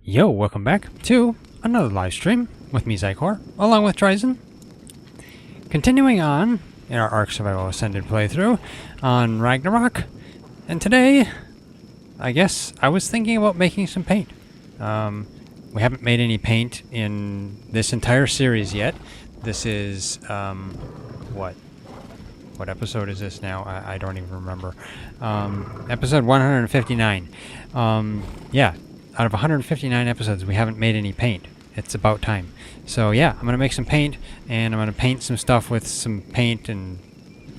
Yo, welcome back to another live stream with me, Xycor, along with TriZon. Continuing on in our ARK Survival Ascended playthrough on Ragnarok. And today, I guess, I was thinking about making some paint. We haven't made any paint in this entire series yet. This is, what episode is this now? I don't even remember. Episode 159. Yeah. Out of 159 episodes, we haven't made any paint. It's about time. So yeah, I'm going to make some paint, and I'm going to paint some stuff with some paint, and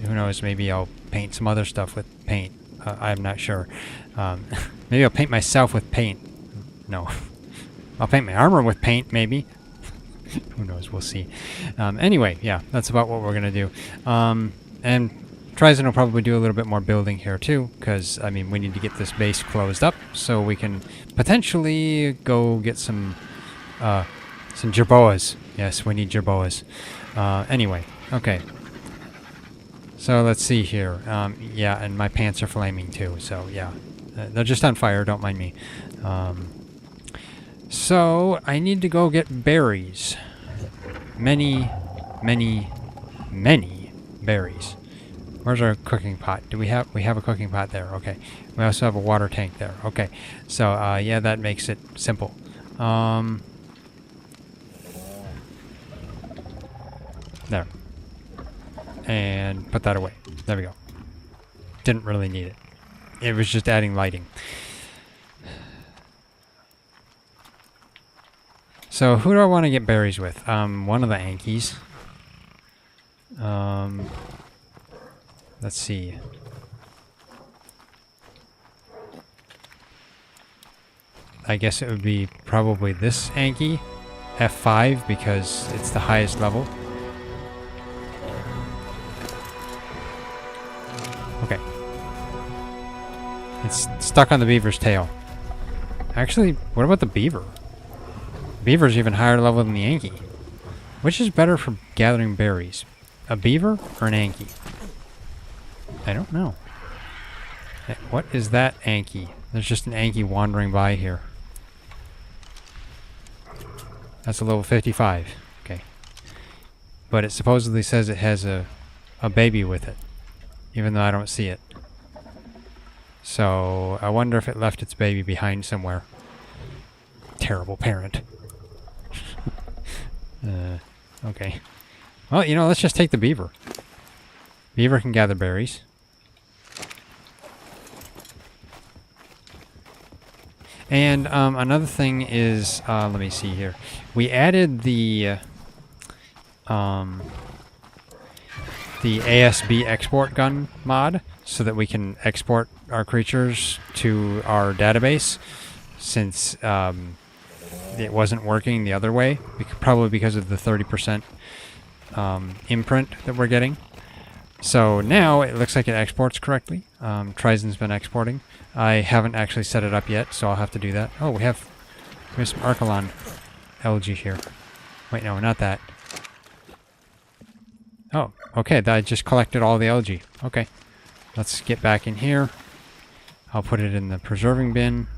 who knows, maybe I'll paint some other stuff with paint. I'm not sure. Maybe I'll paint myself with paint. No. I'll paint my armor with paint, maybe. Who knows, we'll see. Anyway, yeah, that's about what we're going to do. And TriZon will probably do a little bit more building here too, because, I mean, we need to get this base closed up so we can potentially go get some jerboas. Yes, we need jerboas. Anyway, okay. So let's see here. Yeah, and my pants are flaming too, so yeah. They're just on fire, don't mind me. So I need to go get berries. Many berries. Where's our cooking pot? We have a cooking pot there. Okay. We also have a water tank there. Okay. So yeah, that makes it simple. There. And put that away. There we go. Didn't really need it. It was just adding lighting. So who do I want to get berries with? One of the ARKs. Let's see. I guess it would be probably this ARK, F5, because it's the highest level. Okay. It's stuck on the beaver's tail. Actually, what about the beaver? Beaver's even higher level than the ARK. Which is better for gathering berries? A beaver or an ARK? I don't know. What is that ARK? There's just an ARK wandering by here. That's a level 55. Okay. But it supposedly says it has a baby with it. Even though I don't see it. So, I wonder if it left its baby behind somewhere. Terrible parent. Okay. Well, you know, let's just take the beaver. Beaver can gather berries. And another thing is, let me see here. We added the ASB export gun mod so that we can export our creatures to our database, since it wasn't working the other way, probably because of the 30% imprint that we're getting. So now it looks like it exports correctly. TriZon's been exporting. I haven't actually set it up yet, so I'll have to do that. Oh, we have some Archelon algae here. Wait, no, not that. Oh, okay, I just collected all the algae. Okay, let's get back in here. I'll put it in the preserving bin.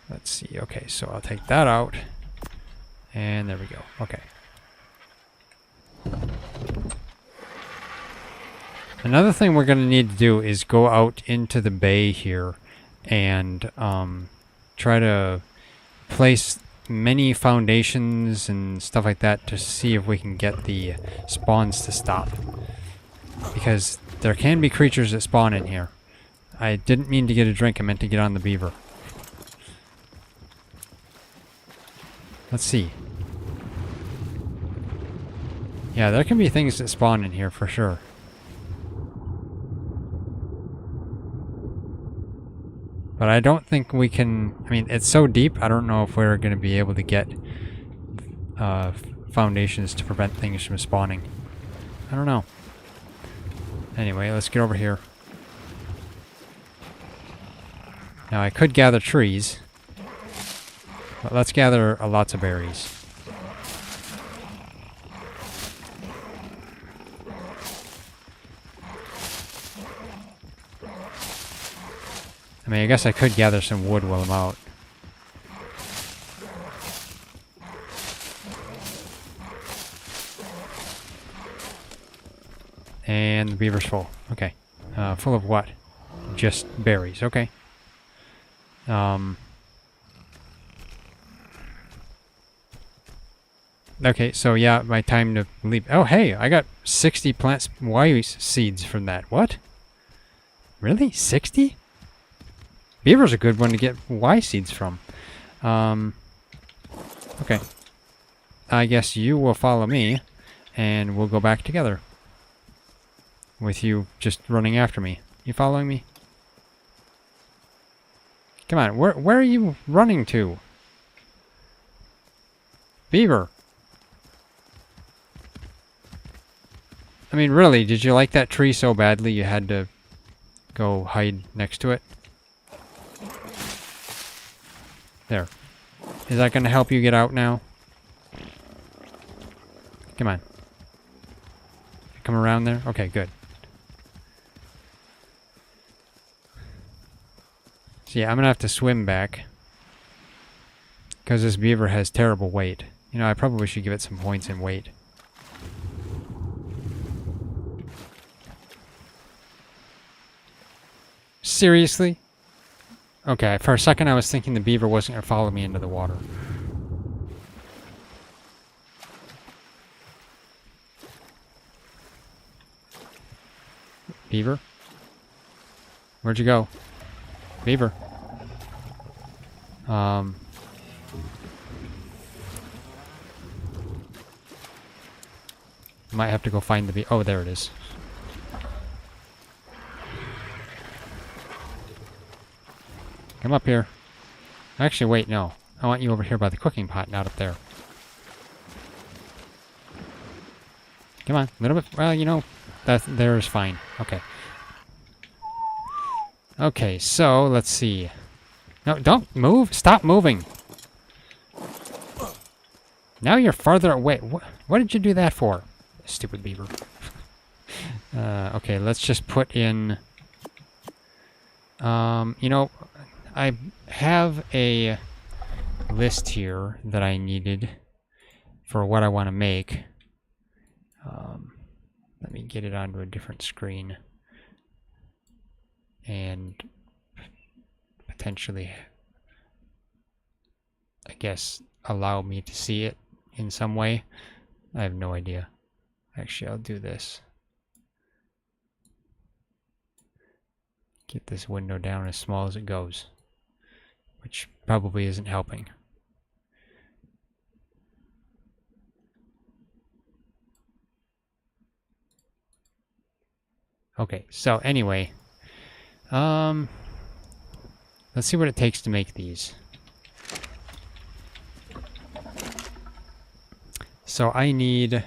Let's see, okay, so I'll take that out. And there we go, okay. Another thing we're going to need to do is go out into the bay here and try to place many foundations and stuff like that to see if we can get the spawns to stop. Because there can be creatures that spawn in here. I didn't mean to get a drink, I meant to get on the beaver. Let's see. Yeah, there can be things that spawn in here for sure. But I don't think we can... I mean, it's so deep, I don't know if we're going to be able to get foundations to prevent things from spawning. I don't know. Anyway, let's get over here. Now, I could gather trees. But let's gather lots of berries. mean, I guess I could gather some wood while I'm out. And the beaver's full. Okay. Full of what? Just berries. Okay. Okay, so yeah, my time to leave. Oh, hey, I got 60 plant Y seeds from that. What? Really? 60? Beaver's a good one to get Y seeds from. Okay. I guess you will follow me, and we'll go back together. With you just running after me. You following me? Come on, where are you running to? Beaver. I mean, really, did you like that tree so badly you had to go hide next to it? There. Is that going to help you get out now? Come on. Come around there? Okay, good. So yeah, I'm going to have to swim back. Because this beaver has terrible weight. You know, I probably should give it some points in weight. Seriously? Okay, for a second I was thinking the beaver wasn't going to follow me into the water. Beaver? Where'd you go? Beaver. Might have to go find the beaver. Oh, there it is. Come up here. Actually, wait, no. I want you over here by the cooking pot, not up there. Come on, a little bit. Well, you know, that there is fine. Okay. Okay, so let's see. No, don't move. Stop moving. Now you're farther away. What did you do that for? Stupid beaver. Okay, let's just put in... you know, I have a list here that I needed for what I want to make. Let me get it onto a different screen. And potentially, I guess, allow me to see it in some way. I have no idea. Actually, I'll do this. Get this window down as small as it goes, which probably isn't helping. Okay, so anyway, let's see what it takes to make these. So I need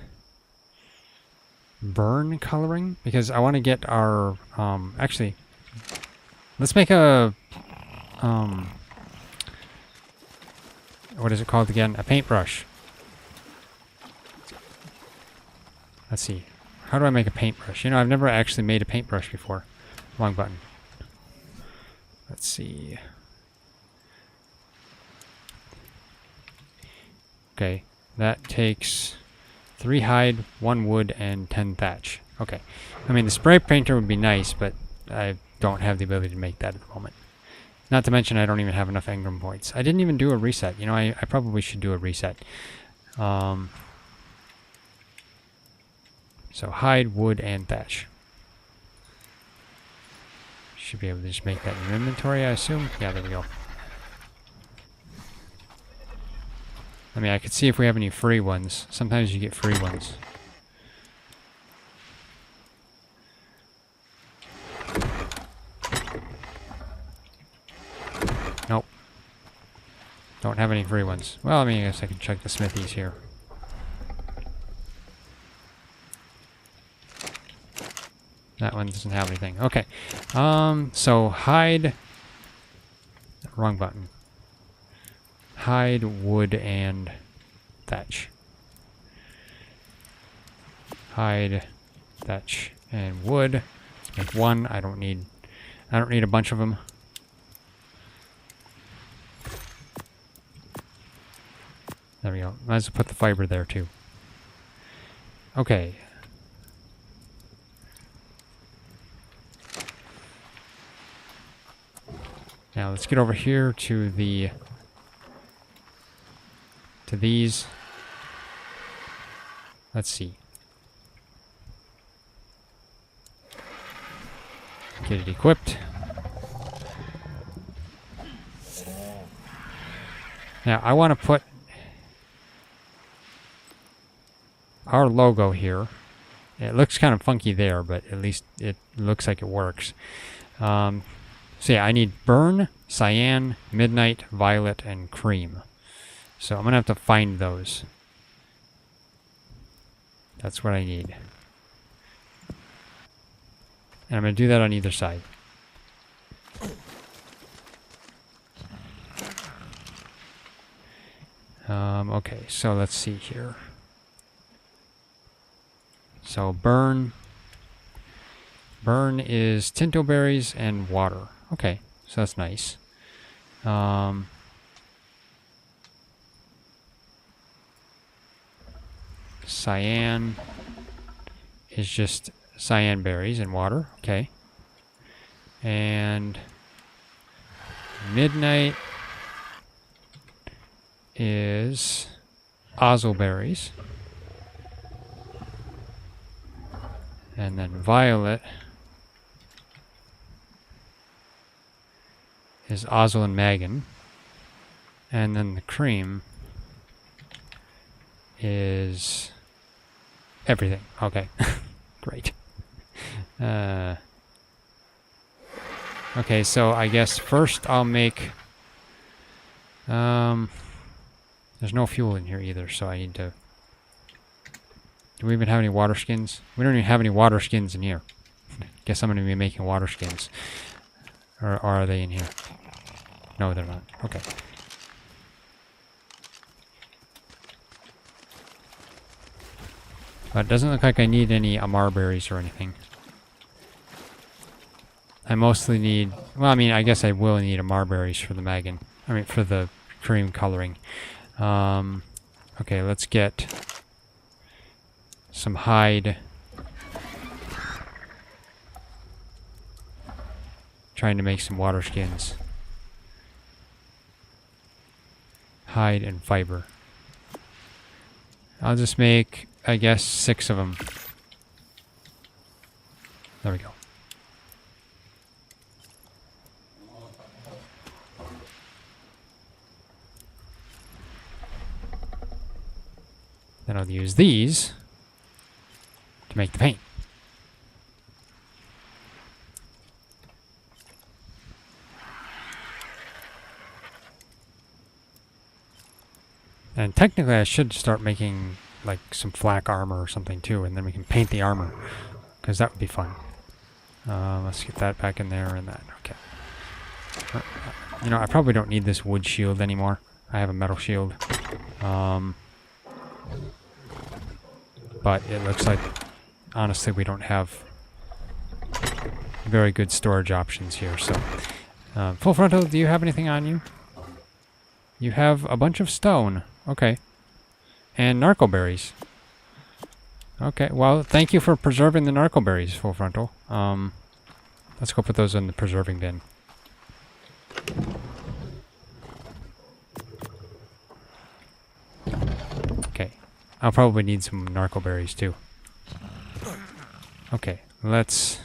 burn coloring because I want to get our, actually, let's make a, what is it called again? A paintbrush. Let's see. How do I make a paintbrush? You know, I've never actually made a paintbrush before. Wrong button. Let's see. Okay, that takes 3 hide, 1 wood, and 10 thatch. Okay. I mean, the spray painter would be nice, but I don't have the ability to make that at the moment. Not to mention, I don't even have enough engram points. I didn't even do a reset. You know, I probably should do a reset. So hide, wood, and thatch. Should be able to just make that in inventory, I assume. Yeah, there we go. I mean, I could see if we have any free ones. Sometimes you get free ones. Nope. Don't have any free ones. Well, I mean, I guess I can check the smithies here. That one doesn't have anything. Okay. So hide... Wrong button. Hide, wood, and thatch. Hide, thatch, and wood. Let's make 1. I don't need a bunch of them. There we go. Might as well put the fiber there too. Okay. Now let's get over here to these. Let's see. Get it equipped. Now I want to put our logo here. It looks kind of funky there, but at least it looks like it works. So yeah, I need burn, cyan, midnight, violet, and cream. So I'm going to have to find those. That's what I need. And I'm going to do that on either side. Okay, so let's see here. So burn is tinto berries and water. Okay, so that's nice. Cyan is just cyan berries and water. Okay. And midnight is ozo berries. And then violet is ozo and magan. And then the cream is everything. Okay. Great. Okay, so I guess first I'll make... there's no fuel in here either, so I need to... Do we even have any water skins? We don't even have any water skins in here. Guess I'm going to be making water skins. Or are they in here? No, they're not. Okay. But it doesn't look like I need any Amar berries or anything. I mostly need... Well, I mean, I guess I will need Amar berries for the magan. I mean, for the cream coloring. Okay, let's get some hide. Trying to make some water skins. Hide and fiber. I'll just make, I guess, 6 of them. There we go. Then I'll use these to make the paint. And technically I should start making like some flak armor or something too, and then we can paint the armor, because that would be fun. Let's get that back in there and that. Okay. You know, I probably don't need this wood shield anymore. I have a metal shield. But it looks like, honestly, we don't have very good storage options here. So, Full Frontal, do you have anything on you? You have a bunch of stone. Okay. And narco berries. Okay, well, thank you for preserving the narco berries, Full Frontal. Let's go put those in the preserving bin. Okay. I'll probably need some narco berries too. Okay, let's...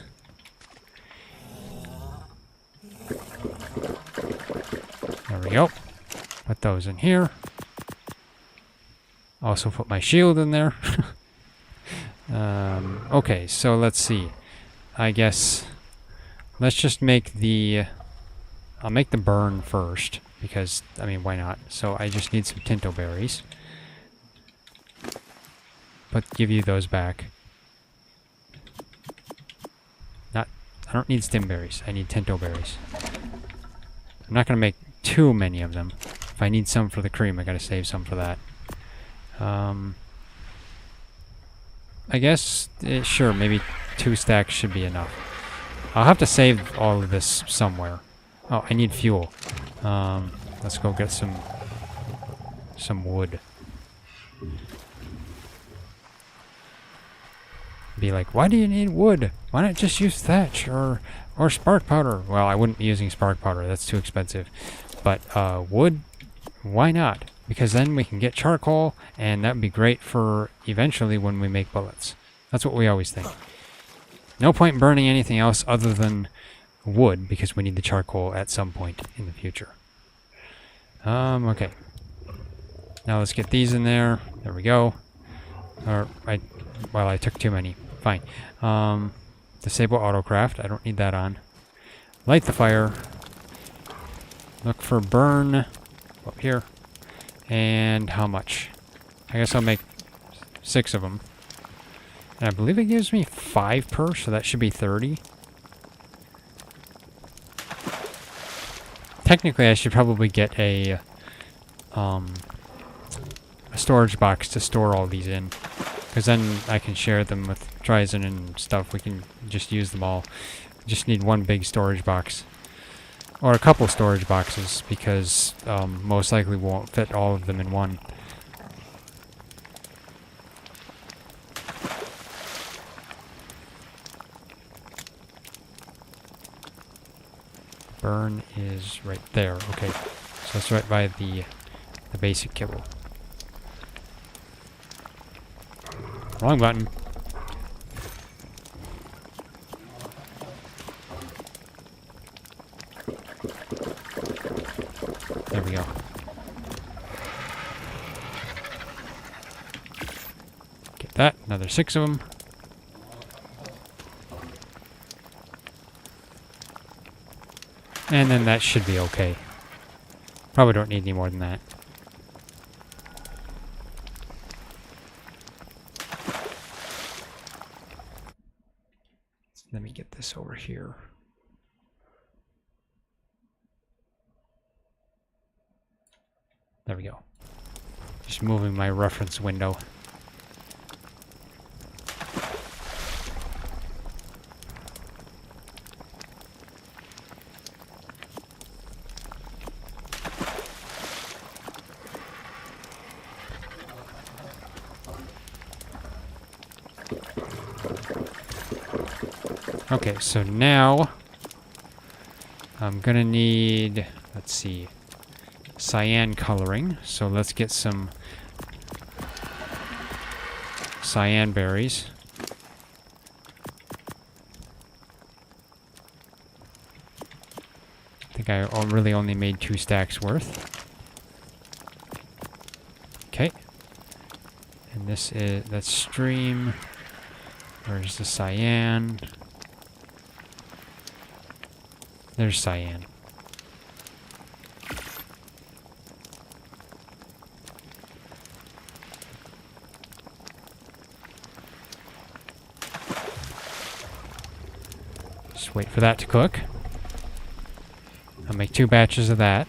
There we go. Put those in here. Also put my shield in there. Okay, so let's see. I guess... Let's just make the... I'll make the burn first, because, I mean, why not? So I just need some tinto berries. But give you those back. I don't need stem berries. I need tinto berries. I'm not going to make too many of them. If I need some for the cream, I got to save some for that. I guess, sure, maybe 2 stacks should be enough. I'll have to save all of this somewhere. Oh, I need fuel. Let's go get some wood. Be like, why do you need wood? Why not just use thatch or spark powder? Well, I wouldn't be using spark powder. That's too expensive. But wood, why not? Because then we can get charcoal, and that would be great for eventually when we make bullets. That's what we always think. No point in burning anything else other than wood, because we need the charcoal at some point in the future. Okay. Now let's get these in there. There we go. Well, I took too many. Fine. Disable autocraft. I don't need that on. Light the fire. Look for burn up here. And how much? I guess I'll make 6 of them. And I believe it gives me 5 per, so that should be 30. Technically, I should probably get a storage box to store all these in. Because then I can share them with TriZon and stuff. We can just use them all. Just need one big storage box. Or a couple storage boxes, because most likely won't fit all of them in one. Burn is right there. Okay. So it's right by the basic kibble. Wrong button. There we go. Get that. Another 6 of them. And then that should be okay. Probably don't need any more than that. Let me get this over here. There we go. Just moving my reference window. Okay, so now I'm gonna need, let's see, cyan coloring. So let's get some cyan berries. I think I really only made 2 stacks worth. Okay. And this is, that's stream. Where's the cyan? There's cyan. Just wait for that to cook. I'll make 2 batches of that.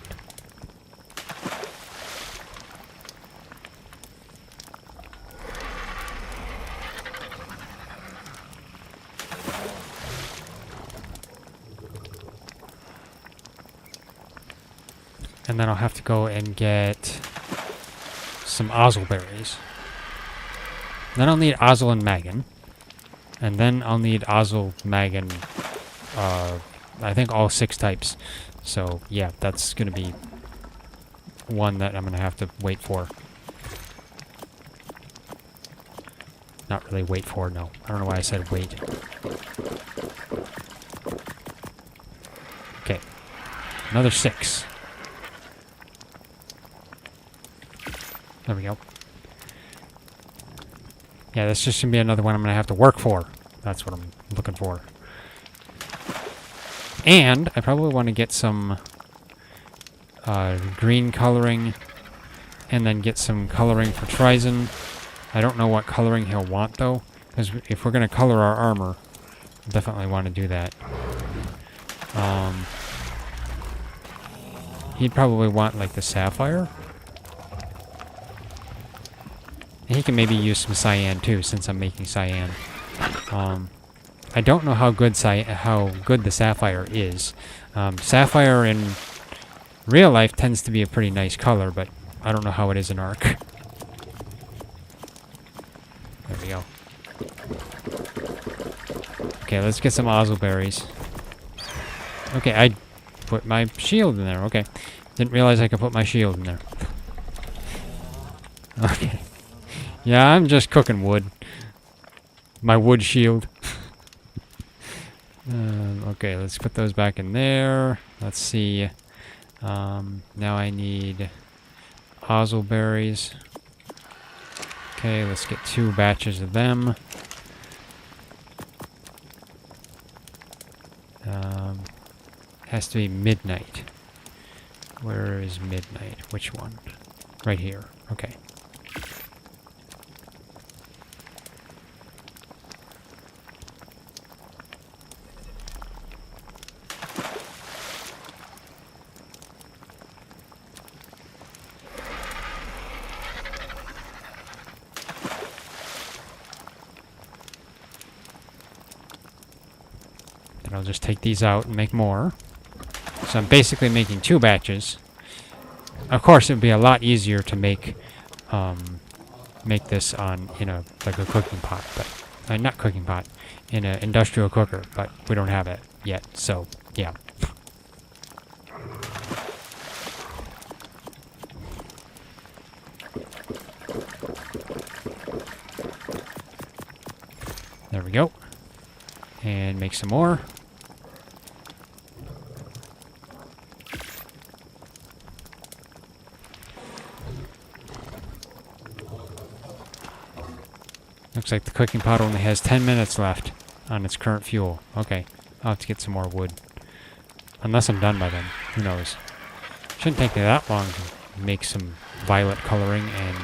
And then I'll have to go and get some ozzel berries. Then I'll need ozzel and magan. And then I'll need ozzel, magan, I think all 6 types. So yeah, that's gonna be one that I'm gonna have to wait for. Not really wait for, no. I don't know why I said wait. Okay. Another 6. There we go. Yeah, that's just gonna be another one I'm gonna have to work for. That's what I'm looking for. And I probably want to get some green coloring, and then get some coloring for TriZon. I don't know what coloring he'll want though, because if we're gonna color our armor, I definitely want to do that. He'd probably want like the sapphire. And he can maybe use some cyan too, since I'm making cyan. I don't know how good the sapphire is. Sapphire in real life tends to be a pretty nice color, but I don't know how it is in ARK. we go. Okay, let's get some ozzelberries. Okay, I put my shield in there. Okay. Didn't realize I could put my shield in there. Okay. Yeah, I'm just cooking wood. My wood shield. Okay, let's put those back in there. Let's see. Now I need ozzelberries. Okay, let's get 2 batches of them. Has to be midnight. Where is midnight? Which one? Right here. Okay. Then I'll just take these out and make more. So I'm basically making 2 batches. Of course, it would be a lot easier to make this in a cooking pot, but not cooking pot, in an industrial cooker. But we don't have it yet, so yeah. There we go, and make some more. Looks like the cooking pot only has 10 minutes left on its current fuel. Okay, I'll have to get some more wood. Unless I'm done by then. Who knows? Shouldn't take me that long to make some violet coloring and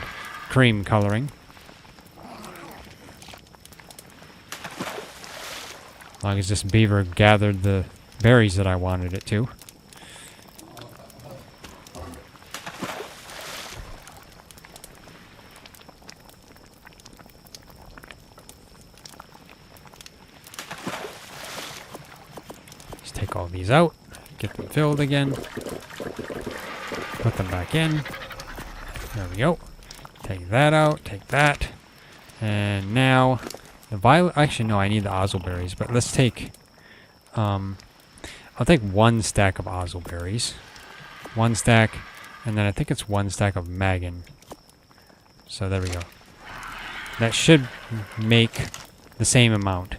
cream coloring. As long as this beaver gathered the berries that I wanted it to. Take all these out, get them filled again, put them back in. There we go. Take that out, take that. And now the violet, actually no, I need the ozzelberries, but let's take, I'll take 1 stack of ozzelberries. 1 stack, and then I think it's 1 stack of magan. So there we go. That should make the same amount,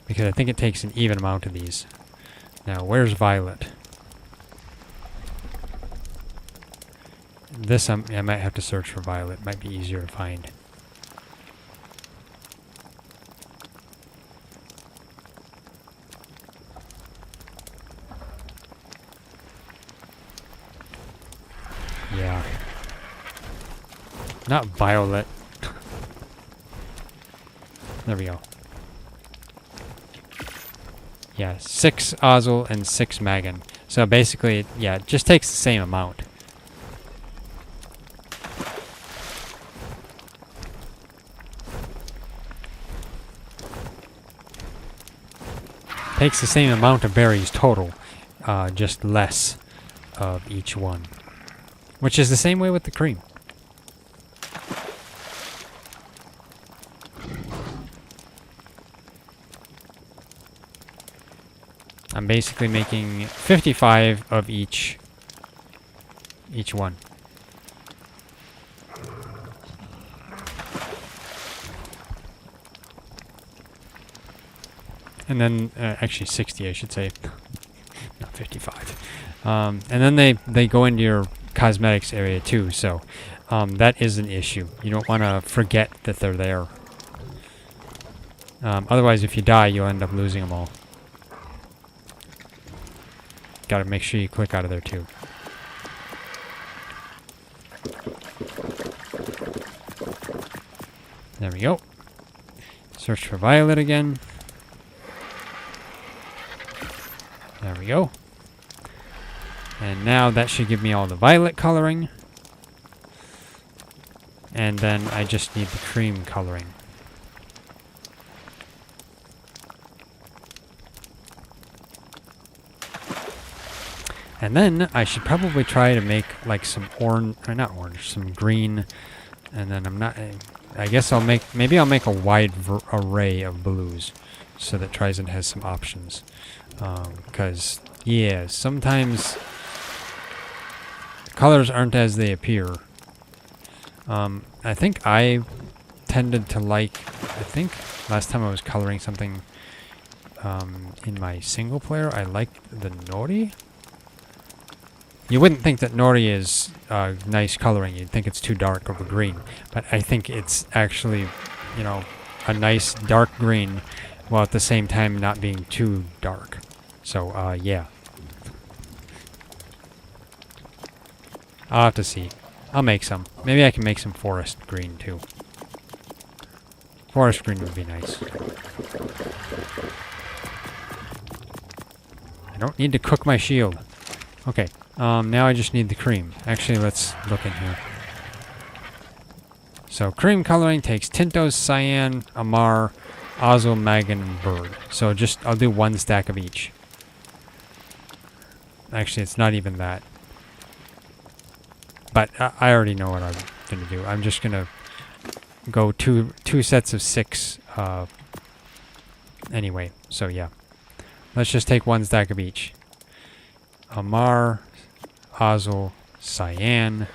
because I think it takes an even amount of these. Now, where's violet? This, I might have to search for violet. Might be easier to find. Yeah. Not violet. There we go. Yeah, 6 ozzel and 6 magan. So basically, yeah, it just takes the same amount. Takes the same amount of berries total, just less of each one. Which is the same way with the cream. I'm basically making 55 of each one. And then, actually 60 I should say, not 55. And then they go into your cosmetics area too, so that is an issue. You don't want to forget that they're there. Otherwise, if you die, you'll end up losing them all. Gotta make sure you click out of there too. There we go. Search for violet again. There we go. And now that should give me all the violet coloring. And then I just need the cream coloring. And then I should probably try to make like some orange, or not orange, some green. And then I'm not, I guess maybe I'll make a wide array of blues so that TriZon has some options. Because, yeah, sometimes colors aren't as they appear. I think I tended to like, I think last time I was coloring something in my single player, I liked the Nori. You wouldn't think that Nori is nice coloring. You'd think it's too dark of a green. But I think it's actually, you know, a nice dark green while at the same time not being too dark. So, yeah. I'll have to see. I'll make some. Maybe I can make some forest green too. Forest green would be nice. I don't need to cook my shield. Okay. Now I just need the cream. Actually, let's look in here. So, cream coloring takes Tintos, Cyan, Amar, Ozzel, Magan, and Bird. So I'll do one stack of each. Actually, it's not even that. But I already know what I'm going to do. I'm just going to go two sets of 6 anyway. So, yeah. Let's just take one stack of each. Amar, Ozzel, Cyan,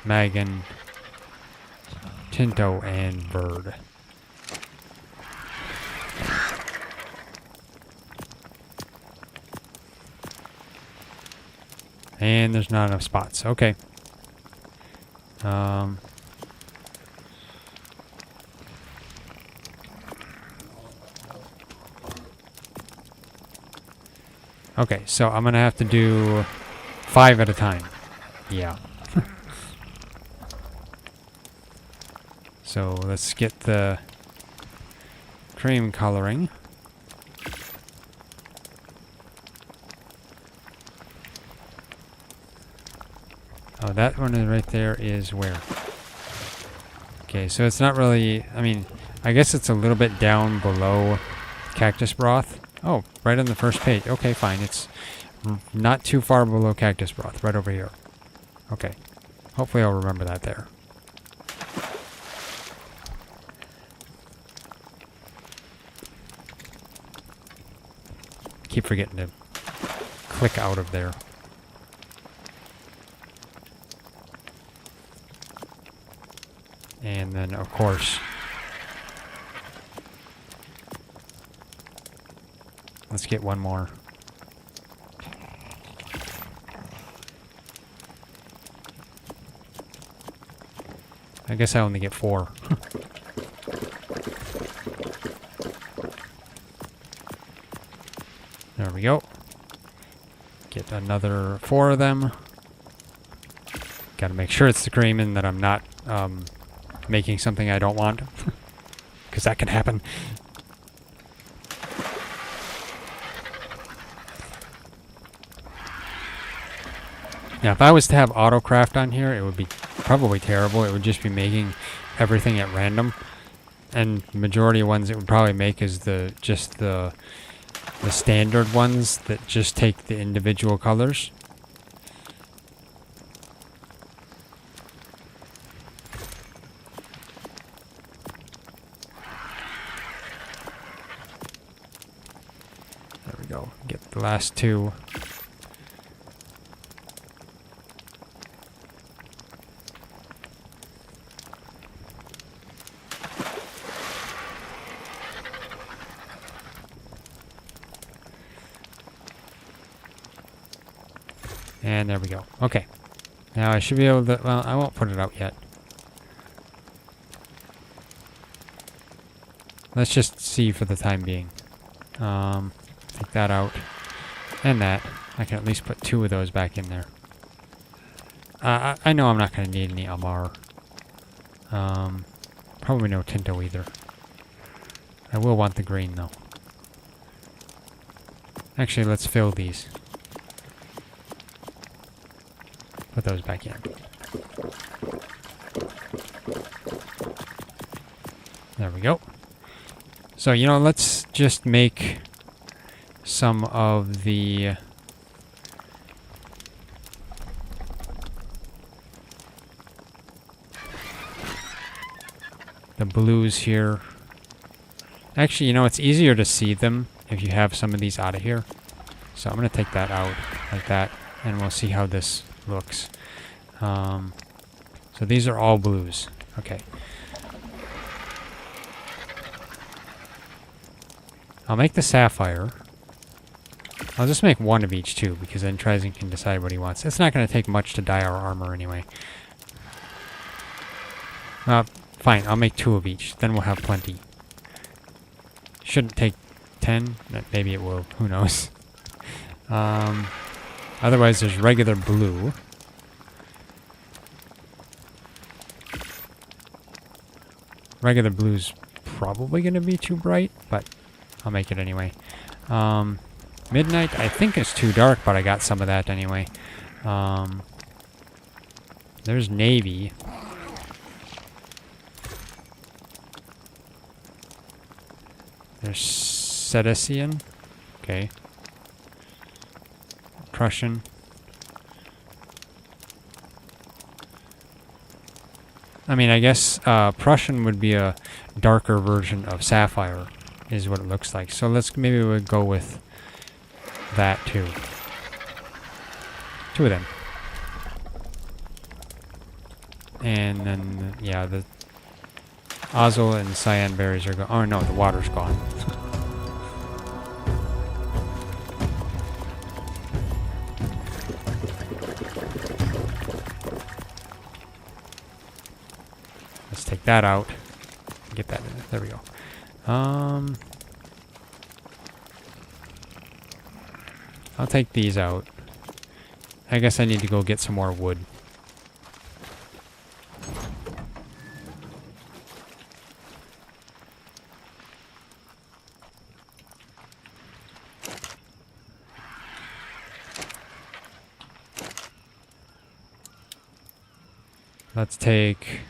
Magan, Tinto, and Bird. And there's not enough spots. Okay. Okay, so I'm gonna have to do 5 at a time. Yeah. So let's get the cream coloring. Oh, that one is right there is where? Okay, so it's not really, I mean, I guess it's a little bit down below cactus broth. Oh, right on the first page. Okay, fine. It's not too far below cactus broth, right over here. Okay. Hopefully I'll remember that there. Keep forgetting to click out of there. And then, of course, let's get one more. I guess I only get 4. There we go. Get another 4 of them. Gotta make sure it's the cream and that I'm not making something I don't want. Because that can happen. Now, if I was to have autocraft on here, it would be probably terrible. It would just be making everything at random. And the majority of ones it would probably make is just the standard ones that just take the individual colors. There we go. Get the last 2. And there we go. Okay. Now I should be able to... Well, I won't put it out yet. Let's just see for the time being. Take that out. And that. I can at least put 2 of those back in there. I know I'm not going to need any Amar. Probably no Tinto either. I will want the green, though. Actually, let's fill these. Put those back in. There we go. So, you know, let's just make some of the... the blues here. Actually, you know, it's easier to see them if you have some of these out of here. So I'm going to take that out like that, and we'll see how this looks. So these are all blues. Okay. I'll make the sapphire. I'll just make one of each too, because then TriZon can decide what he wants. It's not going to take much to dye our armor anyway. Fine, I'll make 2 of each. Then we'll have plenty. Shouldn't take 10. Maybe it will. Who knows? Otherwise, there's regular blue. Regular blue's probably going to be too bright, but I'll make it anyway. Midnight, I think is too dark, but I got some of that anyway. There's navy. There's Cetacean. Okay. Prussian. I mean, I guess Prussian would be a darker version of Sapphire, is what it looks like. So maybe we'll go with that too. 2 of them. And then, yeah, the Ozil and cyan berries are gone. Oh no, the water's gone. Let's take that out. Get that in there. There we go. I'll take these out. I guess I need to go get some more wood. Let's take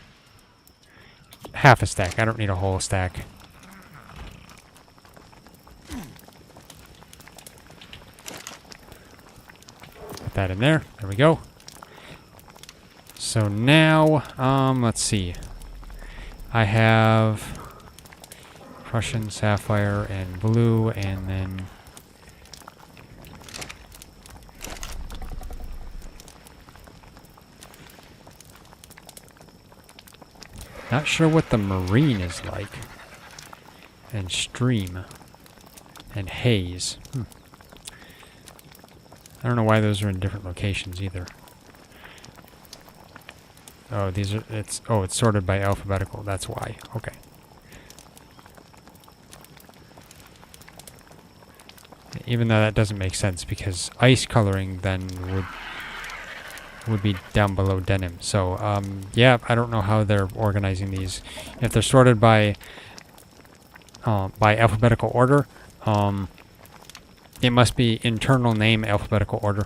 half a stack. I don't need a whole stack. Put that in there. There we go. So now, let's see. I have Prussian, sapphire, and blue, and then not sure what the marine is like. And stream. And haze. I don't know why those are in different locations either. Oh, these are, it's sorted by alphabetical. That's why. Okay. Even though that doesn't make sense, because ice coloring then would be down below denim. So, yeah, I don't know how they're organizing these. If they're sorted by alphabetical order, it must be internal name alphabetical order.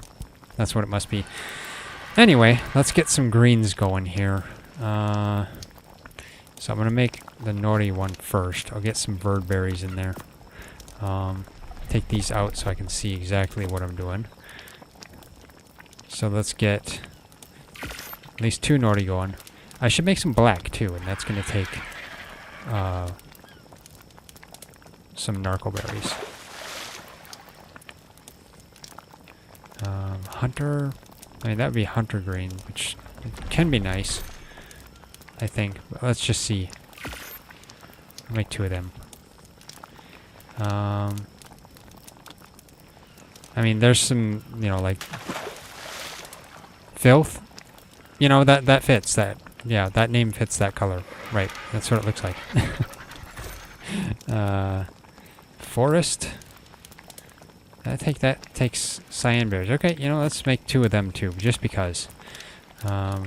That's what it must be. Anyway, let's get some greens going here. So I'm going to make the naughty one first. I'll get some bird berries in there. Take these out so I can see exactly what I'm doing. So let's get at least 2 naughty going. I should make some black too, and that's going to take some narco berries. Hunter, I mean that would be hunter green, which can be nice, I think. But let's just see. I'll make 2 of them. I mean, there's some, you know, like filth. You know, that fits that. Yeah, that name fits that color. Right, that's what it looks like. Forest. I think that takes cyan berries. Okay, you know, let's make 2 of them too, just because. There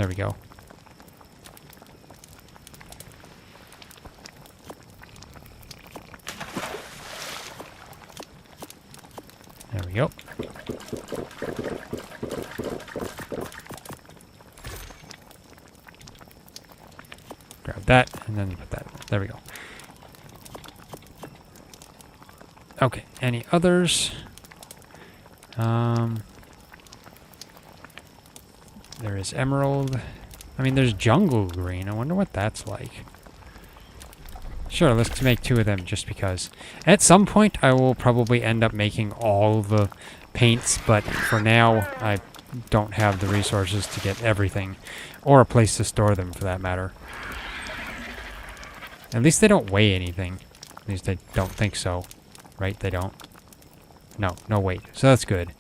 we go. There we go. Grab that, and then put that. There we go. Okay, any others? There is emerald. I mean, there's jungle green. I wonder what that's like. Sure, let's make 2 of them just because. At some point, I will probably end up making all the paints, but for now, I don't have the resources to get everything. Or a place to store them, for that matter. At least they don't weigh anything. At least I don't think so. Right? They don't? No, no weight. So that's good.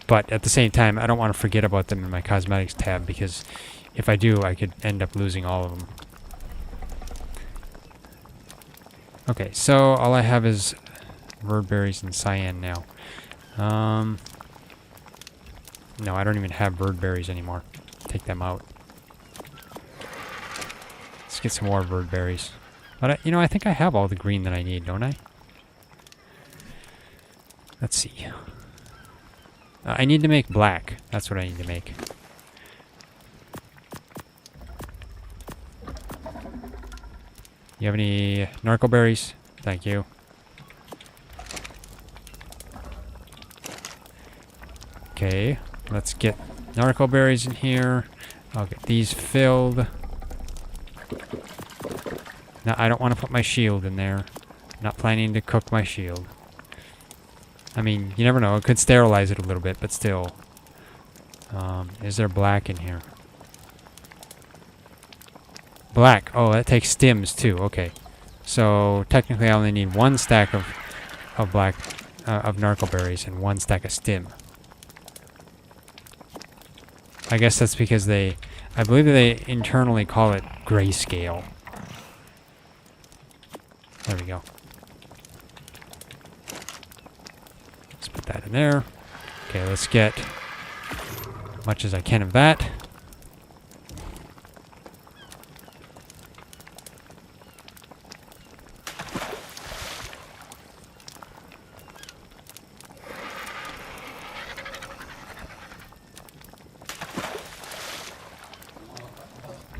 But at the same time, I don't want to forget about them in my cosmetics tab, because if I do, I could end up losing all of them. Okay, so all I have is verd berries and cyan now. No, I don't even have verd berries anymore. Take them out. Let's get some more verd berries. But, you know, I think I have all the green that I need, don't I? Let's see. I need to make black. That's what I need to make. You have any narco berries? Thank you. Okay, let's get narco berries in here. I'll get these filled. Now, I don't want to put my shield in there. Not planning to cook my shield. I mean, you never know. It could sterilize it a little bit, but still. Is there black in here? Black. Oh, that takes stems too. Okay. So technically I only need 1 stack of black of narco berries and 1 stack of stem. I guess that's because I believe they internally call it grayscale. There we go. Let's put that in there. Okay, let's get as much as I can of that.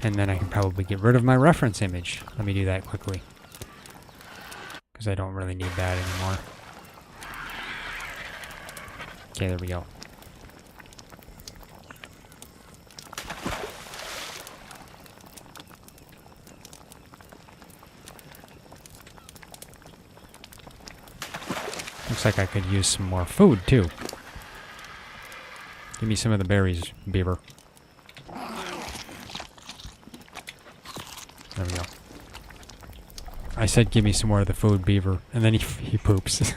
And then I can probably get rid of my reference image. Let me do that quickly, because I don't really need that anymore. Okay, there we go. Looks like I could use some more food, too. Give me some of the berries, beaver. There we go. I said give me some more of the food, beaver, and then he poops.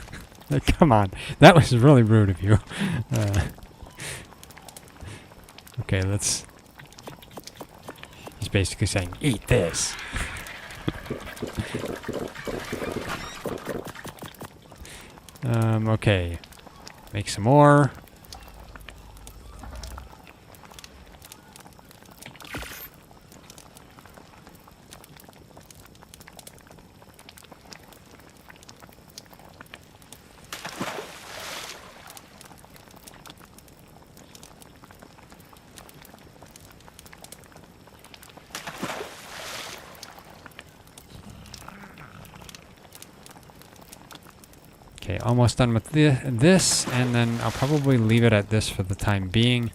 Like, come on. That was really rude of you. Okay, let's... He's basically saying, eat this. Okay. Make some more. Okay, almost done with this, and then I'll probably leave it at this for the time being.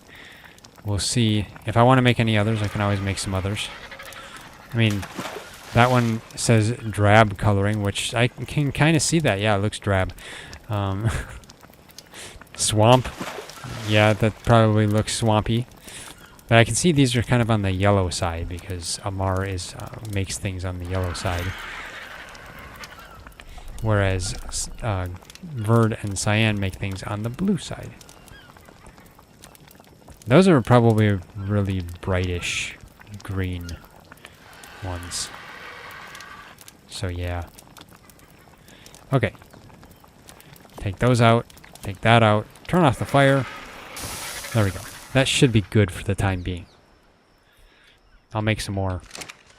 We'll see. If I want to make any others, I can always make some others. I mean, that one says drab coloring, which I can kind of see that. Yeah, it looks drab. Swamp. Yeah, that probably looks swampy. But I can see these are kind of on the yellow side, because Amar makes things on the yellow side. Whereas Verd and Cyan make things on the blue side. Those are probably really brightish green ones. So yeah. Okay. Take those out. Take that out. Turn off the fire. There we go. That should be good for the time being. I'll make some more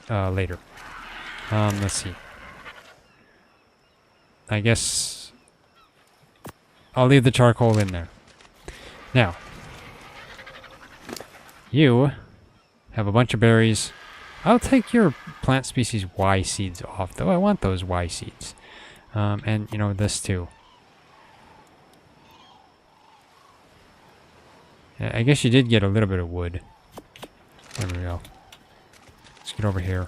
later. Let's see. I guess I'll leave the charcoal in there. Now, you have a bunch of berries. I'll take your plant species Y seeds off, though. I want those Y seeds. And, you know, this too. I guess you did get a little bit of wood. There we go. Let's get over here.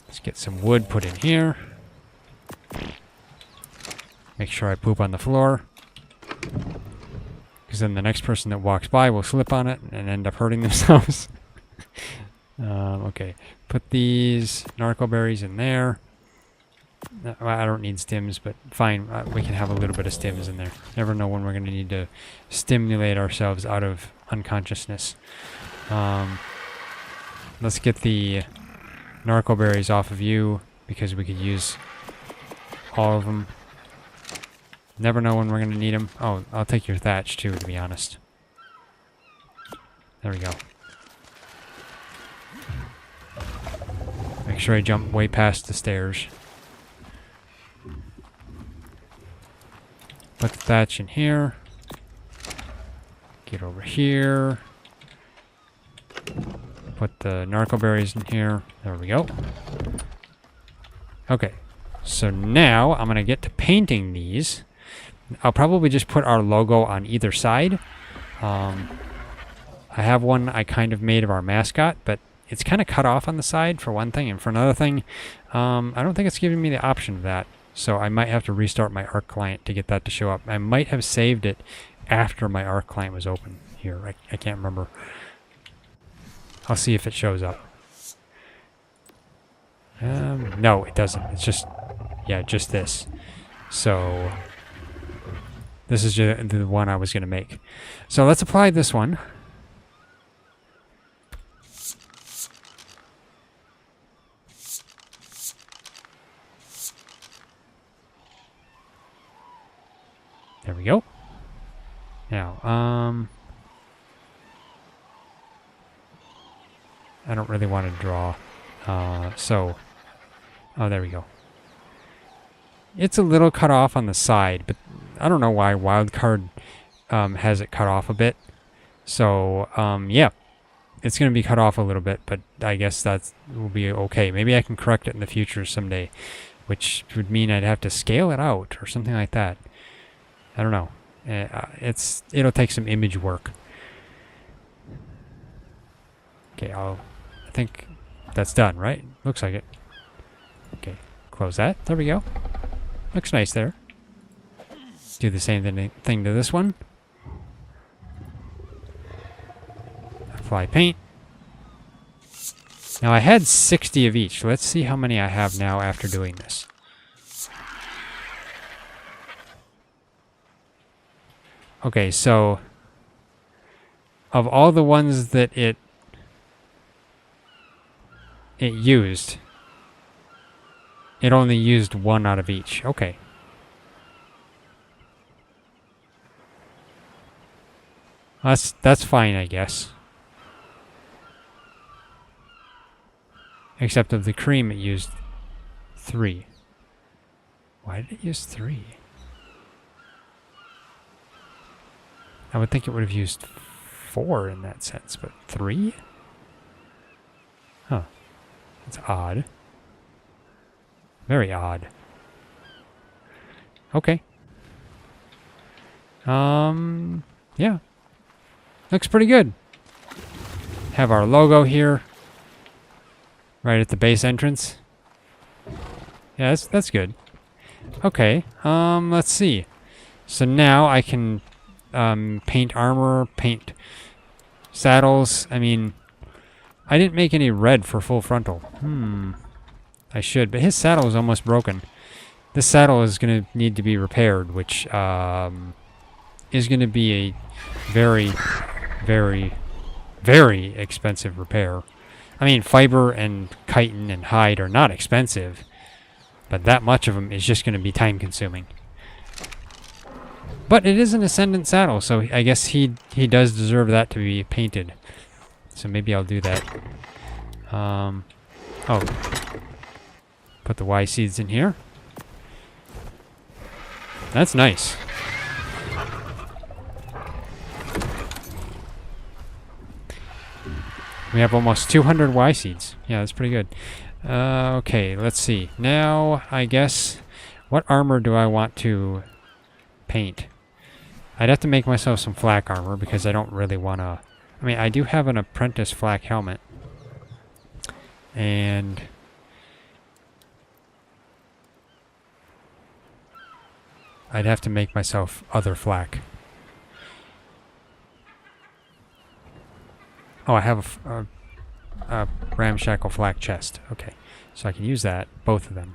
Let's get some wood put in here. Make sure I poop on the floor. Because then the next person that walks by will slip on it and end up hurting themselves. Okay. Put these narco berries in there. I don't need stims, but fine. We can have a little bit of stims in there. Never know when we're going to need to stimulate ourselves out of unconsciousness. Let's get the narco berries off of you, because we could use all of them. Never know when we're going to need them. Oh, I'll take your thatch too, to be honest. There we go. Make sure I jump way past the stairs. Put the thatch in here. Get over here. Put the narco berries in here. There we go. Okay. So now I'm going to get to painting these. I'll probably just put our logo on either side. I have one I kind of made of our mascot, but it's kind of cut off on the side for one thing, and for another thing, I don't think it's giving me the option of that. So I might have to restart my ARK client to get that to show up. I might have saved it after my ARK client was open here. I can't remember. I'll see if it shows up. No, it doesn't. It's just, yeah, just this. So this is the one I was going to make. So let's apply this one. There we go. Now, I don't really want to draw. Oh, there we go. It's a little cut off on the side, but I don't know why Wildcard has it cut off a bit. So, yeah, it's going to be cut off a little bit, but I guess that will be okay. Maybe I can correct it in the future someday, which would mean I'd have to scale it out or something like that. I don't know. It'll take some image work. Okay, I think that's done, right? Looks like it. Okay, close that. There we go. Looks nice there. Do the same thing to this one. Apply paint. Now I had 60 of each. Let's see how many I have now after doing this. Okay, so of all the ones that it used, it only used one out of each. Okay. That's fine, I guess. Except of the cream, it used 3. Why did it use 3? I would think it would have used 4 in that sense, but 3? Huh. That's odd. Very odd. Okay. Yeah. Looks pretty good. Have our logo here. Right at the base entrance. Yeah, that's good. Okay. Let's see. So now I can paint armor, paint saddles. I mean, I didn't make any red for full frontal. I should, but his saddle is almost broken. This saddle is going to need to be repaired, which is going to be a very, very, very expensive repair. I mean, fiber and chitin and hide are not expensive, but that much of them is just going to be time consuming. But it is an Ascendant saddle, so I guess he does deserve that to be painted. So maybe I'll do that. Oh. Put the Y seeds in here. That's nice. We have almost 200 Y seeds. Yeah, that's pretty good. Okay, let's see. Now, I guess What armor do I want to paint? I'd have to make myself some flak armor because I don't really want to... I mean, I do have an apprentice flak helmet. And... I'd have to make myself other flak. Oh, I have a ramshackle flak chest. Okay, so I can use that, both of them.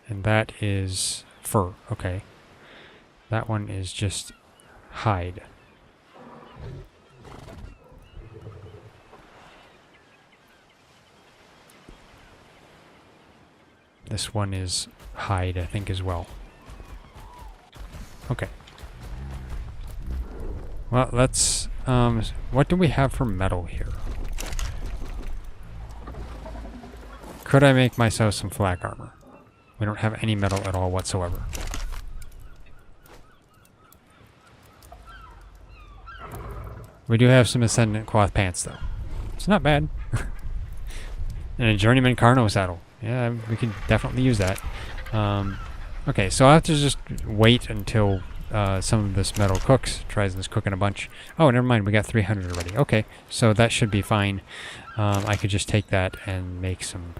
And that is fur. Okay. That one is just hide. This one is hide, I think, as well. Okay. Well, let's... what do we have for metal here? Could I make myself some flak armor? We don't have any metal at all whatsoever. We do have some Ascendant cloth pants, though. It's not bad. And a Journeyman Carno saddle. Yeah, we could definitely use that. Okay, so I'll have to just wait until some of this metal cooks. TriZon's cooking a bunch. Oh, never mind. We got 300 already. Okay, so that should be fine. I could just take that and make some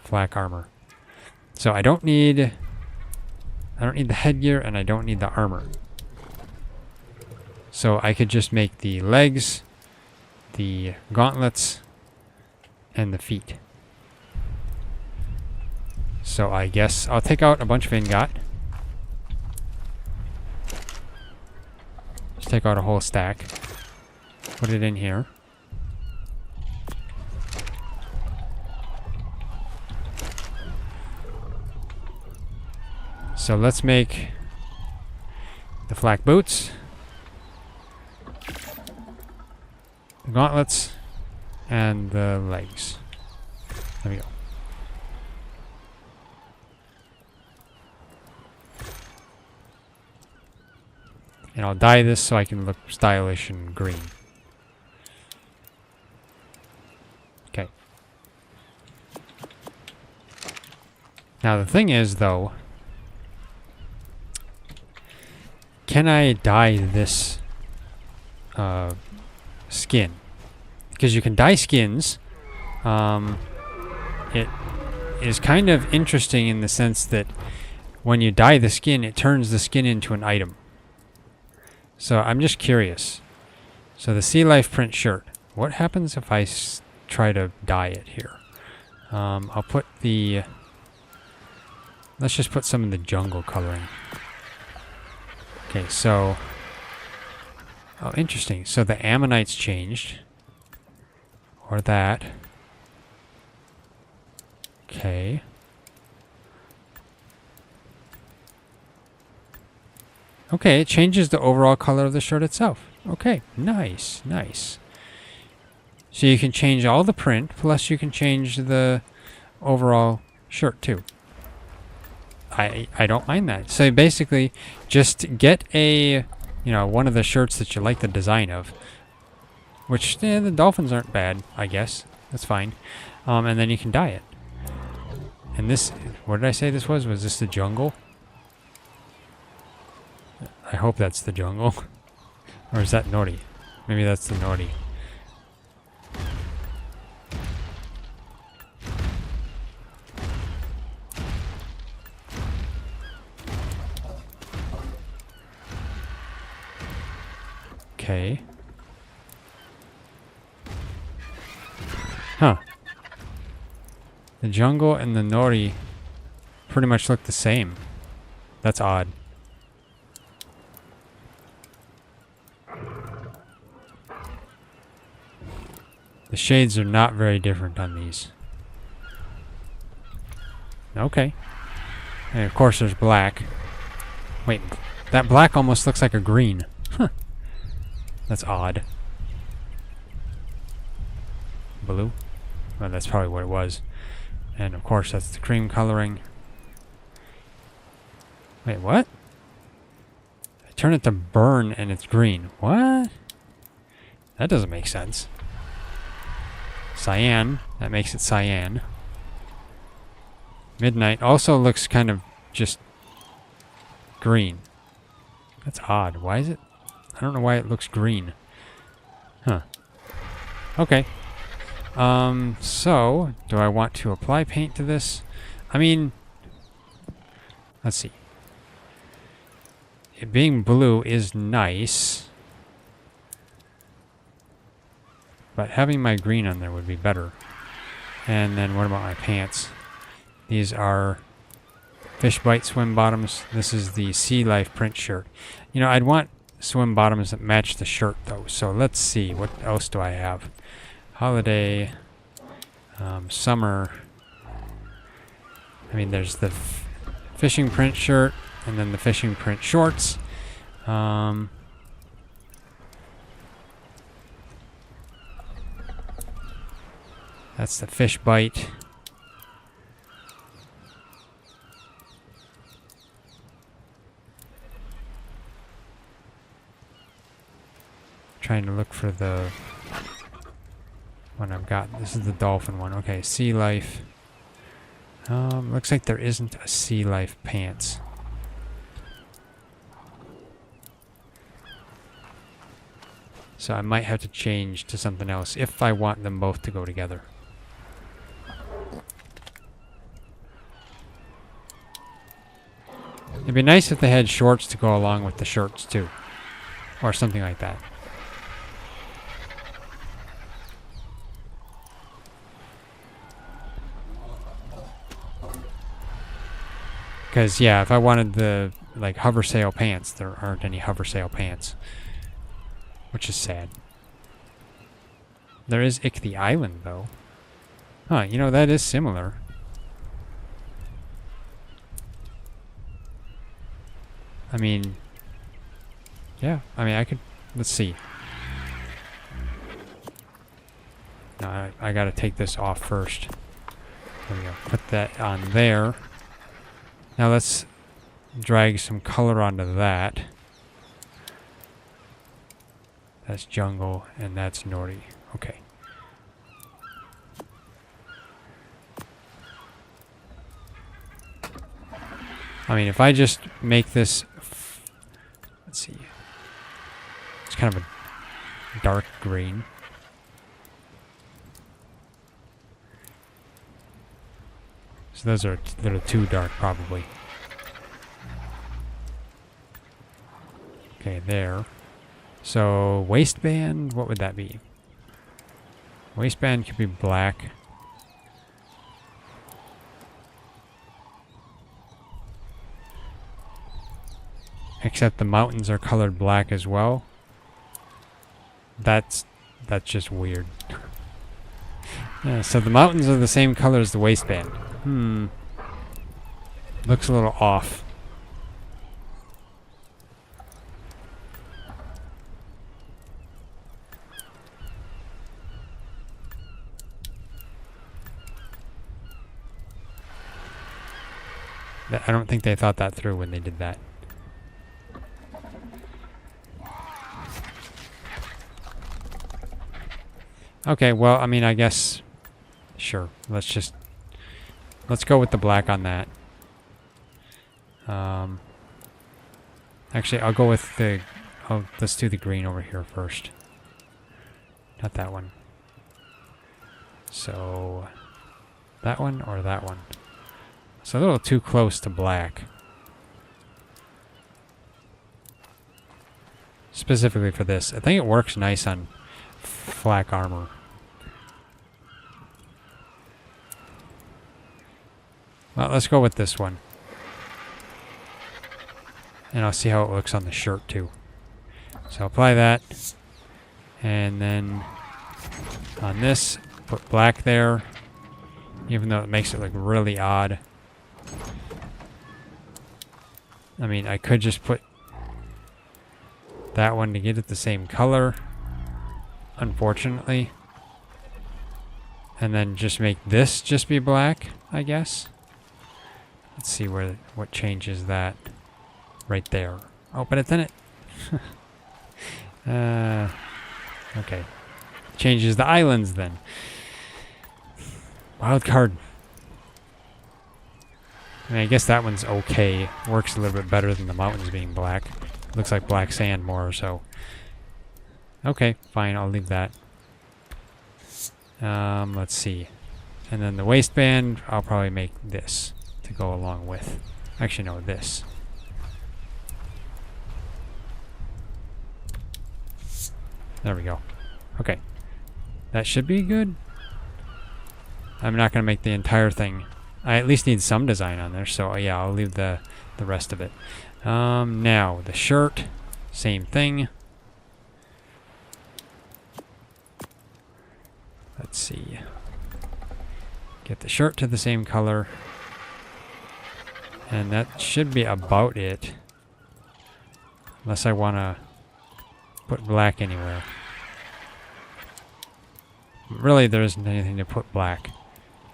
flak armor. So I don't need the headgear and I don't need the armor. So I could just make the legs, the gauntlets, and the feet. So I guess I'll take out a bunch of ingot. Just take out a whole stack. Put it in here. So let's make the flak boots, the gauntlets, and the legs. There we go. And I'll dye this so I can look stylish and green. Okay. Now the thing is, though, can I dye this skin? Because you can dye skins. It is kind of interesting in the sense that when you dye the skin, it turns the skin into an item. So I'm just curious. So the Sea Life print shirt. What happens if I try to dye it here? I'll put the... Let's just put some of the jungle coloring. Okay, so... Oh, interesting. So the ammonites changed. Or that. Okay. Okay, it changes the overall color of the shirt itself. Okay, nice, nice. So you can change all the print, plus you can change the overall shirt too. I don't mind that. So basically, just get a, one of the shirts that you like the design of. Which, the dolphins aren't bad, I guess. That's fine. And then you can dye it. And this, what did I say this was? Was this the jungle? I hope that's the jungle. Or is that Nori? Maybe that's the Nori. Okay. Huh. The jungle and the Nori pretty much look the same. That's odd. The shades are not very different on these. Okay. And of course there's black. Wait, that black almost looks like a green. Huh. That's odd. Blue? Well, that's probably what it was. And of course that's the cream coloring. Wait, what? I turn it to burn and it's green. What? That doesn't make sense. Cyan. That makes it cyan. Midnight also looks kind of just green. That's odd. Why is it? I don't know why it looks green. Huh. Okay. So, do I want to apply paint to this? I mean, let's see. It being blue is nice. But having my green on there would be better. And then what about my pants? These are Fish Bite swim bottoms. This is the Sea Life print shirt. You know, I'd want swim bottoms that match the shirt though. So let's see. What else do I have? Holiday. Summer. I mean, there's the fishing print shirt. And then the fishing print shorts. That's the Fish Bite. Trying to look for the one I've got. This is the dolphin one. Okay, Sea Life. Looks like there isn't a Sea Life pants. So I might have to change to something else if I want them both to go together. It'd be nice if they had shorts to go along with the shirts too. Or something like that. Because, yeah, if I wanted the, like, hover sail pants, there aren't any hover sail pants. Which is sad. There is Ick the Island, though. Huh, you know, that is similar. I mean... Yeah, I mean, I could... Let's see. No, I gotta take this off first. There we go. Put that on there. Now let's drag some color onto that. That's jungle, and that's Nori. Okay. I mean, if I just make this... Let's see. It's kind of a dark green. So those are a little too dark, probably. Okay, there. So, waistband, what would that be? Waistband could be black. Except the mountains are colored black as well. That's just weird. Yeah, so the mountains are the same color as the waistband. Looks a little off. I don't think they thought that through when they did that. Okay, well, I mean, I guess... Sure, let's go with the black on that. Actually, I'll go with the... let's do the green over here first. Not that one. So... That one or that one? It's a little too close to black. Specifically for this. I think it works nice on flak armor. Well, let's go with this one. And I'll see how it looks on the shirt too. So apply that. And then on this, put black there. Even though it makes it look really odd. I mean, I could just put that one to get it the same color. Unfortunately. And then just make this just be black, I guess. Let's see what changes that. Right there. Oh, but it's in it. Okay. Changes the islands then. Wild card. I mean, I guess that one's okay. Works a little bit better than the mountains being black. Looks like black sand more, so... Okay, fine, I'll leave that. Let's see. And then the waistband, I'll probably make this to go along with. Actually, no, this. There we go. Okay. That should be good. I'm not going to make the entire thing. I at least need some design on there, so yeah, I'll leave the rest of it. Now, the shirt, same thing. Let's see. Get the shirt to the same color. And that should be about it. Unless I want to put black anywhere. Really, there isn't anything to put black.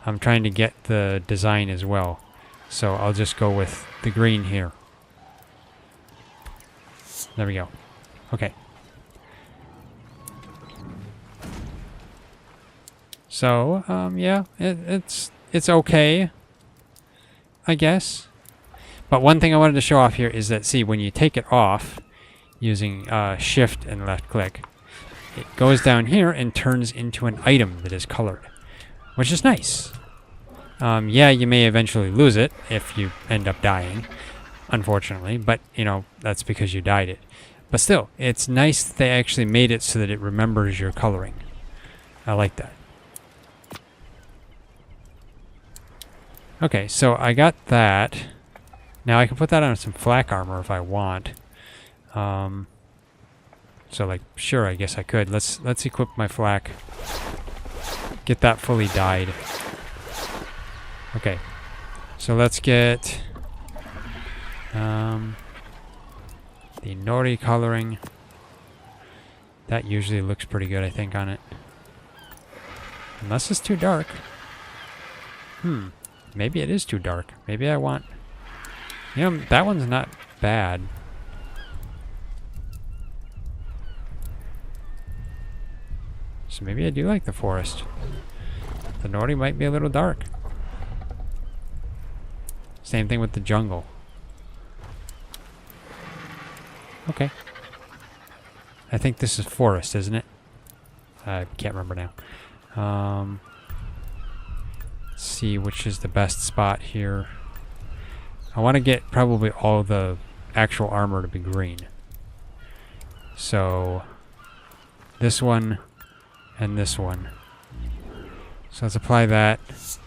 I'm trying to get the design as well. So I'll just go with the green here. There we go. Okay. So, yeah, it's okay, I guess. But one thing I wanted to show off here is that, see, when you take it off using Shift and left click, it goes down here and turns into an item that is colored, which is nice. Yeah, you may eventually lose it if you end up dying, unfortunately, but, you know, that's because you dyed it. But still, it's nice that they actually made it so that it remembers your coloring. I like that. Okay, so I got that. Now I can put that on some flak armor if I want. So like, sure, I guess I could. Let's equip my flak. Get that fully dyed. Okay, so let's get the Nori coloring. That usually looks pretty good, I think, on it. Unless it's too dark. Maybe it is too dark. Maybe I want... You know, that one's not bad. So maybe I do like the forest. The Nori might be a little dark. Same thing with the jungle. Okay. I think this is forest, isn't it? I can't remember now. Let's see which is the best spot here. I want to get probably all the actual armor to be green. So this one and this one. So let's apply that. Let's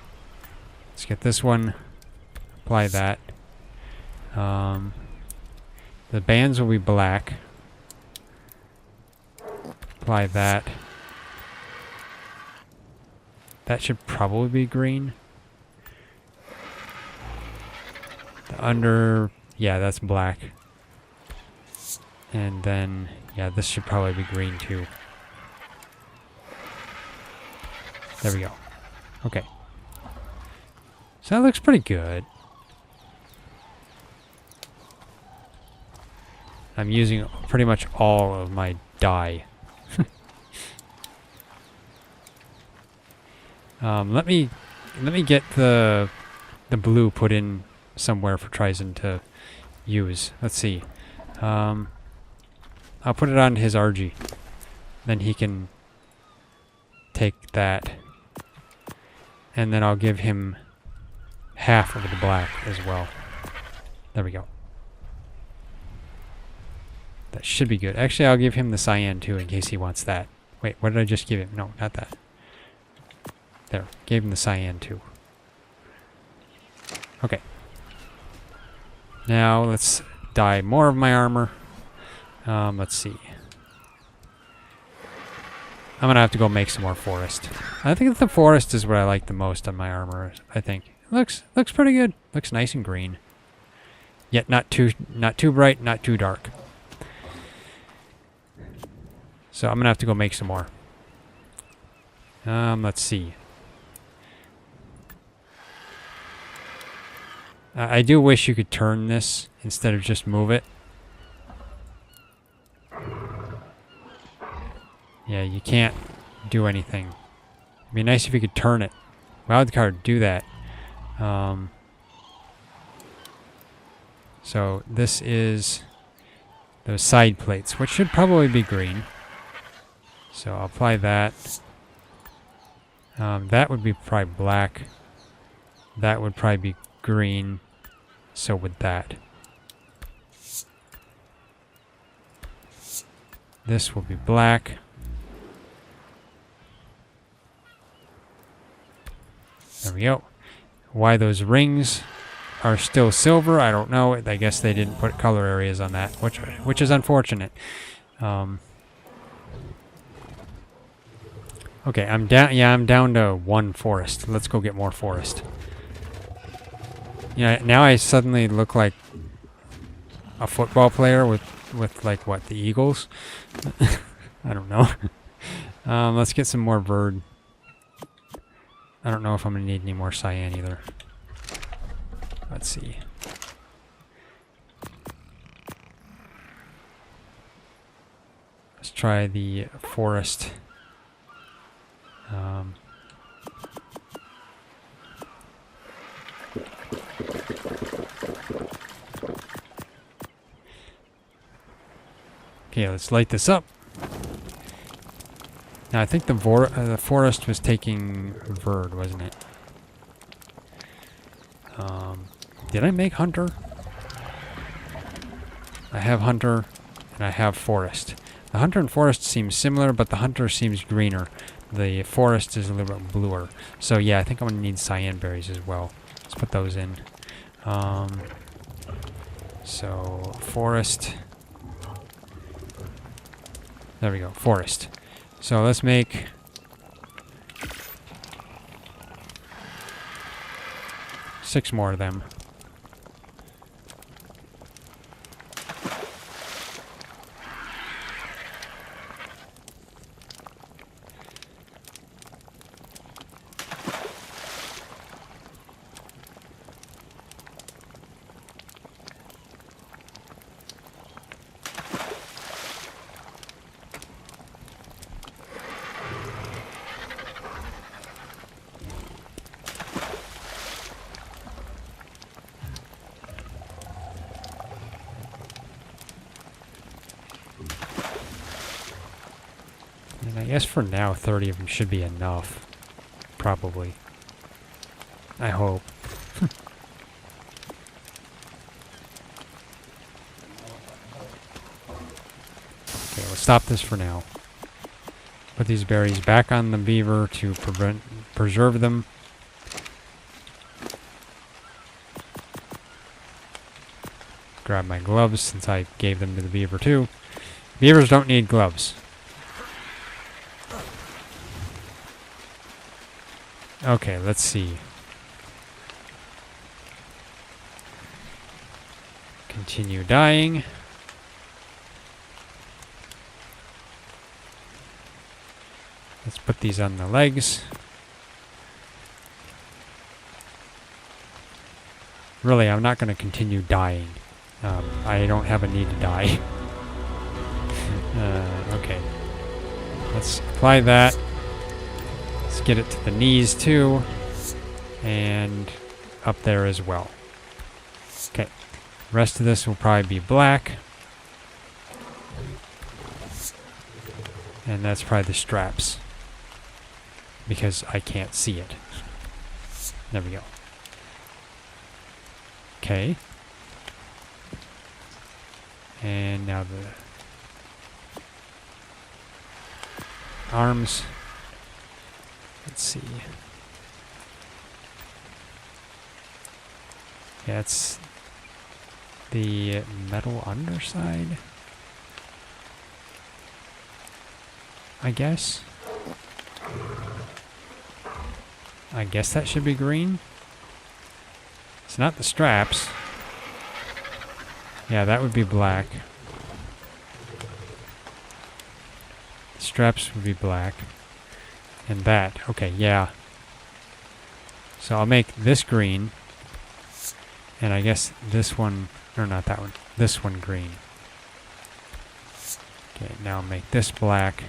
get this one. Apply that. The bands will be black. Apply that. That should probably be green. The under, yeah, that's black. And then, yeah, this should probably be green too. There we go. Okay. So that looks pretty good. I'm using pretty much all of my dye. Let me get the blue put in somewhere for TriZon to use. Let's see. I'll put it on his RG. Then he can take that. And then I'll give him half of the black as well. There we go. That should be good. Actually, I'll give him the cyan too in case he wants that. Wait, what did I just give him? No, not that. There, gave him the cyan too. Okay. Now let's dye more of my armor. Let's see. I'm gonna have to go make some more forest. I think the forest is what I like the most on my armor. I think looks pretty good. Looks nice and green. Yet not too bright, not too dark. So I'm gonna have to go make some more. Let's see. I do wish you could turn this instead of just move it. Yeah, you can't do anything. It'd be nice if you could turn it. Wildcard, do that. So this is those side plates, which should probably be green. So I'll apply that. That would be probably black. That would probably be green. So would that. This will be black. There we go. Why those rings are still silver, I don't know. I guess they didn't put color areas on that, which is unfortunate. Okay, I'm down. Yeah, I'm down to 1 forest. Let's go get more forest. Yeah, now I suddenly look like a football player with like what, the Eagles? I don't know. Let's get some more verd. I don't know if I'm gonna need any more cyan either. Let's see. Let's try the forest. Okay, let's light this up. Now I think the forest was taking verd, wasn't it? Did I make hunter? I have hunter and I have forest. The hunter and forest seem similar, but the hunter seems greener. The forest is a little bit bluer. So yeah, I think I'm gonna need cyan berries as well. Let's put those in. So forest. There we go, forest. So let's make 6 more of them. And I guess for now, 30 of them should be enough. Probably. I hope. Okay, let's stop this for now. Put these berries back on the beaver to preserve them. Grab my gloves since I gave them to the beaver too. Beavers don't need gloves. Okay, let's see. Continue dying. Let's put these on the legs. Really, I'm not going to continue dying. I don't have a need to die. Okay. Let's apply that. Let's get it to the knees too. And up there as well. Okay. The rest of this will probably be black. And that's probably the straps. Because I can't see it. There we go. Okay. And now the arms. Let's see. Yeah, it's the metal underside, I guess. I guess that should be green. It's not the straps. Yeah, that would be black. The straps would be black. And that. Okay, yeah. So I'll make this green. And I guess this one, or not that one, this one green. Okay, now I'll make this black.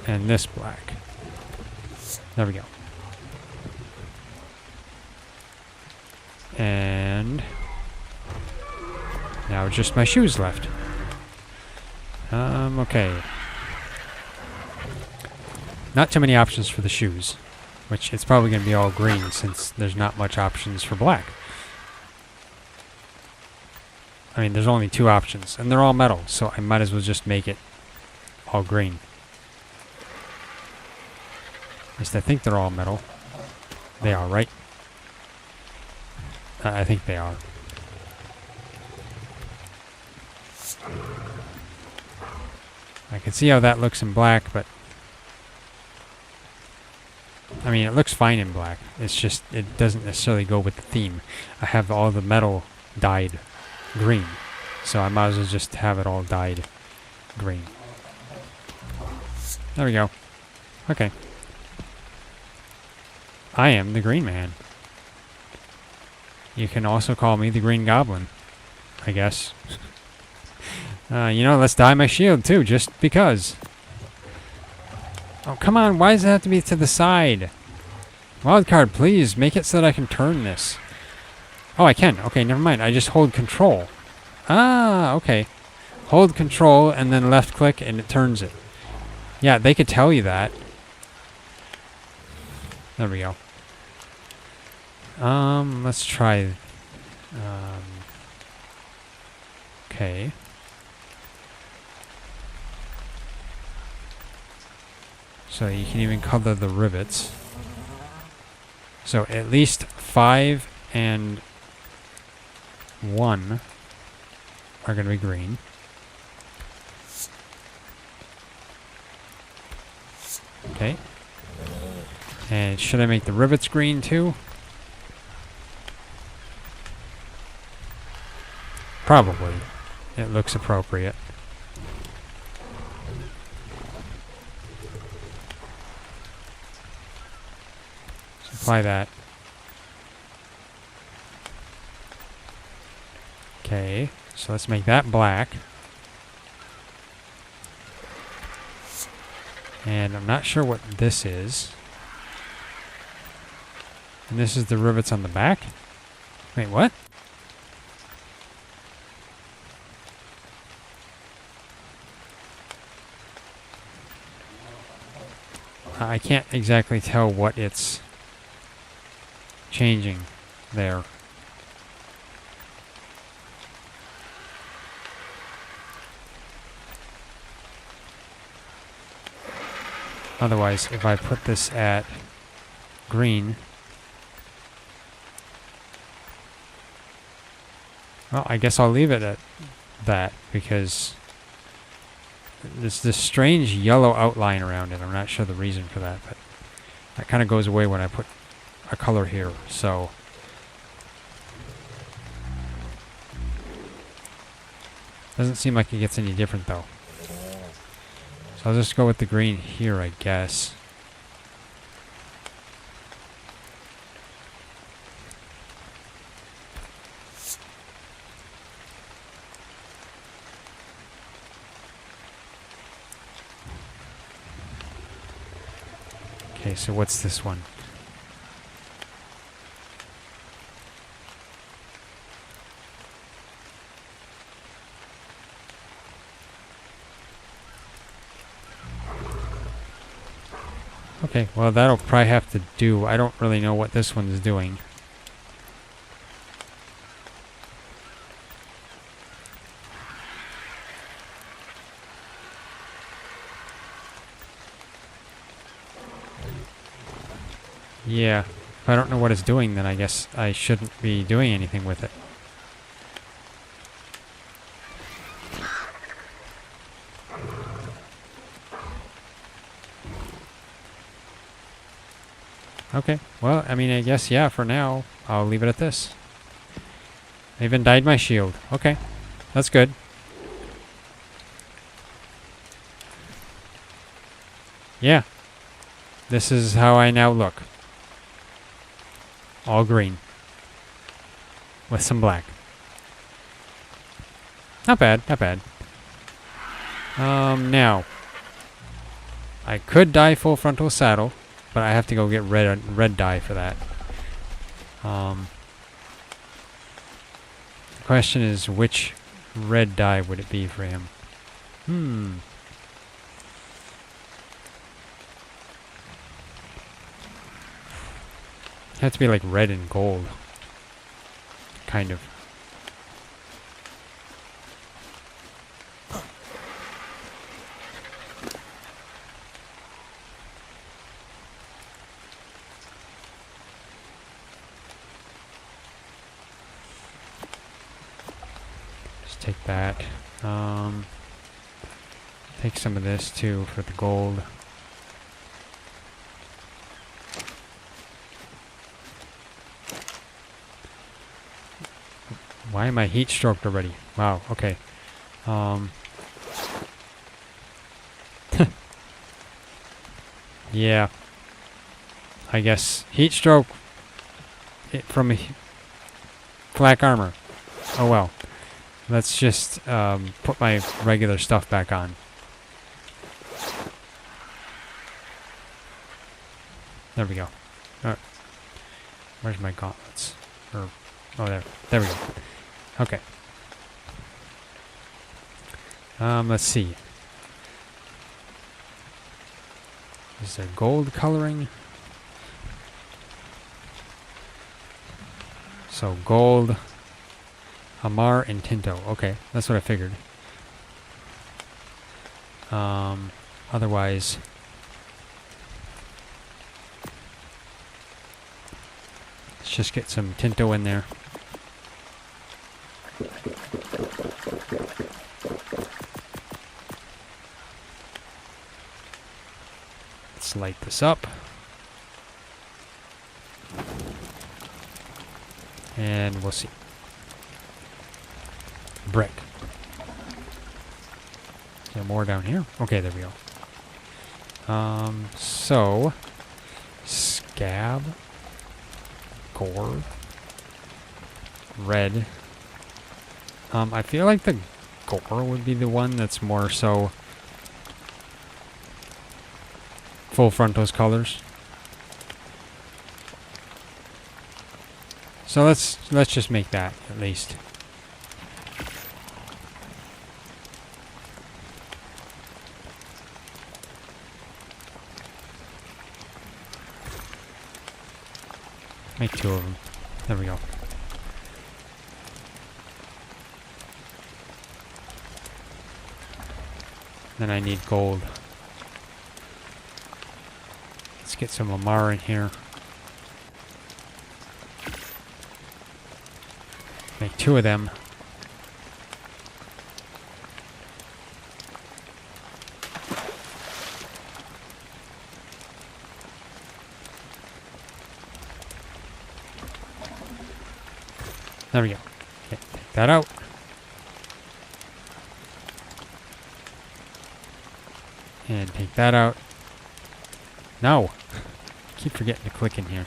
And this black. There we go. And now just my shoes left. Okay. Not too many options for the shoes, which it's probably going to be all green since there's not much options for black. I mean, there's only 2 options, and they're all metal, so I might as well just make it all green. At least I think they're all metal. They are, right? I think they are. I can see how that looks in black, but I mean, it looks fine in black. It's just, it doesn't necessarily go with the theme. I have all the metal dyed green, so I might as well just have it all dyed green. There we go. Okay. I am the Green Man. You can also call me the Green Goblin, I guess. You know, let's dye my shield too, just because. Oh, come on, why does it have to be to the side? Wildcard, please, make it so that I can turn this. Oh, I can. Okay, never mind. I just hold control. Ah, okay. Hold control and then left click and it turns it. Yeah, they could tell you that. There we go. Let's try. Okay. So you can even color the rivets. So at least 5 and 1 are going to be green. Okay. And should I make the rivets green too? Probably. It looks appropriate. So apply that. Okay, so let's make that black. And I'm not sure what this is. And this is the rivets on the back? Wait, what? I can't exactly tell what it's changing there. Otherwise, if I put this at green, well, I guess I'll leave it at that because there's this strange yellow outline around it. I'm not sure the reason for that, but that kind of goes away when I put a color here. So doesn't seem like it gets any different though. So I'll just go with the green here, I guess. Okay, so what's this one? Okay, well that'll probably have to do. I don't really know what this one's doing. Yeah, if I don't know what it's doing, then I guess I shouldn't be doing anything with it. Okay, well, I mean, I guess, yeah, for now, I'll leave it at this. I even dyed my shield. Okay, that's good. Yeah, this is how I now look. All green. With some black. Not bad, not bad. Now, I could dye full frontal saddle, but I have to go get red dye for that. Question is, which red dye would it be for him? Have to be like red and gold. Kind of. Just take that. Take some of this too for the gold. Why am I heat stroked already? Wow, okay. Yeah. I guess heat stroke from a black armor. Oh well. Let's just put my regular stuff back on. There we go. Where's my gauntlets? Oh, there. There we go. Okay. Let's see. Is there gold coloring? So gold, Hamar, and Tinto. Okay, that's what I figured. Otherwise, let's just get some Tinto in there. Let's light this up. And we'll see. Brick. Is there more down here? Okay, there we go. So scab, gore, red. I feel like the gore would be the one that's more so full frontals colors. So let's just make that at least. Make two of them. There we go. Then I need gold. Let's get some Amar in here. Make two of them. There we go. Okay, take that out. And take that out. No! Keep forgetting to click in here.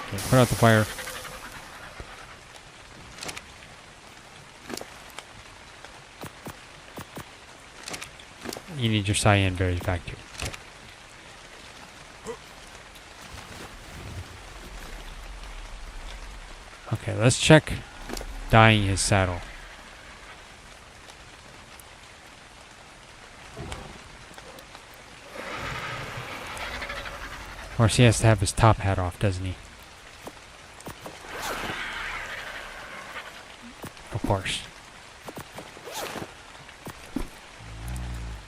Okay, put out the fire. You need your cyan berries back too. Okay, let's check dyeing his saddle. Of course, he has to have his top hat off, doesn't he? Of course.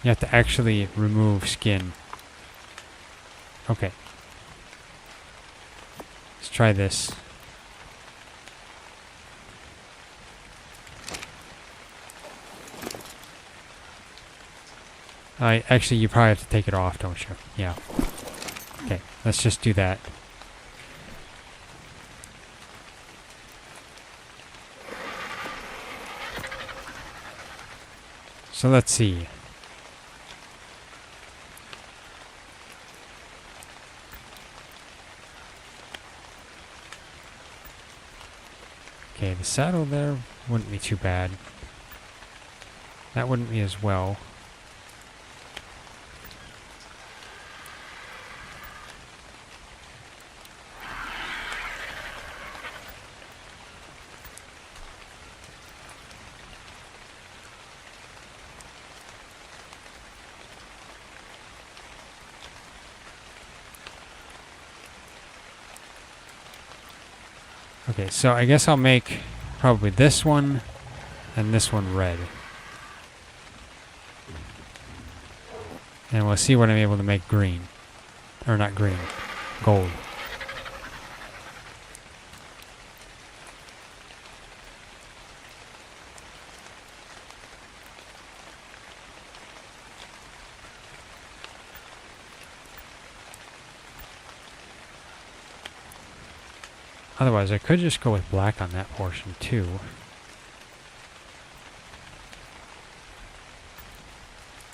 You have to actually remove skin. Okay. Let's try this. Actually, you probably have to take it off, don't you? Yeah. Okay, let's just do that. So let's see. Okay, the saddle there wouldn't be too bad. That wouldn't be as well. Okay, so I guess I'll make probably this one and this one red. And we'll see what I'm able to make green. Or not green, gold. Otherwise, I could just go with black on that portion too.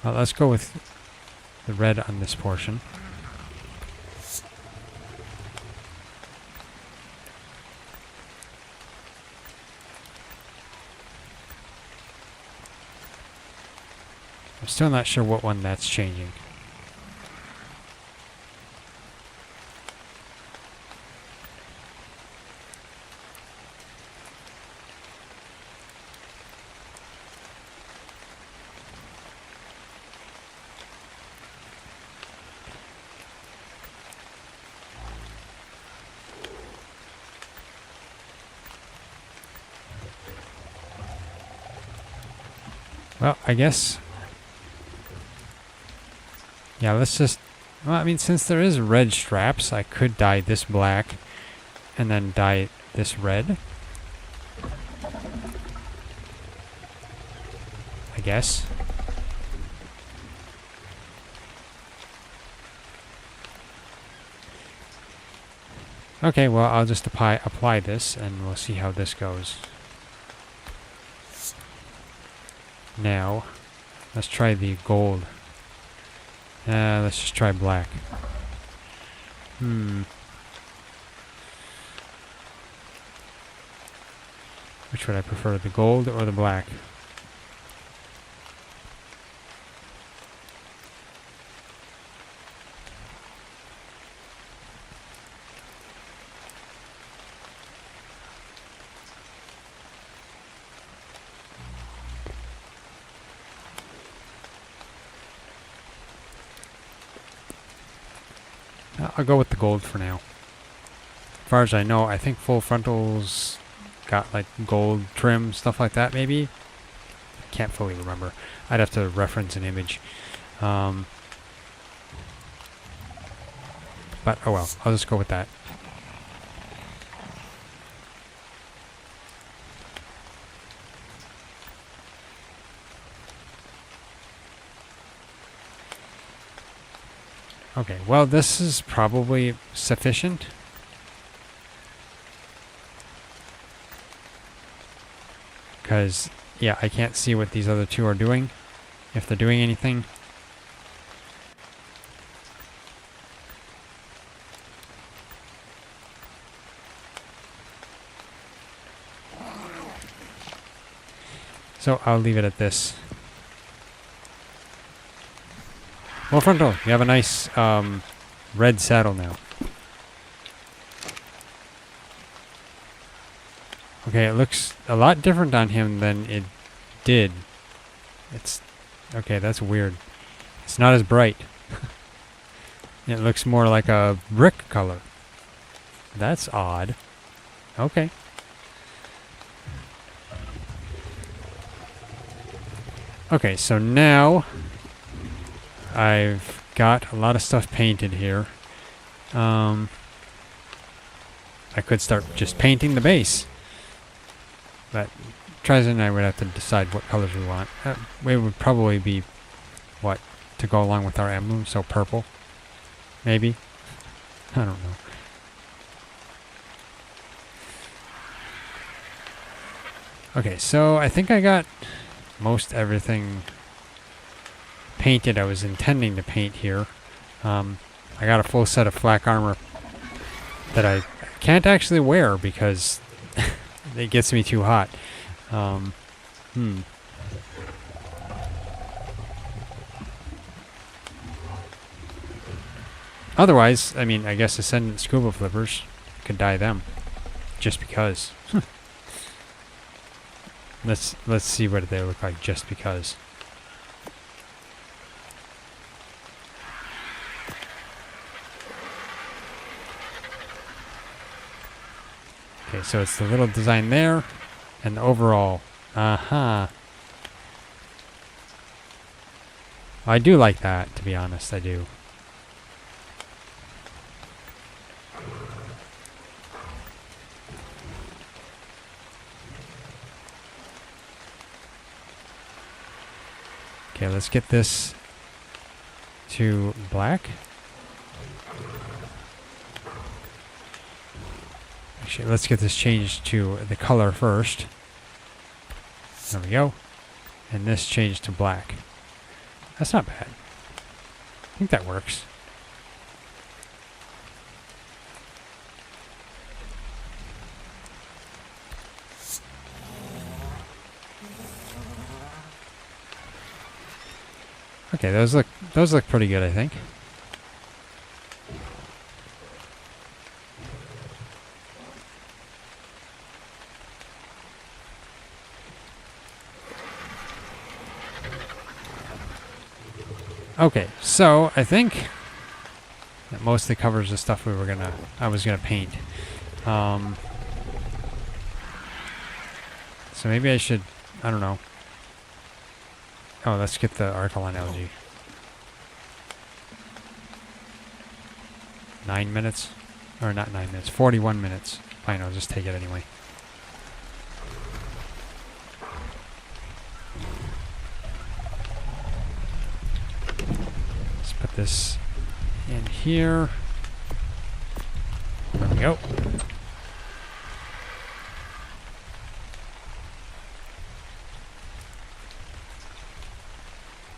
Well, let's go with the red on this portion. I'm still not sure what one that's changing. Well, I guess... yeah, let's just... well, I mean, since there is red straps, I could dye this black and then dye this red. I guess. Okay, well, I'll just apply this and we'll see how this goes. Now, let's try the gold. Let's just try black. Which would I prefer, the gold or the black? I'll go with the gold for now. As far as I know, I think full frontals got like gold trim, stuff like that maybe? Can't fully remember. I'd have to reference an image. But oh well, I'll just go with that. Okay, well, this is probably sufficient. Because, yeah, I can't see what these other two are doing, if they're doing anything. So I'll leave it at this. Well, frontal, you have a nice red saddle now. Okay, it looks a lot different on him than it did. It's... okay, that's weird. It's not as bright. It looks more like a brick color. That's odd. Okay. Okay, so now... I've got a lot of stuff painted here. I could start just painting the base. But TriZon and I would have to decide what colors we want. It would probably be, what, to go along with our emblem, so purple? Maybe? I don't know. Okay, so I think I got most everything painted I was intending to paint here. I got a full set of flak armor that I can't actually wear because it gets me too hot. Otherwise, I mean, I guess Ascendant Scuba Flippers, could dye them. Just because. Let's see what they look like just because. Okay, so it's the little design there, and the overall. Uh-huh. I do like that, to be honest, I do. Okay, let's get this to black. Actually, let's get this changed to the color first. There we go. And this changed to black. That's not bad. I think that works. Okay, those look pretty good, I think. Okay, so I think that mostly covers the stuff I was gonna paint. So maybe I should, I don't know. Oh, let's get the alkaline algae. 9 minutes? Or not 9 minutes, 41 minutes. Fine, I'll just take it anyway. Let's put this in here. There we go.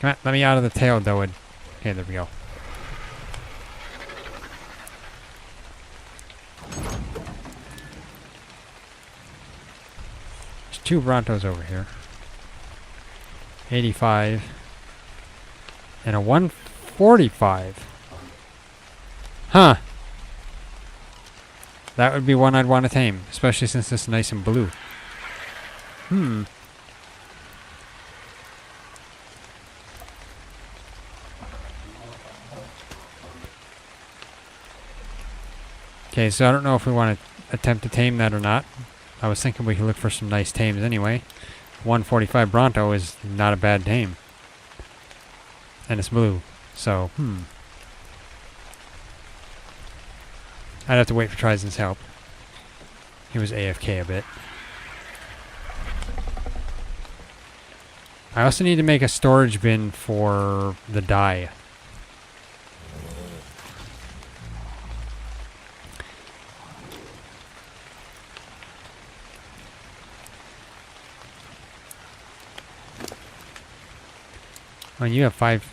Come on, let me out of the tail, Doid. Okay, there we go. There's 2 Brontos over here. 85. And a 145. Huh. That would be one I'd want to tame, especially since it's nice and blue. Hmm. Okay, so I don't know if we want to attempt to tame that or not. I was thinking we could look for some nice tames anyway. 145 Bronto is not a bad tame. And it's blue, so, I'd have to wait for TriZon's help. He was AFK a bit. I also need to make a storage bin for the dye. Oh, and you have 5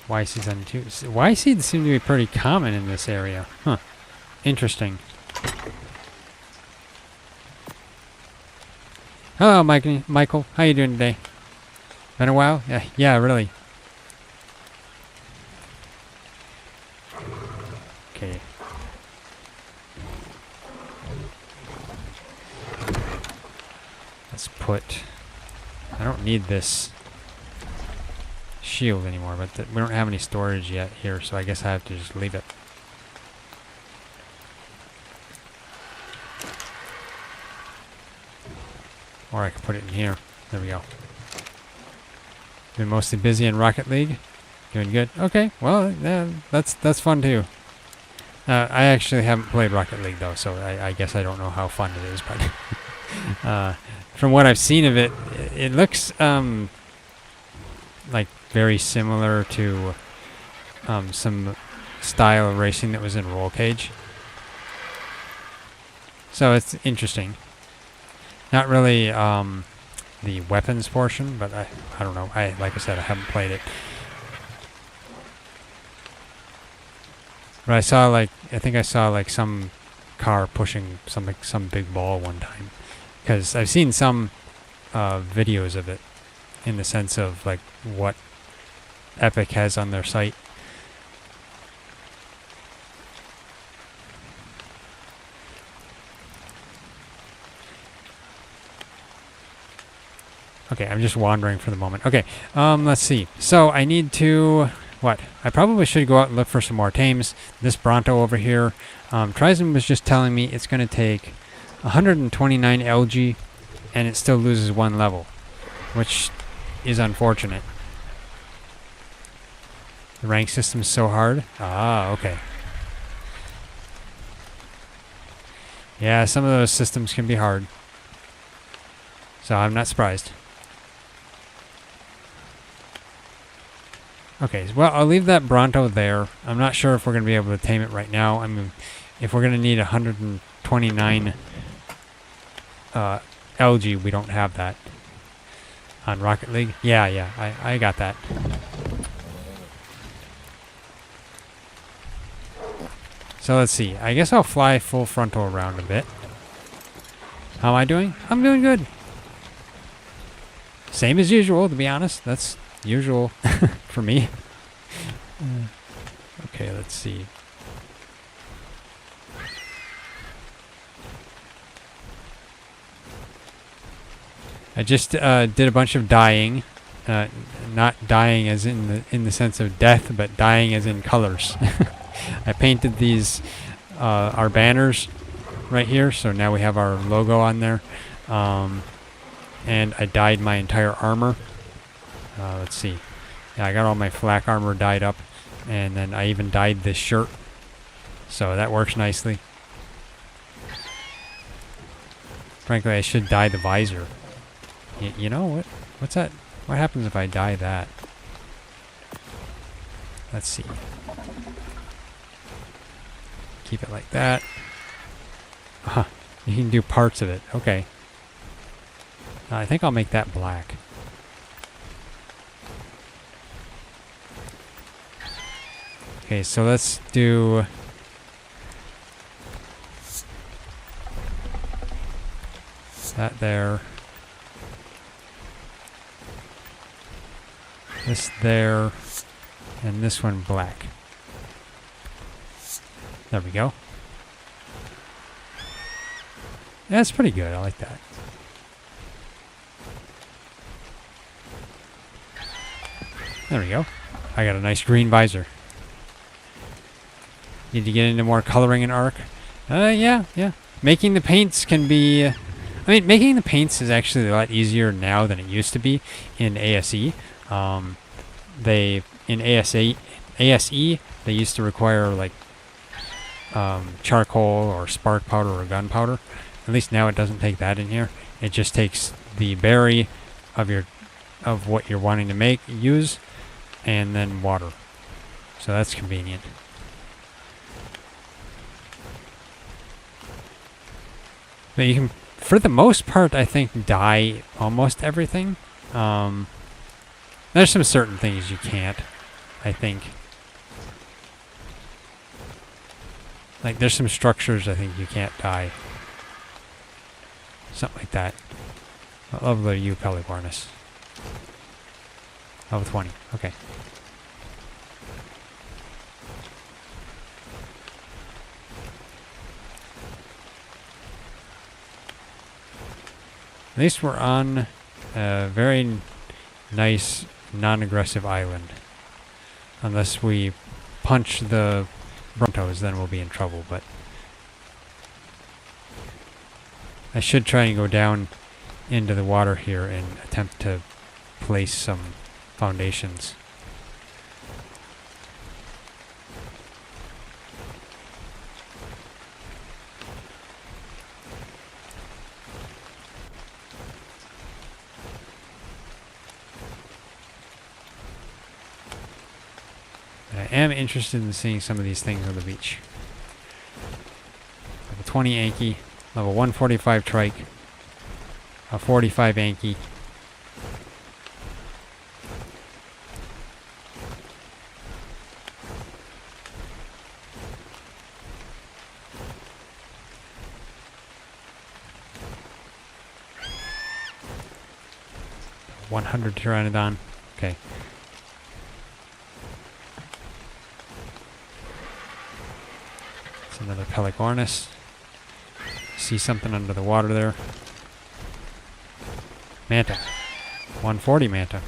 YCs on 2. YCs seem to be pretty common in this area. Huh. Interesting. Hello, Michael. How you doing today? Been a while? Yeah, really. Okay. Let's put... I don't need this shield anymore, but we don't have any storage yet here, so I guess I have to just leave it. Or I could put it in here. There we go. Been mostly busy in Rocket League. Doing good. Okay, well, that's fun too. I actually haven't played Rocket League though, so I guess I don't know how fun it is, but from what I've seen of it, it looks like very similar to some style of racing that was in Roll Cage. So it's interesting. Not really the weapons portion, but I don't know. Like I said, I haven't played it. But I think I saw like some car pushing some big ball one time. Because I've seen some videos of it in the sense of like what Epic has on their site. Okay, I'm just wandering for the moment. Okay, let's see. So I need to... What? I probably should go out and look for some more tames. This Bronto over here. TriZon was just telling me it's going to take 129 algae, and it still loses 1 level, which is unfortunate. The rank system's so hard. Ah, okay. Yeah, some of those systems can be hard. So I'm not surprised. Okay, well, I'll leave that Bronto there. I'm not sure if we're going to be able to tame it right now. I mean, if we're going to need 129 algae, we don't have that. On Rocket League? Yeah, I got that. So let's see. I guess I'll fly full frontal around a bit. How am I doing? I'm doing good. Same as usual, to be honest. That's usual for me. Okay, let's see. I just did a bunch of dyeing. Not dying as in the sense of death, but dying as in colors. I painted these our banners right here, so now we have our logo on there. And I dyed my entire armor. Let's see. Yeah, I got all my flak armor dyed up, and then I even dyed this shirt, so that works nicely. Frankly, I should dye the visor. You know what? What's that? What happens if I dye that? Let's see. Keep it like that. You can do parts of it. Okay. I think I'll make that black. Okay, so let's do... that there. This there. And this one black. There we go. Yeah, it's pretty good. I like that. There we go. I got a nice green visor. Need to get into more coloring in ARK? Yeah. Making the paints can be... I mean, making the paints is actually a lot easier now than it used to be in ASE. In ASE, they used to require, like, charcoal or spark powder or gunpowder. At least now it doesn't take that in here. It just takes the berry of what you're wanting to use, and then water. So that's convenient. But you can, for the most part, I think, dye almost everything. There's some certain things you can't, I think. Like, there's some structures I think you can't dye. Something like that. I love the U Pelicornis. Level 20. Okay. At least we're on a very nice, non-aggressive island. Unless we punch the Brontos, then we'll be in trouble, but... I should try and go down into the water here and attempt to place some foundations. I am interested in seeing some of these things on the beach. Level 20 Anki, level 145 Trike, a 45 Anki. $100 Pteranodon. Okay. It's another Pelicornis. See something under the water there. Manta. 140 Manta.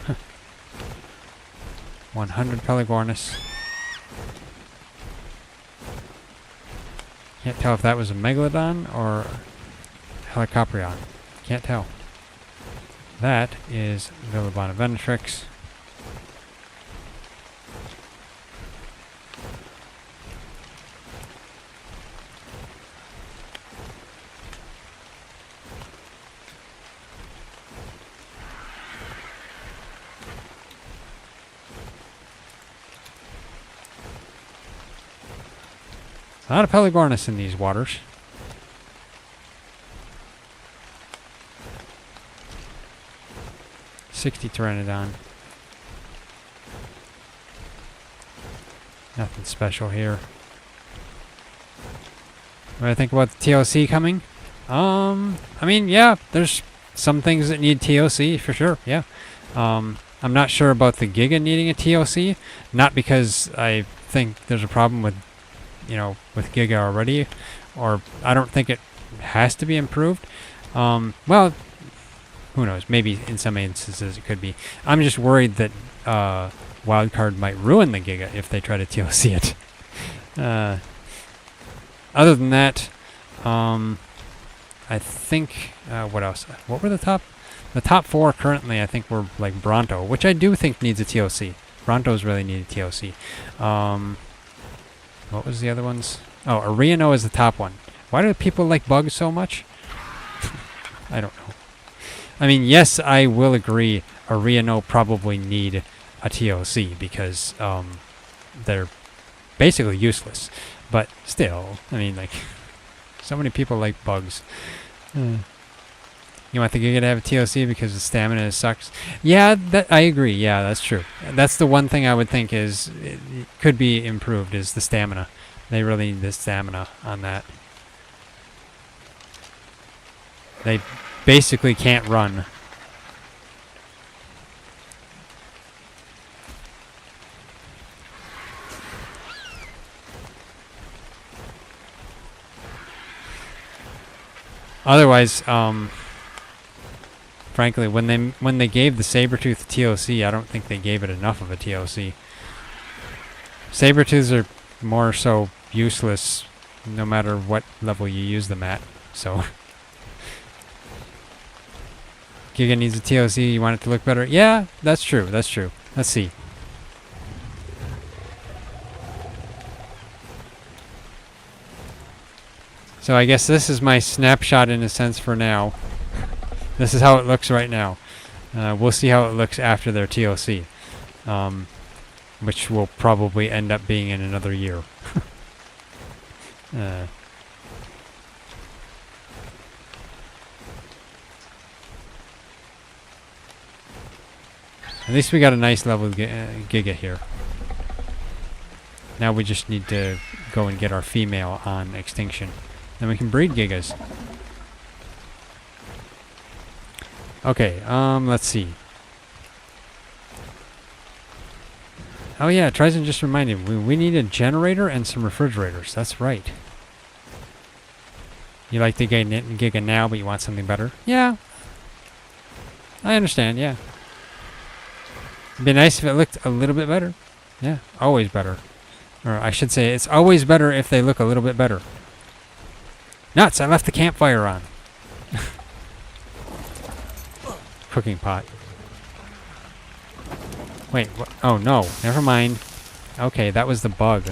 100 Pelicornis. Can't tell if that was a Megalodon or Helicoprion? Can't tell. That is Villa Bonaventrix. A lot of Pelagornis in these waters. $60 Pteranodon. Nothing special here. What do I think about the TLC coming? I mean, yeah, there's some things that need TLC for sure, yeah. I'm not sure about the Giga needing a TLC, not because I think there's a problem with, you know, with Giga already, or I don't think it has to be improved. Well, who knows? Maybe in some instances it could be. I'm just worried that Wildcard might ruin the Giga if they try to TLC it. Other than that, I think, what else? What were the top? The top 4 currently, I think, were like Bronto, which I do think needs a TLC. Brontos really need a TLC. What was the other ones? Oh, Ariano is the top one. Why do people like bugs so much? I don't know. I mean, yes, I will agree. Ariano probably need a TLC because they're basically useless. But still, I mean, like, so many people like bugs. You want the Giga to have a TLC because the stamina sucks? Yeah, I agree. Yeah, that's true. That's the one thing I would think is it could be improved is the stamina. They really need the stamina on that. They basically can't run. Otherwise, frankly, when they gave the Sabertooth TLC, I don't think they gave it enough of a TLC. Sabertooths are more so useless no matter what level you use them at, so... Giga needs a TLC, you want it to look better? Yeah, that's true, that's true. Let's see. So I guess this is my snapshot in a sense for now. This is how it looks right now. We'll see how it looks after their TLC. Which will probably end up being in another year. At least we got a nice level Giga here. Now we just need to go and get our female on extinction. Then we can breed Gigas. Okay, let's see. Oh yeah, TriZon just reminded me, we need a generator and some refrigerators. That's right. You like the Giga now, but you want something better? Yeah. I understand, yeah. It'd be nice if it looked a little bit better. Yeah, always better. Or I should say, it's always better if they look a little bit better. Nuts, I left the campfire on. Cooking pot. Wait, oh no, never mind. Okay, that was the bug.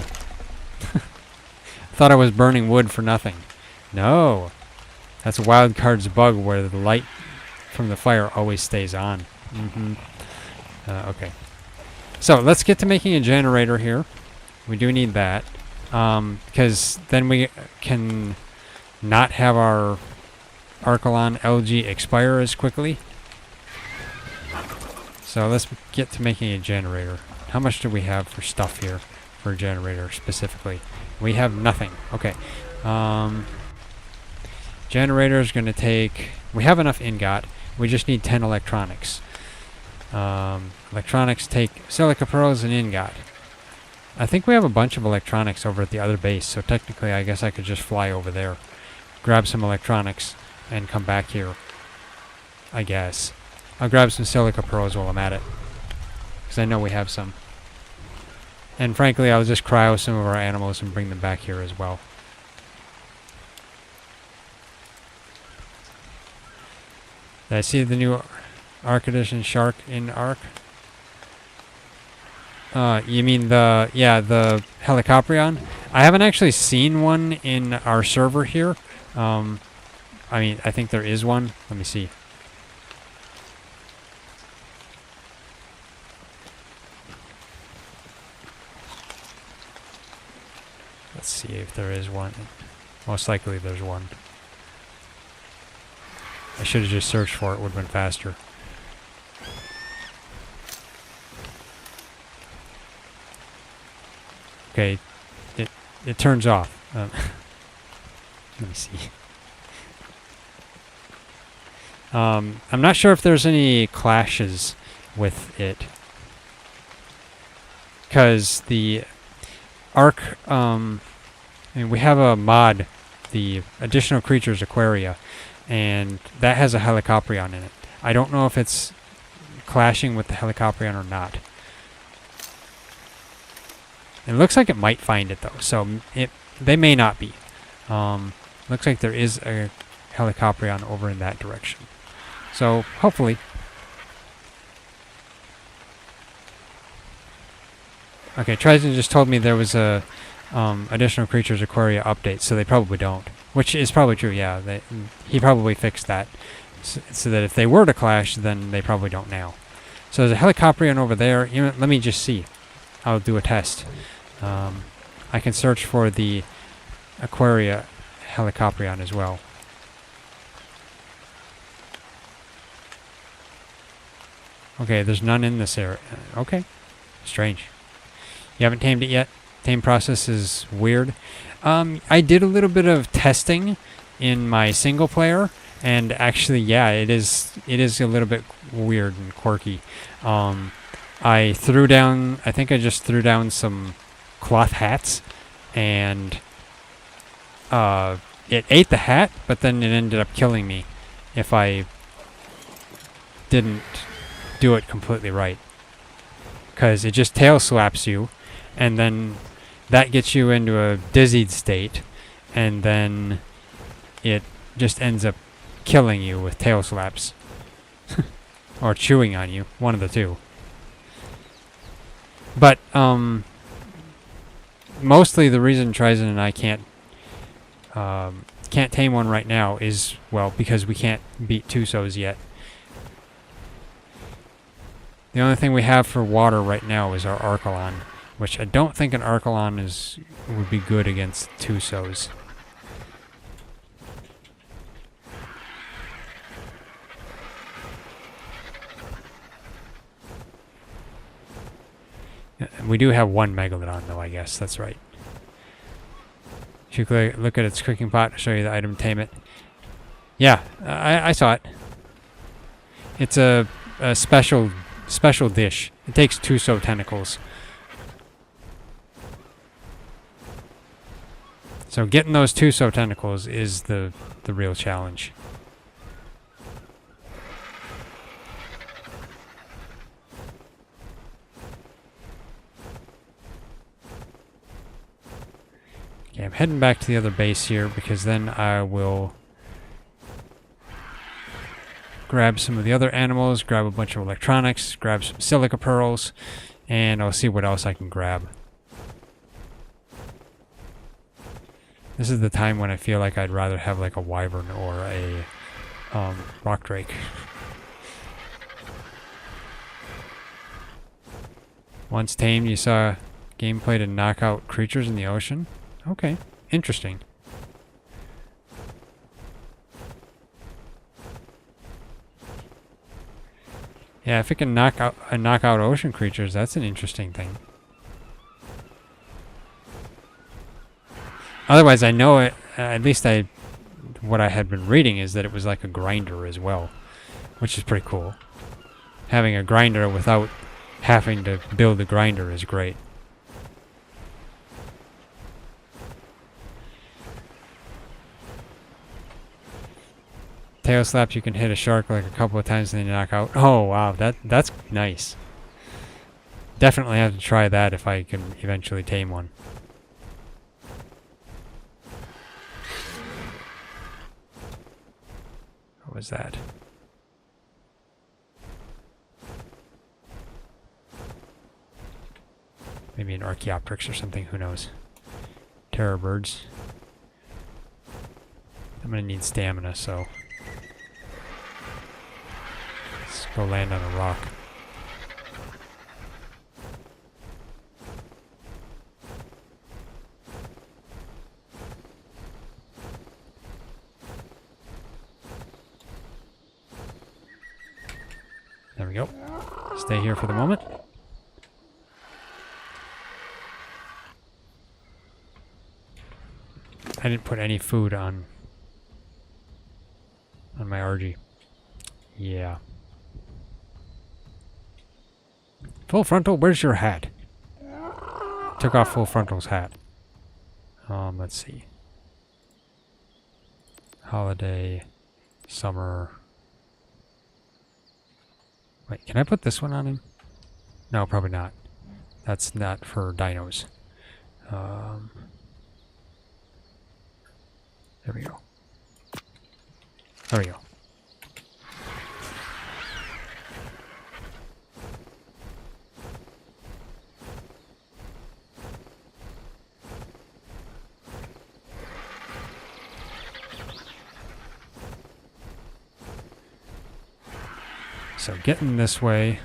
Thought I was burning wood for nothing. No. That's Wildcard's bug where the light from the fire always stays on. Okay. So, let's get to making a generator here. We do need that. Because then we can not have our Archelon LG expire as quickly. So let's get to making a generator. How much do we have for stuff here for a generator specifically? We have nothing. Okay. Generator is going to take... We have enough ingot. We just need 10 electronics. Electronics take silica pearls and ingot. I think we have a bunch of electronics over at the other base, so technically I guess I could just fly over there, grab some electronics, and come back here. I guess. I'll grab some silica pearls while I'm at it, because I know we have some. And frankly, I'll just cryo some of our animals and bring them back here as well. Did I see the new ARK edition shark in ARK? You mean the Helicoprion? I haven't actually seen one in our server here. I mean, I think there is one. Let me see. Let's see if there is one. Most likely there's one. I should have just searched for it. Would have been faster. Okay, it turns off. Let me see. I'm not sure if there's any clashes with it, because the ARK, and we have a mod, the Additional Creatures Aquaria, and that has a Helicoprion in it. I don't know if it's clashing with the Helicoprion or not. It looks like it might find it though, so they may not be. Looks like there is a Helicoprion over in that direction. So hopefully. Okay, TriZon just told me there was a Additional Creatures Aquaria update, so they probably don't. Which is probably true, yeah. He probably fixed that. So that if they were to clash, then they probably don't now. So there's a Helicoprion over there. You know, let me just see. I'll do a test. I can search for the Aquaria Helicoprion as well. Okay, there's none in this area. Okay. Strange. You haven't tamed it yet? Tame process is weird. I did a little bit of testing in my single player, and actually, yeah, it is a little bit weird and quirky. I think I just threw down some cloth hats, and it ate the hat, but then it ended up killing me if I didn't do it completely right. Because it just tail slaps you, and then that gets you into a dizzied state, and then it just ends up killing you with tail slaps. Or chewing on you, one of the two. But, mostly the reason TriZon and I can't tame one right now is, well, because we can't beat Tusos yet. The only thing we have for water right now is our Archelon, which I don't think an Archelon would be good against Tusos. We do have one Megalodon, though, I guess. That's right. Should we look at its cooking pot to show you the item, tame it? Yeah, I saw it. It's a special dish. It takes Tuso tentacles. So getting those Tuso tentacles is the real challenge. Okay, I'm heading back to the other base here because then I will grab some of the other animals, grab a bunch of electronics, grab some silica pearls, and I'll see what else I can grab. This is the time when I feel like I'd rather have like a wyvern or a rock drake. Once tamed, you saw gameplay to knock out creatures in the ocean? Okay, interesting. Yeah, if it can knock out ocean creatures, that's an interesting thing. Otherwise, I know it. At least what I had been reading is that it was like a grinder as well, which is pretty cool. Having a grinder without having to build a grinder is great. Tail slaps, you can hit a shark like a couple of times and then you knock out. Oh wow, that's nice. Definitely have to try that if I can eventually tame one. What was that? Maybe an Archaeopteryx or something, who knows. Terror birds. I'm gonna need stamina, so let's go land on a rock. There we go. Stay here for the moment. I didn't put any food on my RG. Yeah. Full Frontal, where's your hat? Took off Full Frontal's hat. Let's see. Holiday, summer. Wait, can I put this one on him? No, probably not. That's not for dinos. There we go. There we go. So getting this way.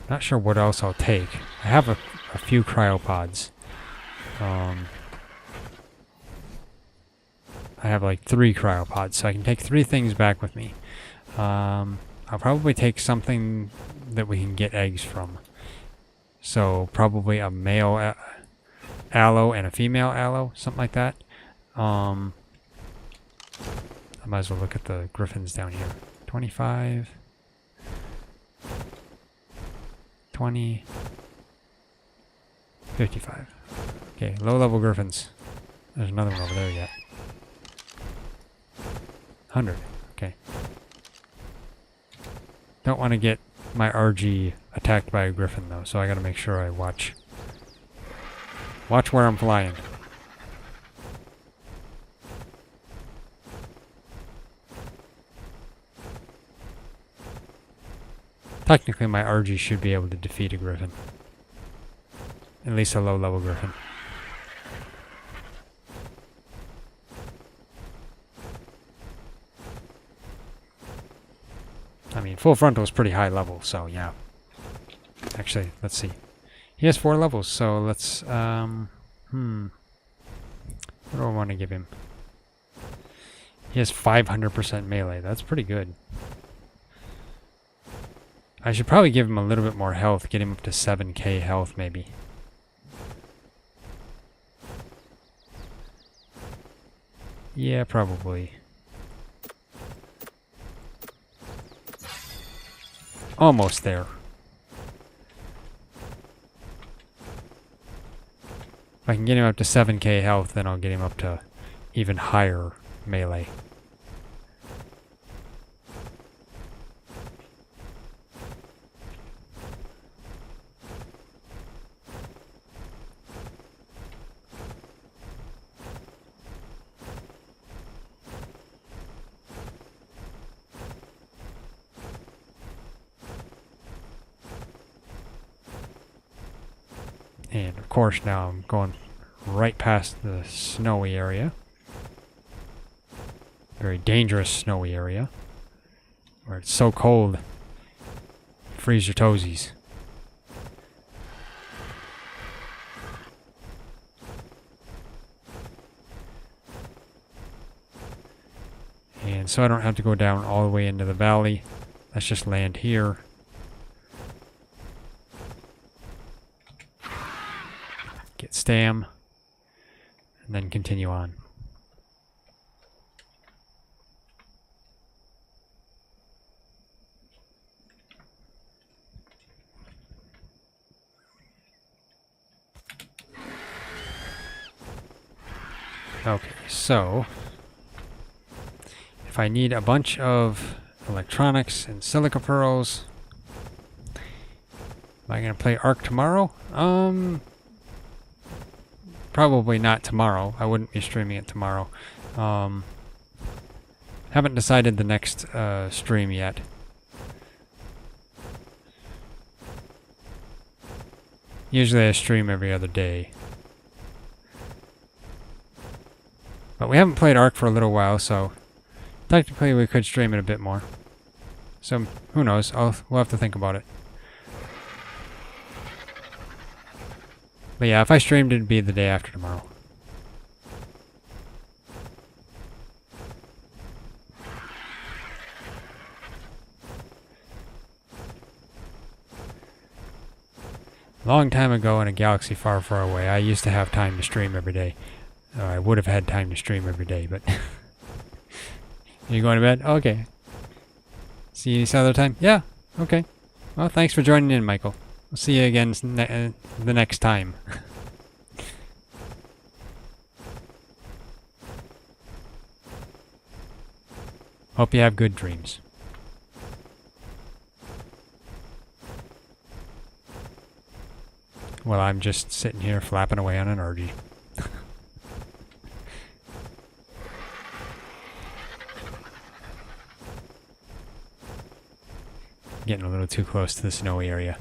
Not sure what else I'll take. I have a few cryopods. I have like 3 cryopods, so I can take 3 things back with me. I'll probably take something that we can get eggs from. So probably a male aloe and a female aloe, something like that. I might as well look at the griffins down here. 25, 20, 55. Okay, low-level griffins. There's another one over there yet. 100. Okay. Don't want to get my RG attacked by a griffin though, so I gotta make sure I watch where I'm flying. Technically my RG should be able to defeat a griffin. At least a low-level griffin. I mean, Full Frontal is pretty high level, so yeah. Actually, let's see. He has 4 levels, so let's, what do I want to give him? He has 500% melee. That's pretty good. I should probably give him a little bit more health, get him up to 7k health, maybe. Yeah, probably. Almost there. If I can get him up to 7k health, then I'll get him up to even higher melee. And of course now I'm going right past the snowy area. Very dangerous snowy area. Where it's so cold, freeze your toesies. And so I don't have to go down all the way into the valley. Let's just land here. Get stam, and then continue on. Okay, so if I need a bunch of electronics and silica pearls, am I going to play ARK tomorrow? Probably not tomorrow. I wouldn't be streaming it tomorrow. Haven't decided the next stream yet. Usually I stream every other day. But we haven't played ARK for a little while, so technically we could stream it a bit more. So, who knows? We'll have to think about it. But yeah, if I streamed, it'd be the day after tomorrow. Long time ago in a galaxy far, far away, I used to have time to stream every day. I would have had time to stream every day, but... You going to bed? Okay. See you some other time? Yeah, okay. Well, thanks for joining in, Michael. We'll see you again the next time. Hope you have good dreams. Well, I'm just sitting here flapping away on an orgy. Getting a little too close to the snowy area.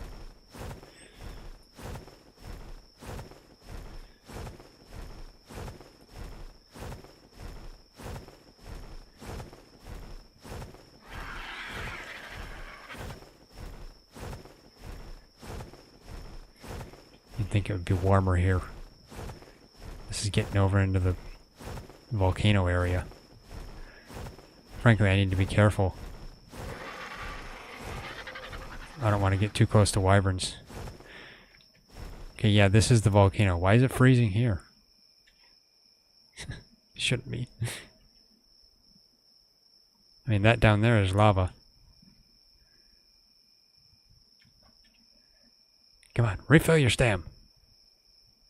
You'd think it would be warmer here. This is getting over into the volcano area. Frankly, I need to be careful. I don't want to get too close to wyverns. Okay, yeah, this is the volcano. Why is it freezing here? Shouldn't be. I mean, that down there is lava. Come on, refill your stam.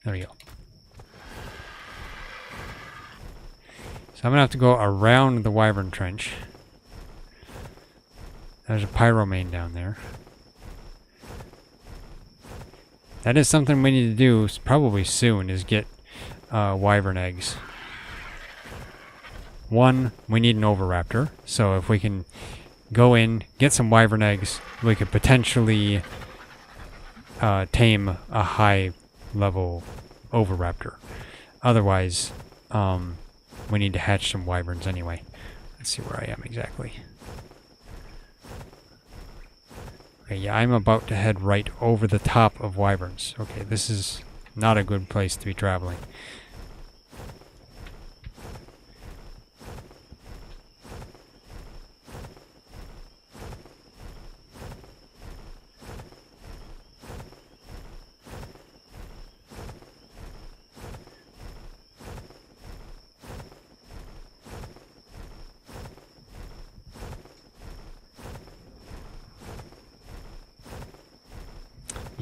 There we go. So I'm going to have to go around the wyvern trench. There's a pyromane down there. That is something we need to do probably soon, is get wyvern eggs. One, we need an oviraptor, so if we can go in, get some wyvern eggs, we could potentially tame a high-level oviraptor. Otherwise, we need to hatch some wyverns anyway. Let's see where I am exactly. Okay, yeah, I'm about to head right over the top of wyverns. Okay, this is not a good place to be traveling.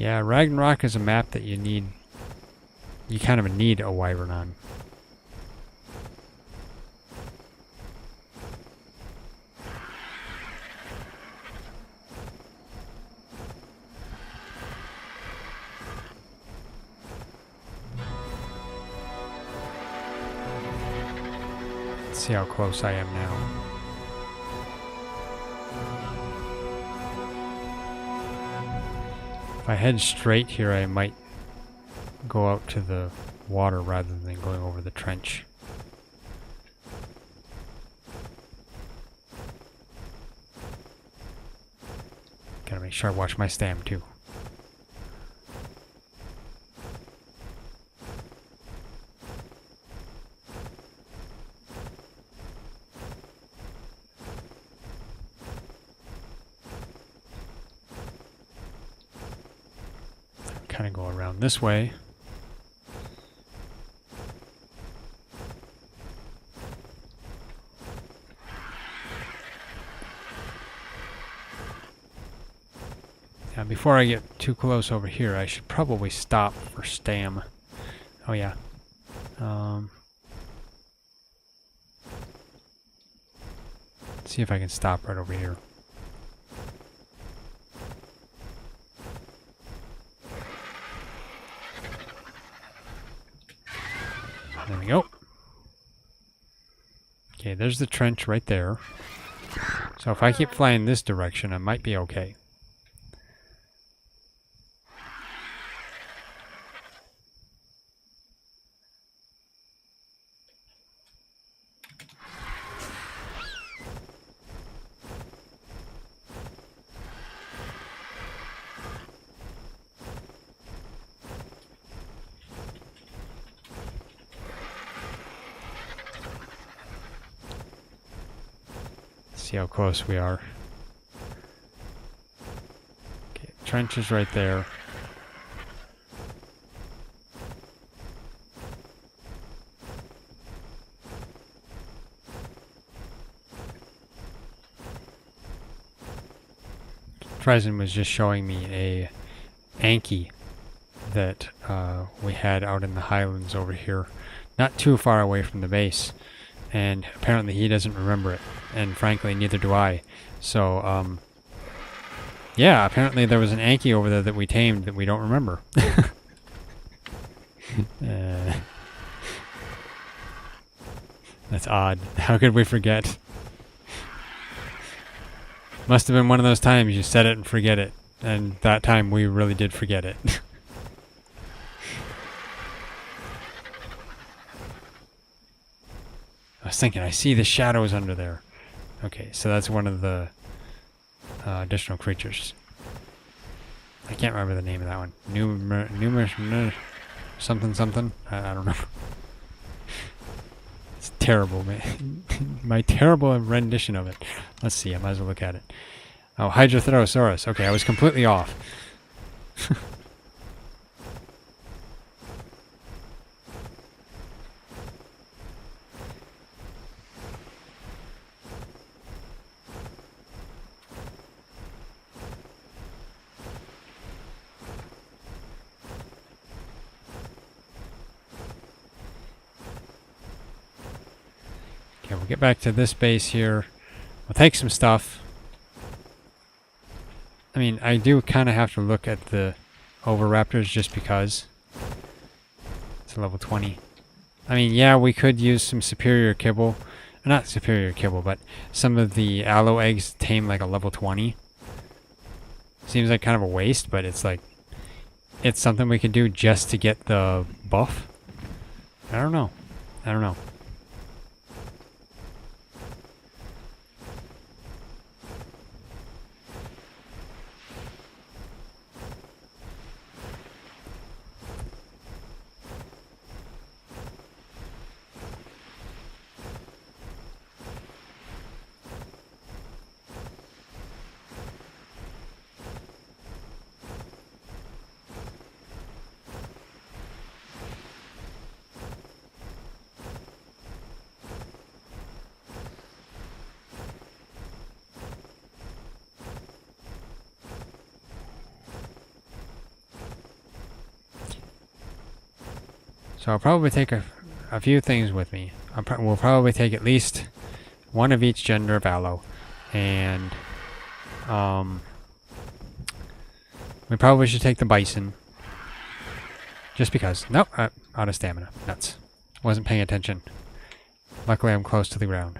Yeah, Ragnarok is a map that you kind of need a wyvern on. Let's see how close I am now. If I head straight here, I might go out to the water rather than going over the trench. Gotta make sure I watch my stam too. Kind of go around this way. Now, before I get too close over here, I should probably stop for stam. Oh yeah. See if I can stop right over here. There we go. Okay, there's the trench right there. So if I keep flying this direction, I might be okay. See how close we are. Okay, trench is right there. TriZon was just showing me a Anki that we had out in the highlands over here, not too far away from the base, and apparently he doesn't remember it, and frankly neither do I. So yeah, apparently there was an Anki over there that we tamed that we don't remember. That's odd. How could we forget? Must have been one of those times you set it and forget it. And that time we really did forget it. I was thinking, I see the shadows under there. Okay, so that's one of the additional creatures. I can't remember the name of that one. Something something. I don't know. It's terrible, man. My terrible rendition of it. Let's see, I might as well look at it. Oh, Hydrotherosaurus. Okay, I was completely off. Okay, we'll get back to this base here. We'll take some stuff. I mean, I do kind of have to look at the Oviraptors just because. It's a level 20. I mean, yeah, we could use some superior kibble. Not superior kibble, but some of the aloe eggs tame like a level 20. Seems like kind of a waste, but it's like, it's something we could do just to get the buff. I don't know. I don't know. So I'll probably take a few things with me. We'll probably take at least one of each gender of aloe. And we probably should take the bison. Just because. Nope, out of stamina. Nuts. Wasn't paying attention. Luckily I'm close to the ground.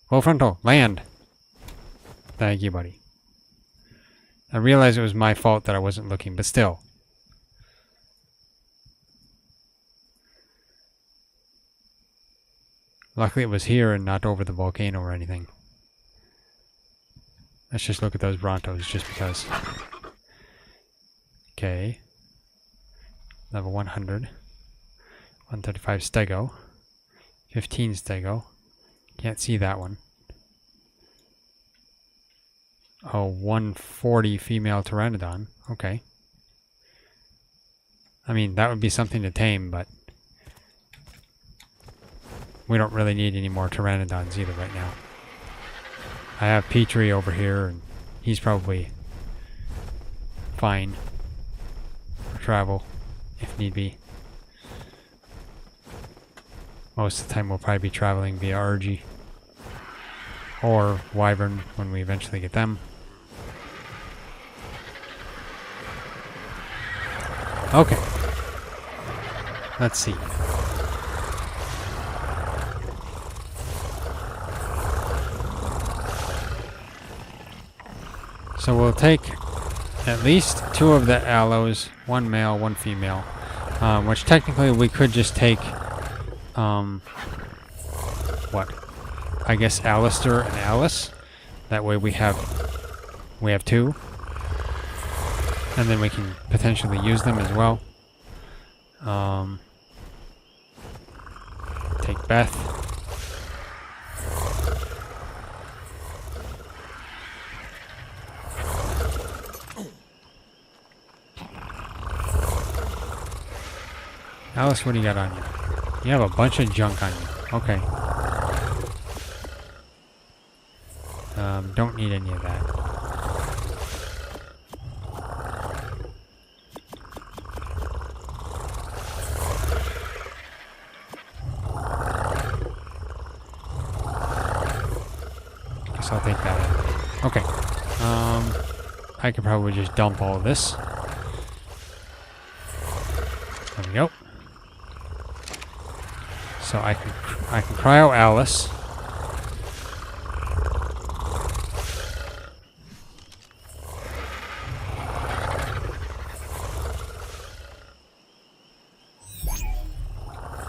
Full frontal, land! Thank you, buddy. I realized it was my fault that I wasn't looking, but still. Luckily it was here and not over the volcano or anything. Let's just look at those Brontos just because. Okay. Level 100. 135 Stego. 15 Stego. Can't see that one. Oh, 140 female Pteranodon. Okay. I mean, that would be something to tame, but we don't really need any more Pteranodons either right now. I have Petrie over here, and he's probably fine for travel, if need be. Most of the time we'll probably be traveling via Argy. Or Wyvern when we eventually get them. Okay. Let's see. So we'll take at least 2 of the aloes, 1 male, 1 female, which technically we could just take, what? I guess Alistair and Alice. That way we have 2. And then we can potentially use them as well. Take Beth. Alice, what do you got on you? You have a bunch of junk on you. Okay. Don't need any of that. Guess I'll take that in. Okay. I could probably just dump all of this. There we go. So I can cryo Alice.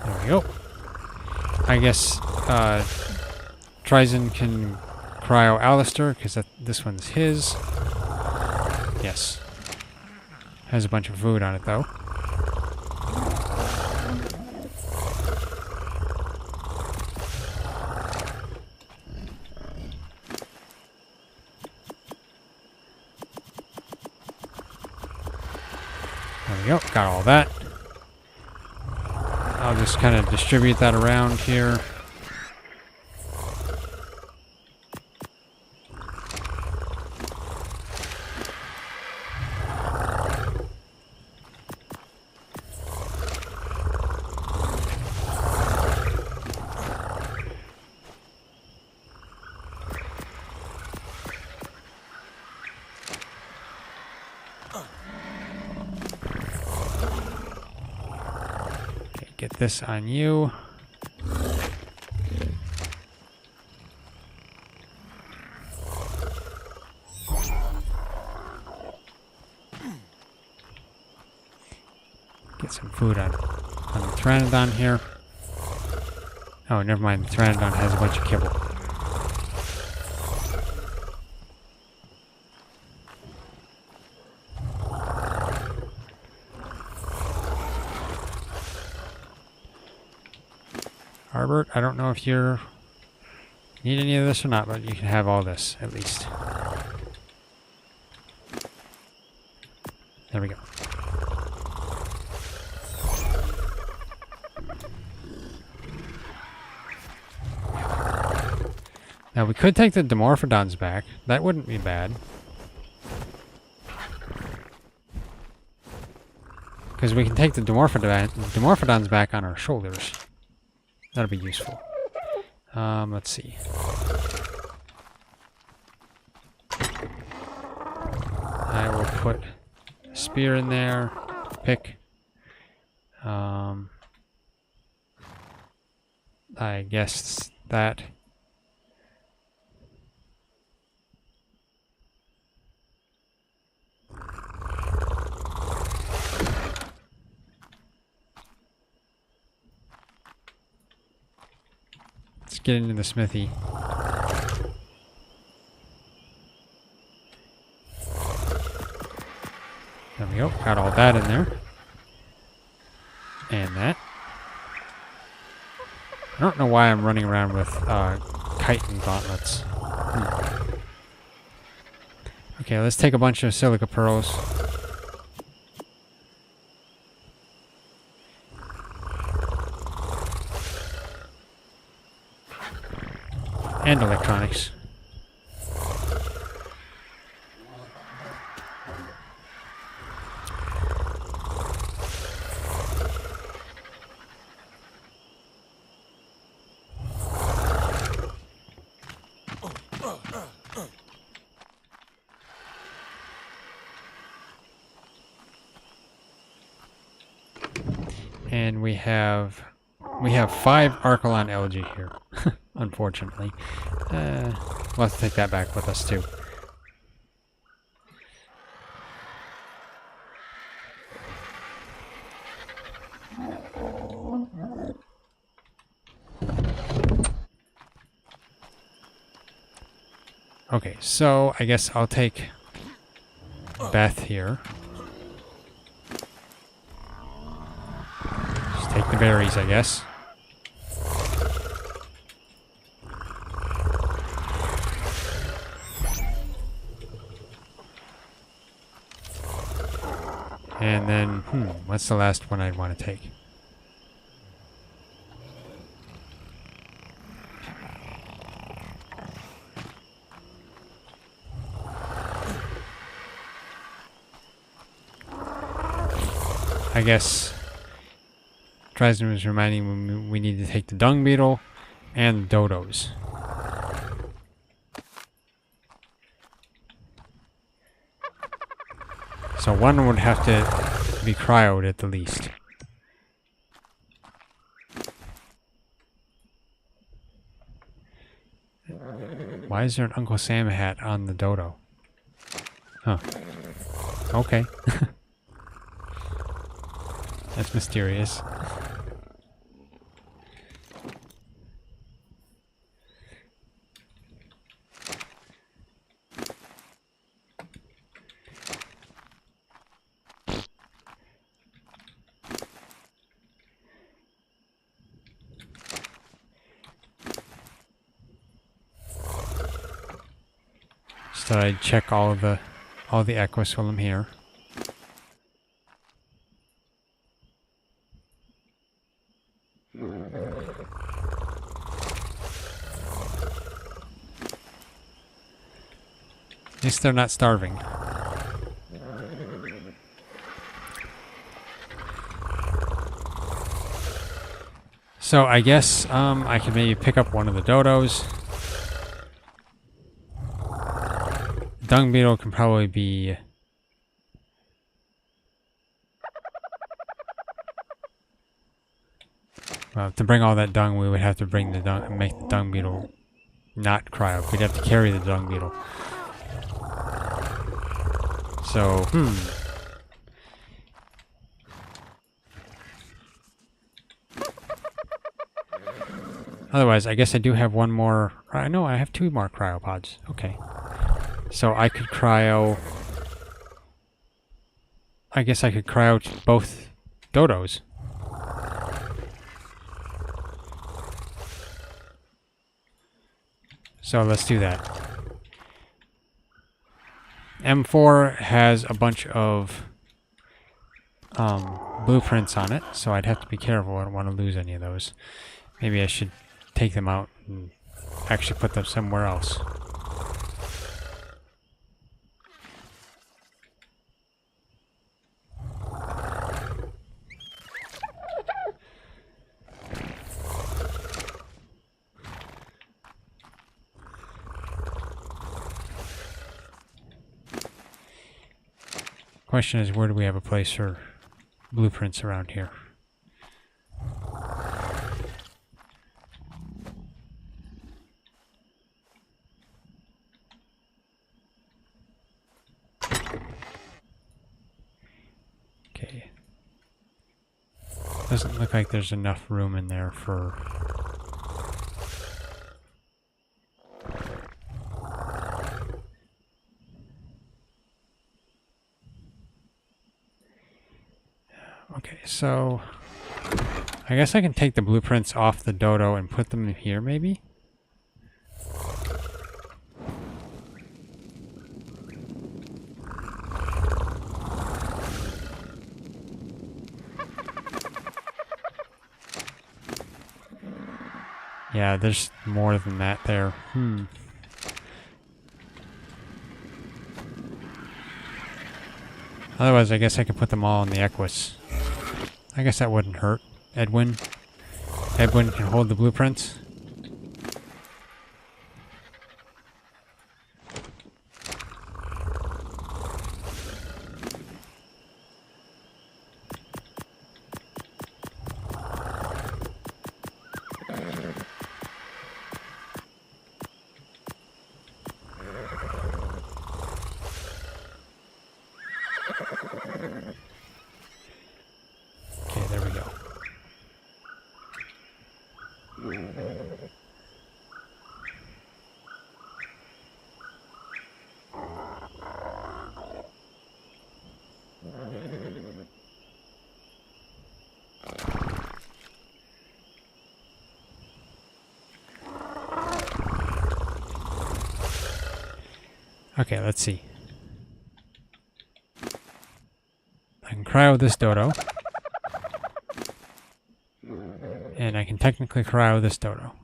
There we go. I guess TriZon can cryo Alistair because this one's his. Yes. Has a bunch of food on it though. There we go, got all that. I'll just kind of distribute that around here. Get this on you. Get some food on the Pteranodon here. Oh, never mind. The Pteranodon has a bunch of kibble. Harbert, I don't know if you need any of this or not, but you can have all this, at least. There we go. Now, we could take the Dimorphodons back. That wouldn't be bad. Because we can take the Dimorphodons back on our shoulders. That'll be useful. Let's see. I will put a spear in there. Pick. I guess that. Let's get into the smithy. There we go. Got all that in there. And that. I don't know why I'm running around with chitin gauntlets. Okay, let's take a bunch of silica pearls. And electronics. And we have 5 Archelon algae here. Unfortunately. We'll have to take that back with us too. Okay, so I guess I'll take Beth here. Just take the berries, I guess. And then, what's the last one I'd want to take? I guess TriZon was reminding me we need to take the dung beetle and the dodos. So one would have to be cryoed at the least. Why is there an Uncle Sam hat on the dodo? Huh. Okay. That's mysterious. Just thought I'd check all the Aquas while I'm here. At least they're not starving. So I guess I can maybe pick up one of the dodos. Dung beetle can probably be... Well, to bring all that dung, we would have to bring the dung, make the dung beetle not cryo. We'd have to carry the dung beetle. So, Otherwise, I guess I do have one more... No, I have 2 more cryopods. Okay. So I could cryo... I guess I could cryo both dodos. So let's do that. M4 has a bunch of blueprints on it, so I'd have to be careful. I don't want to lose any of those. Maybe I should take them out and actually put them somewhere else. Question is, where do we have a place for blueprints around here? Okay. Doesn't look like there's enough room in there for... Okay, so I guess I can take the blueprints off the dodo and put them in here, maybe? Yeah, there's more than that there. Otherwise, I guess I could put them all in the Equus. I guess that wouldn't hurt. Edwin can hold the blueprints. Okay, there we go. Okay, let's see. I can cryo this dodo. And I can technically cryo this dodo.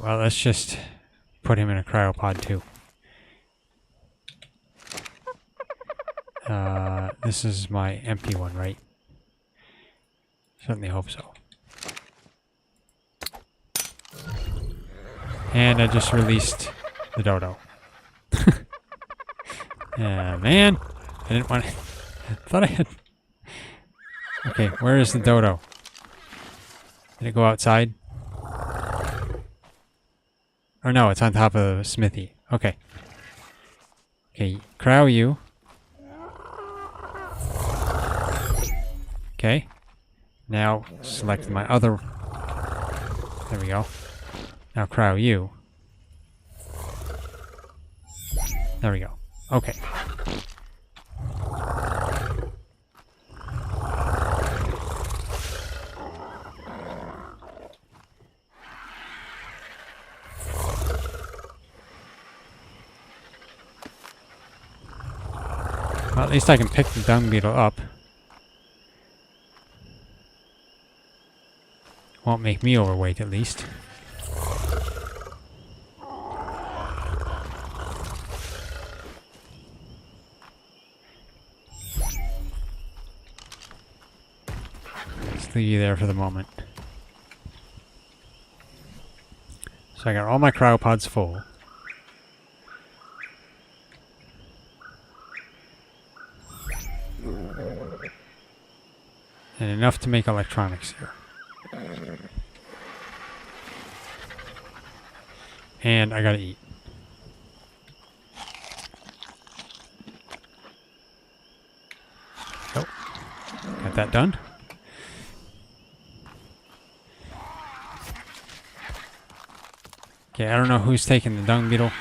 well, let's just put him in a cryopod too. This is my empty one, right? Certainly hope so. And I just released the dodo. Yeah, man. I didn't want to... I thought I had... Okay, where is the dodo? Did it go outside? Or no, it's on top of the smithy. Okay. Okay, crow you. Okay. Now select my other... There we go. Now crow you. There we go. Okay. Well, at least I can pick the dung beetle up. Won't make me overweight, at least. Let's leave you there for the moment. So I got all my cryopods full. And enough to make electronics here. And I gotta eat. Oh, got that done. Okay, I don't know who's taking the dung beetle.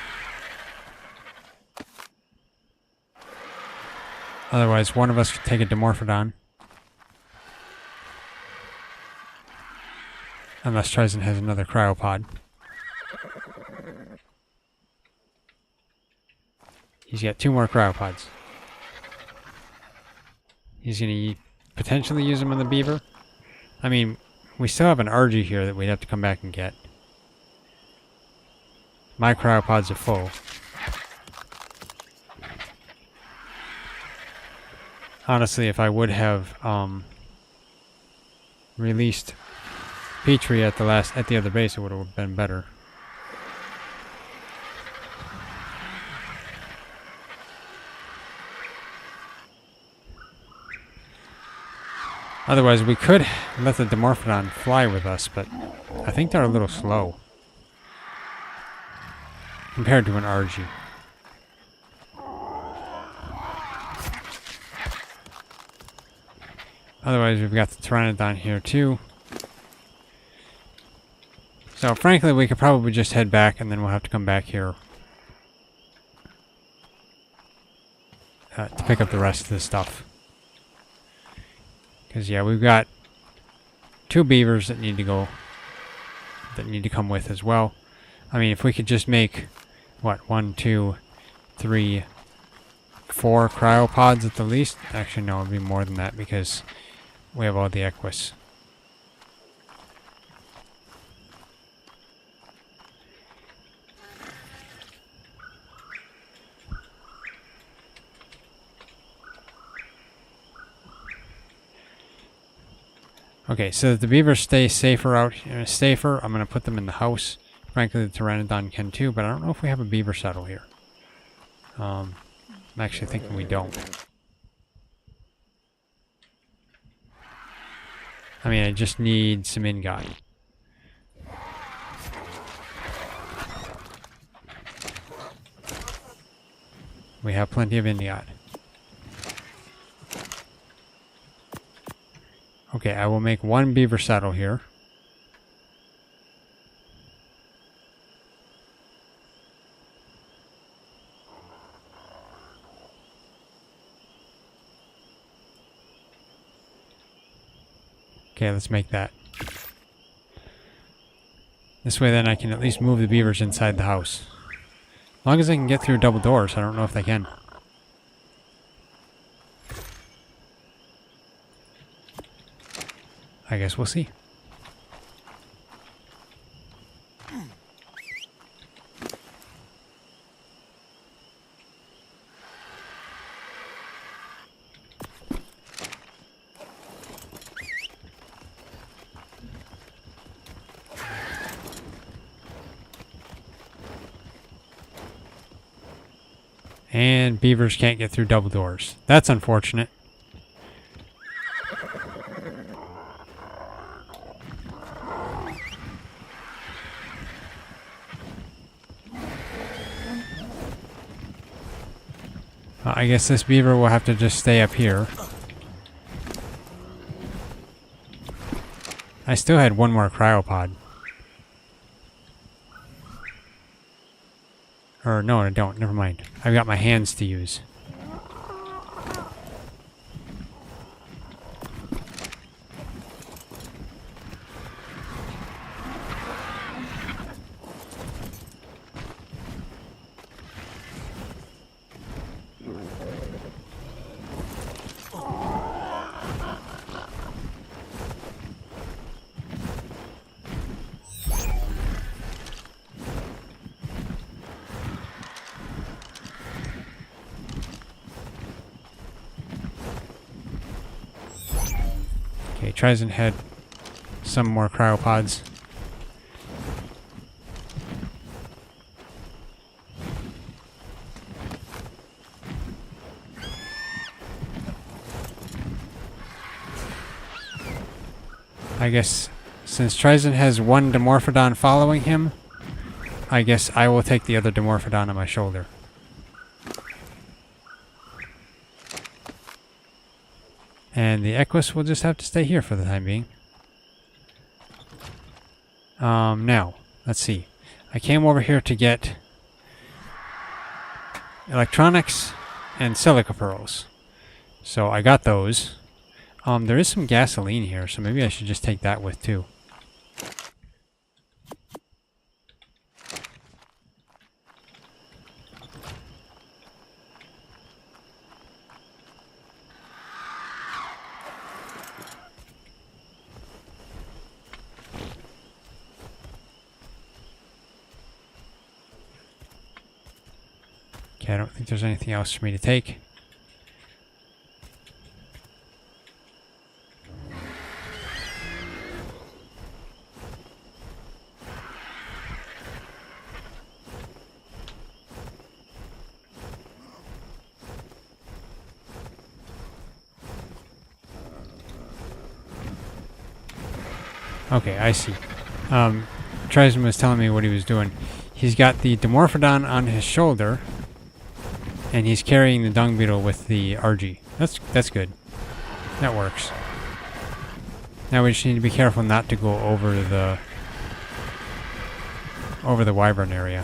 Otherwise, one of us could take a Dimorphodon. Unless TriZon has another cryopod. He's got 2 more cryopods. He's going to potentially use them on the beaver. I mean, we still have an RG here that we'd have to come back and get. My cryopods are full. Honestly, if I would have released Petrie at the other base, it would have been better. Otherwise, we could let the Dimorphodon fly with us, but I think they're a little slow compared to an RG. Otherwise, we've got the Pteranodon here too. So, frankly, we could probably just head back, and then we'll have to come back here to pick up the rest of this stuff. Because, yeah, we've got 2 beavers that need to go, that need to come with as well. I mean, if we could just make, what, 1, 2, 3, 4 cryopods at the least. Actually, no, it'd be more than that because we have all the Equus. Okay, so that the beavers stay safer I'm going to put them in the house. Frankly, the Pteranodon can too, but I don't know if we have a beaver settle here. I'm actually thinking we don't. I mean, I just need some ingot. We have plenty of ingot. Okay, I will make 1 beaver saddle here. Okay, let's make that. This way then I can at least move the beavers inside the house. As long as they can get through double doors, I don't know if they can. I guess we'll see. And beavers can't get through double doors. That's unfortunate. I guess this beaver will have to just stay up here. I still had one more cryopod. Or no, I don't. Never mind. I've got my hands to use. Okay, TriZon had some more cryopods. I guess since TriZon has one Dimorphodon following him, I guess I will take the other Dimorphodon on my shoulder. And the Equus will just have to stay here for the time being. Now, let's see. I came over here to get electronics and silica pearls. So I got those. There is some gasoline here, so maybe I should just take that with too. Okay, I don't think there's anything else for me to take. Okay, I see. TriZon was telling me what he was doing. He's got the Dimorphodon on his shoulder, and he's carrying the dung beetle with the RG. That's good. That works. Now we just need to be careful not to go over the wyvern area.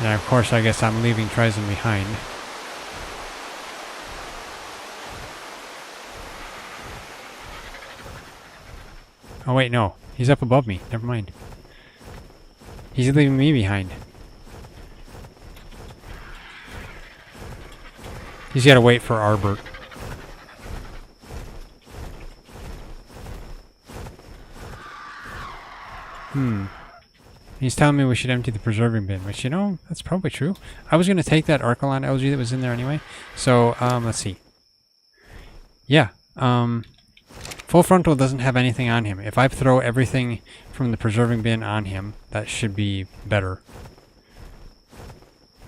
And of course, I guess I'm leaving TriZon behind. Oh wait, no. He's up above me. Never mind. He's leaving me behind. He's got to wait for Arbert. He's telling me we should empty the preserving bin, which, you know, that's probably true. I was going to take that Archelon LG that was in there anyway. So, let's see. Yeah, Full Frontal doesn't have anything on him. If I throw everything from the preserving bin on him, that should be better.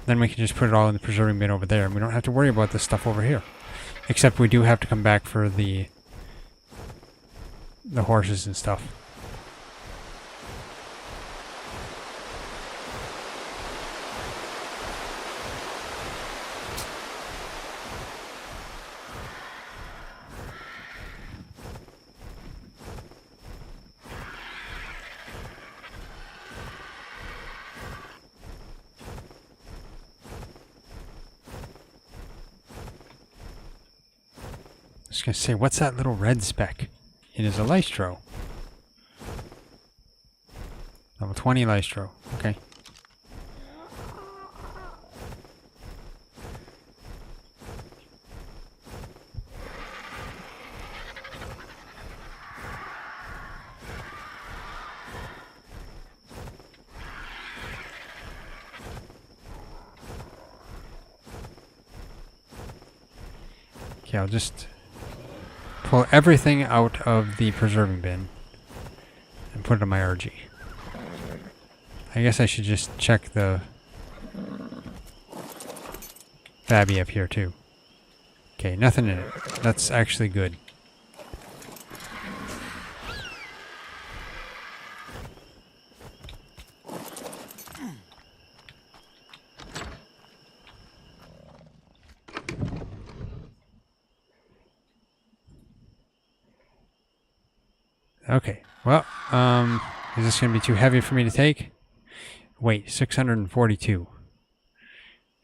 Then we can just put it all in the preserving bin over there, and we don't have to worry about this stuff over here. Except we do have to come back for the horses and stuff. I was going to say, what's that little red speck? It is a Lystro. Level 20 Lystro. Okay. Okay, I'll just pull everything out of the preserving bin and put it in my RG. I guess I should just check the Babby up here too. Okay, nothing in it. That's actually good. Okay, well, is this going to be too heavy for me to take? Wait, 642.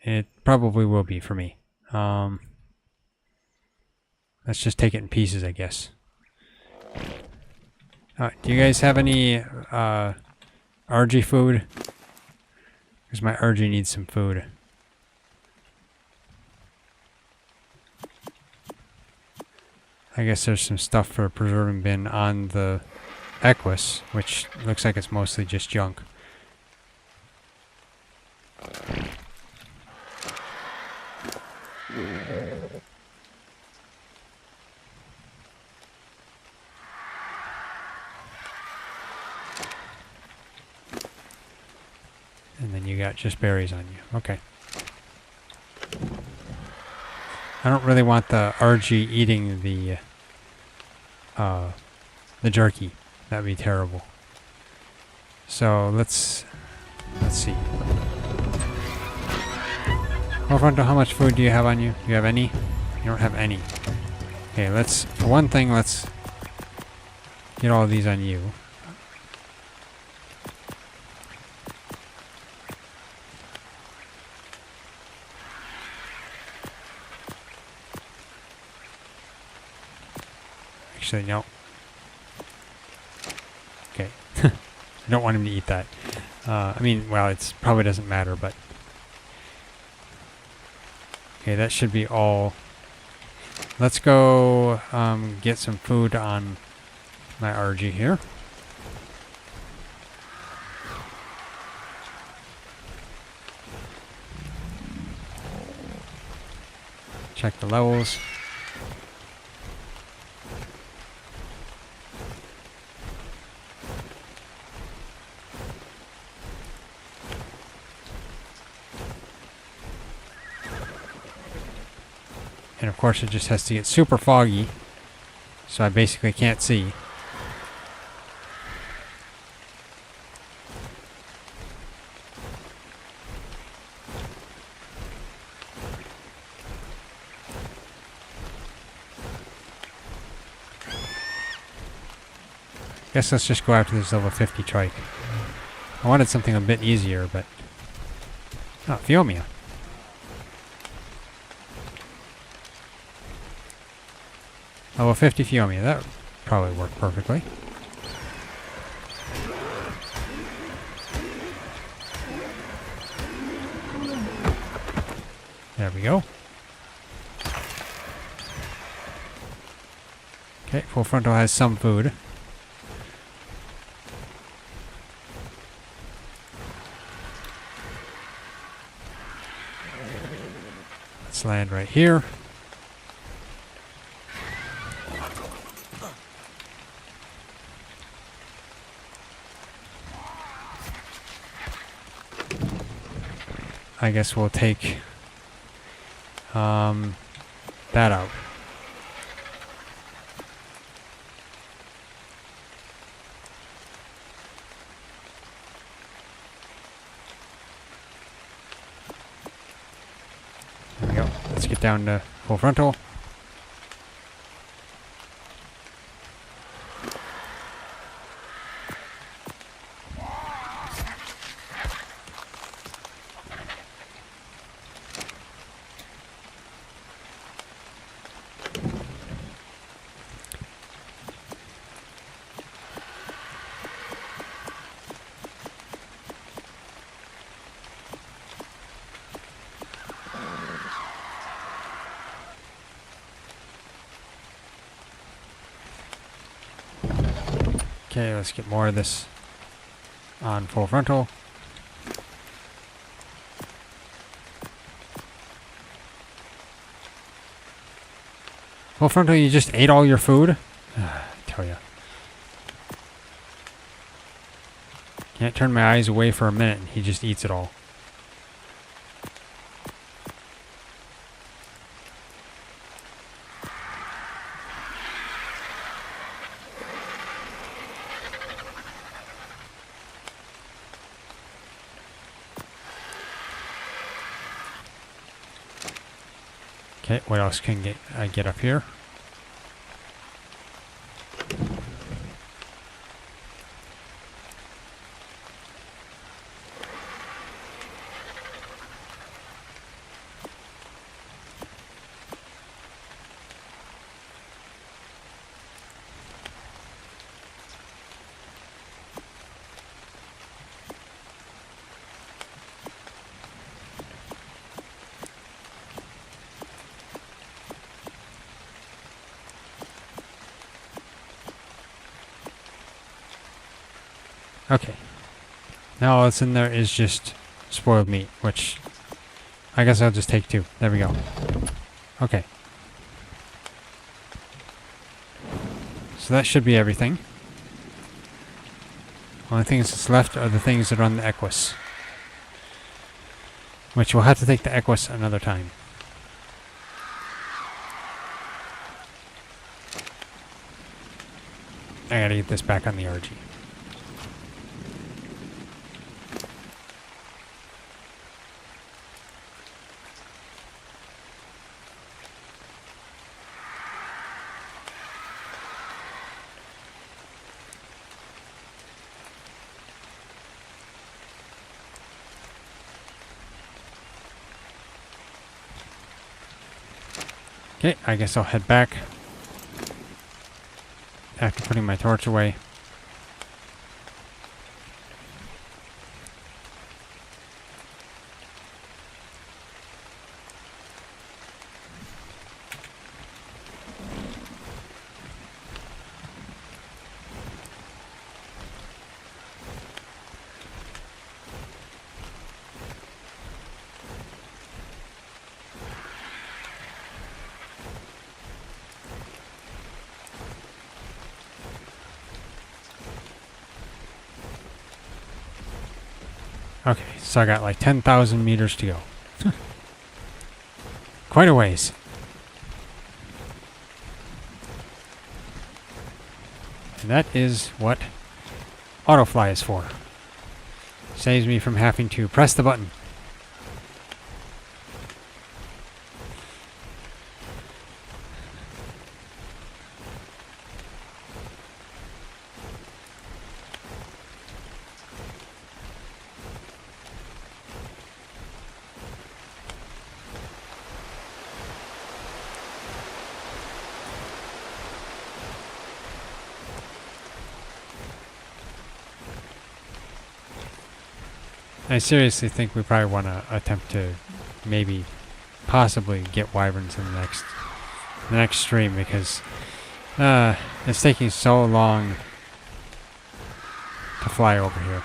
It probably will be for me. Let's just take it in pieces, I guess. Do you guys have any RG food? Because my RG needs some food. I guess there's some stuff for a preserving bin on the Equus, which looks like it's mostly just junk. And then you got just berries on you. Okay. I don't really want the RG eating the jerky. That'd be terrible. So let's see. Fronto, how much food do you have on you? Do you have any? You don't have any. Okay, for one thing, let's get all of these on you. Actually, no. Okay. I don't want him to eat that. I mean, well, it probably doesn't matter, but... Okay, that should be all. Let's go get some food on my RG here. Check the levels. And of course it just has to get super foggy, so I basically can't see. Guess let's just go after this level 50 trike. I wanted something a bit easier, but... Oh, Phiomia. Level 50 Phiomia, that would probably work perfectly. There we go. Okay, Full Frontal has some food. Let's land right here. I guess we'll take that out. There we go. Let's get down to full frontal. Okay, let's get more of this on full frontal. Full frontal, you just ate all your food? I tell ya. Can't turn my eyes away for a minute and he just eats it all. Okay, what else can I get up here? Okay. Now all that's in there is just spoiled meat, which I guess I'll just take 2. There we go. Okay. So that should be everything. Only things that's left are the things that are on the Equus. Which we'll have to take the Equus another time. I gotta get this back on the RG. Okay, I guess I'll head back after putting my torch away. Okay, so I got like 10,000 meters to go. Quite a ways. And that is what autofly is for. Saves me from having to press the button. I seriously think we probably want to attempt to maybe possibly get wyverns in the next stream, because it's taking so long to fly over here.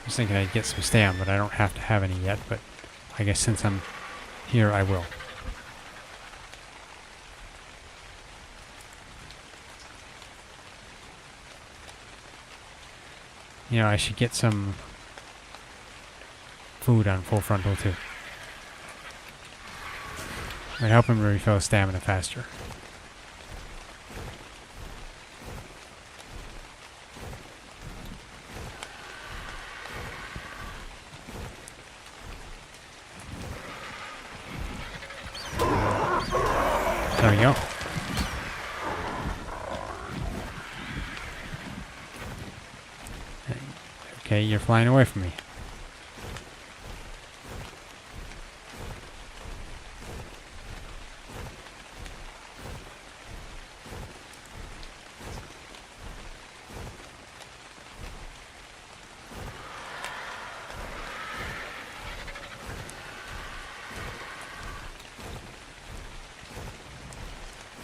I was thinking I'd get some stam, but I don't have to have any yet, but I guess since I'm here, I will. You know, I should get some food on full frontal too. It would help him refill his stamina faster. There we go. Okay, you're flying away from me.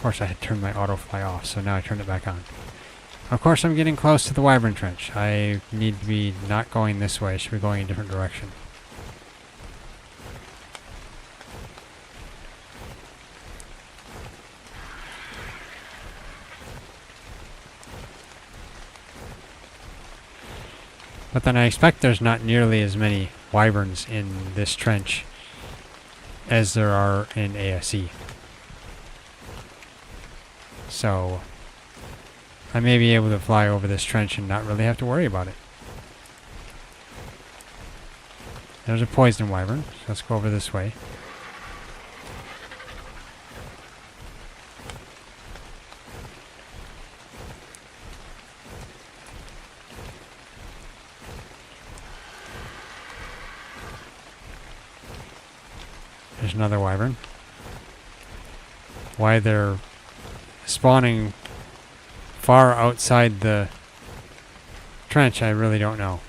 course, I had turned my auto fly off, so now I turned it back on. Of course, I'm getting close to the Wyvern Trench. I need to be not going this way. I should be going a different direction. But then I expect there's not nearly as many wyverns in this trench as there are in ASE. So I may be able to fly over this trench and not really have to worry about it. There's a poison wyvern, so let's go over this way. There's another wyvern. Why they're spawning far outside the trench, I really don't know.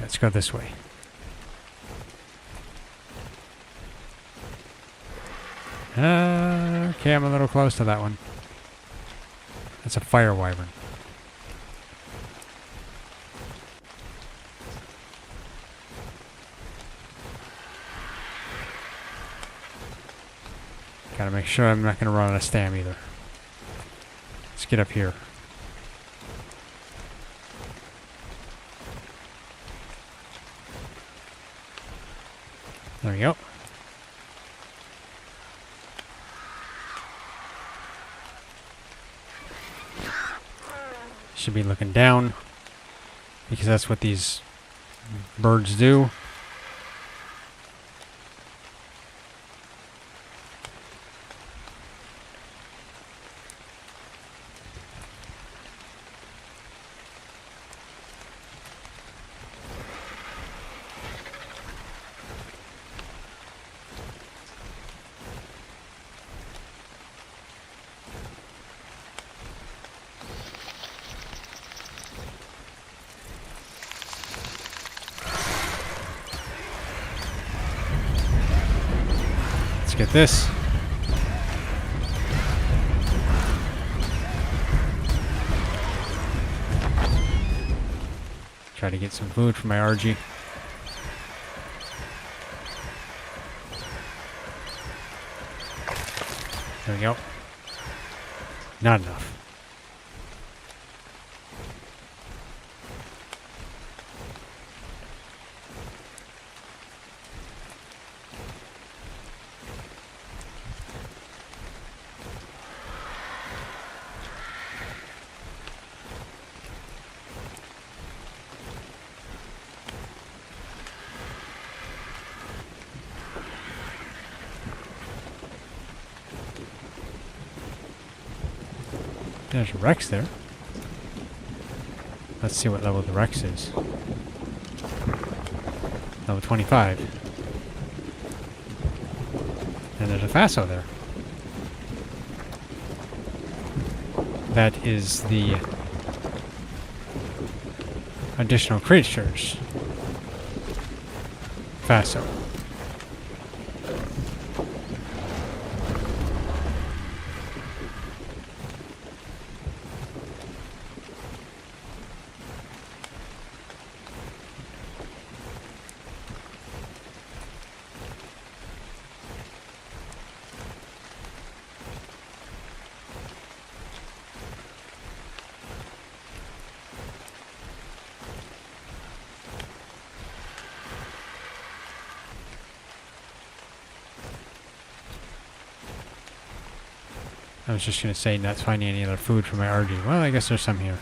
Let's go this way. Okay, I'm a little close to that one. That's a fire wyvern. Gotta make sure I'm not gonna run out of stam either. Let's get up here. There we go. Should be looking down, because that's what these birds do. Let's get this. Try to get some food for my RG. There we go. Not enough. There's a Rex there. Let's see what level the Rex is. Level 25. And there's a Faso there. That is the additional creatures. Faso. I was just going to say not finding any other food for my RG. Well, I guess there's some here.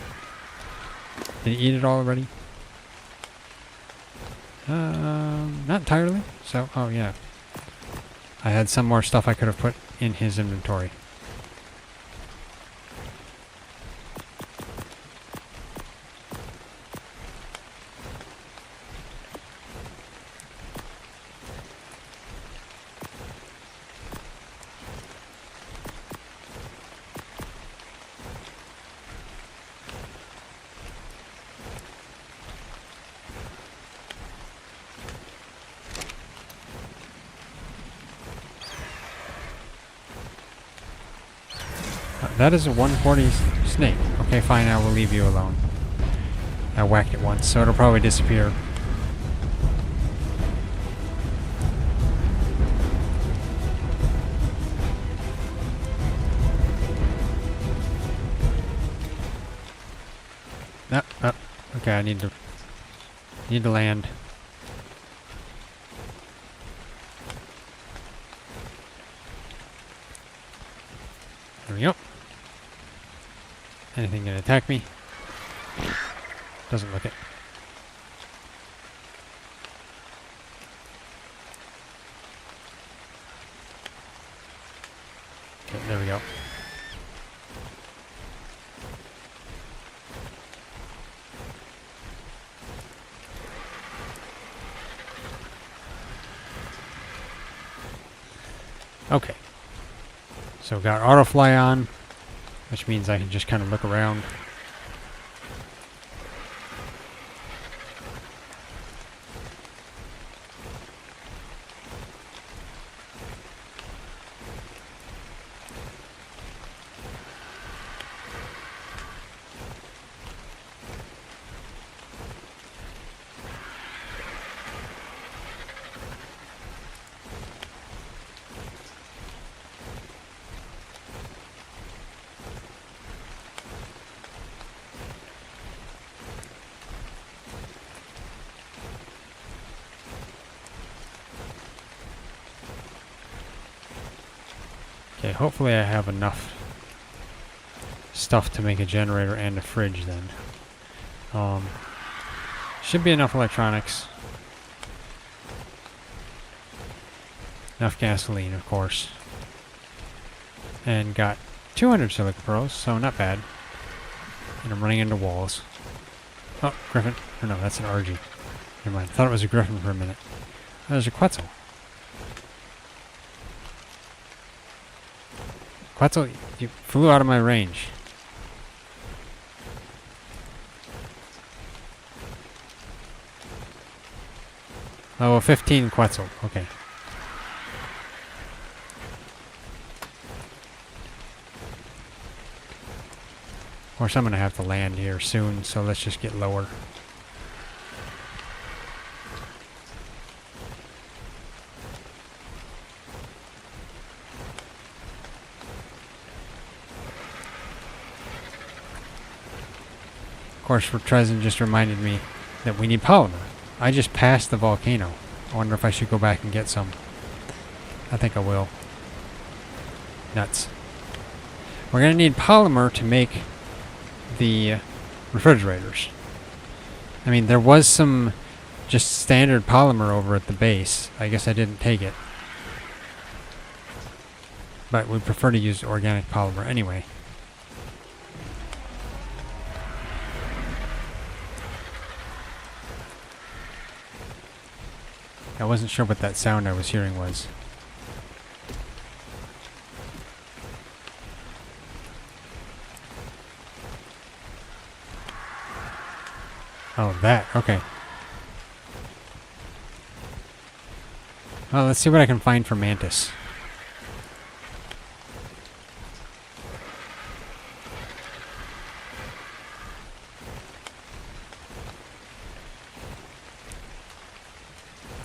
Did he eat it all already? Not entirely. So, oh yeah. I had some more stuff I could have put in his inventory. That is a 140 snake. Okay, fine, I will leave you alone. I whacked it once, so it'll probably disappear. Okay, I need to land. There we go. Anything gonna attack me? Doesn't look it. Okay, there we go. Okay. So got autofly on, which means I can just kind of look around. Okay, hopefully I have enough stuff to make a generator and a fridge then. Should be enough electronics. Enough gasoline, of course. And got 200 silica pearls, so not bad. And I'm running into walls. Oh, griffin. Oh no, that's an RG. Never mind. I thought it was a griffin for a minute. Oh, there's a Quetzal. Quetzal, you flew out of my range. Oh, well, 15 Quetzal. Okay. Of course, I'm going to have to land here soon, so let's just get lower. Of course, for TriZon just reminded me that we need polymer. I just passed the volcano. I wonder if I should go back and get some. I think I will. Nuts. We're going to need polymer to make the refrigerators. I mean, there was some just standard polymer over at the base. I guess I didn't take it. But we prefer to use organic polymer anyway. I wasn't sure what that sound I was hearing was. Oh, that. Okay. Well, let's see what I can find for Mantis.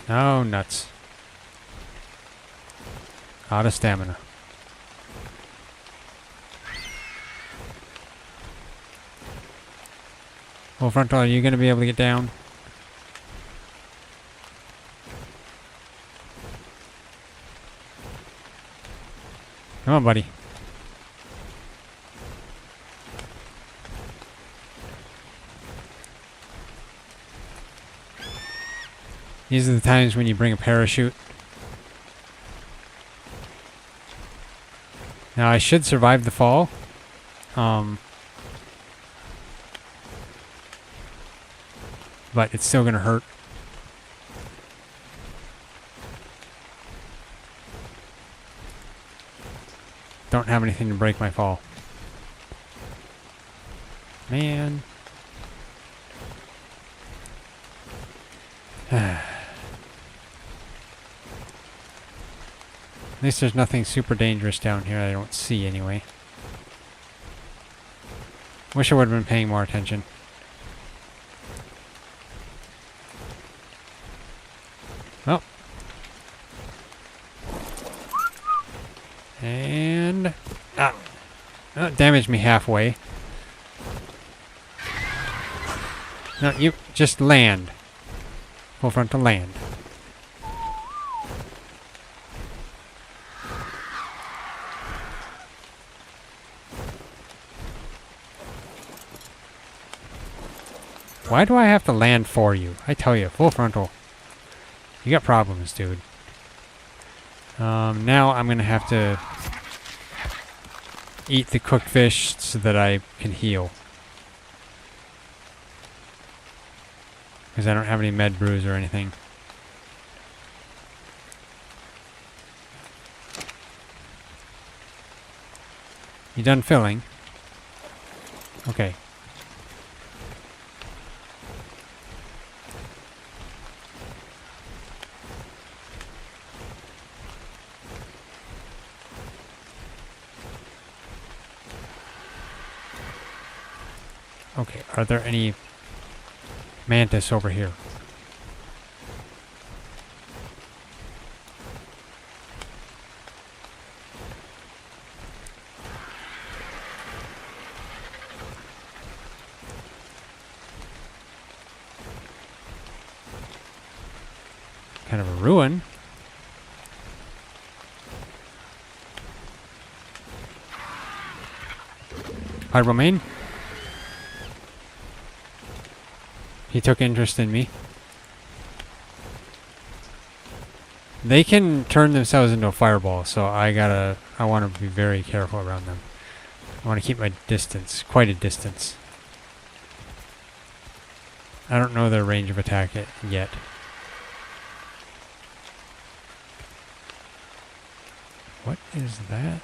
Oh, nuts. Out of stamina. Well, Frontal, are you going to be able to get down? Come on, buddy. These are the times when you bring a parachute. Now, I should survive the fall. But it's still gonna hurt. Don't have anything to break my fall. Man. At least there's nothing super dangerous down here I don't see anyway. Wish I would have been paying more attention. Oh. And... Ah! Oh, damaged me halfway. No, you just land. Full frontal land. Why do I have to land for you? I tell you, full frontal. You got problems, dude. Now I'm gonna have to eat the cooked fish so that I can heal. Because I don't have any med brews or anything. You done filling? Okay. Okay, are there any mantis over here? Kind of a ruin. Pyromain. He took interest in me. They can turn themselves into a fireball, so I want to be very careful around them. I want to keep my distance, quite a distance. I don't know their range of attack yet. What is that?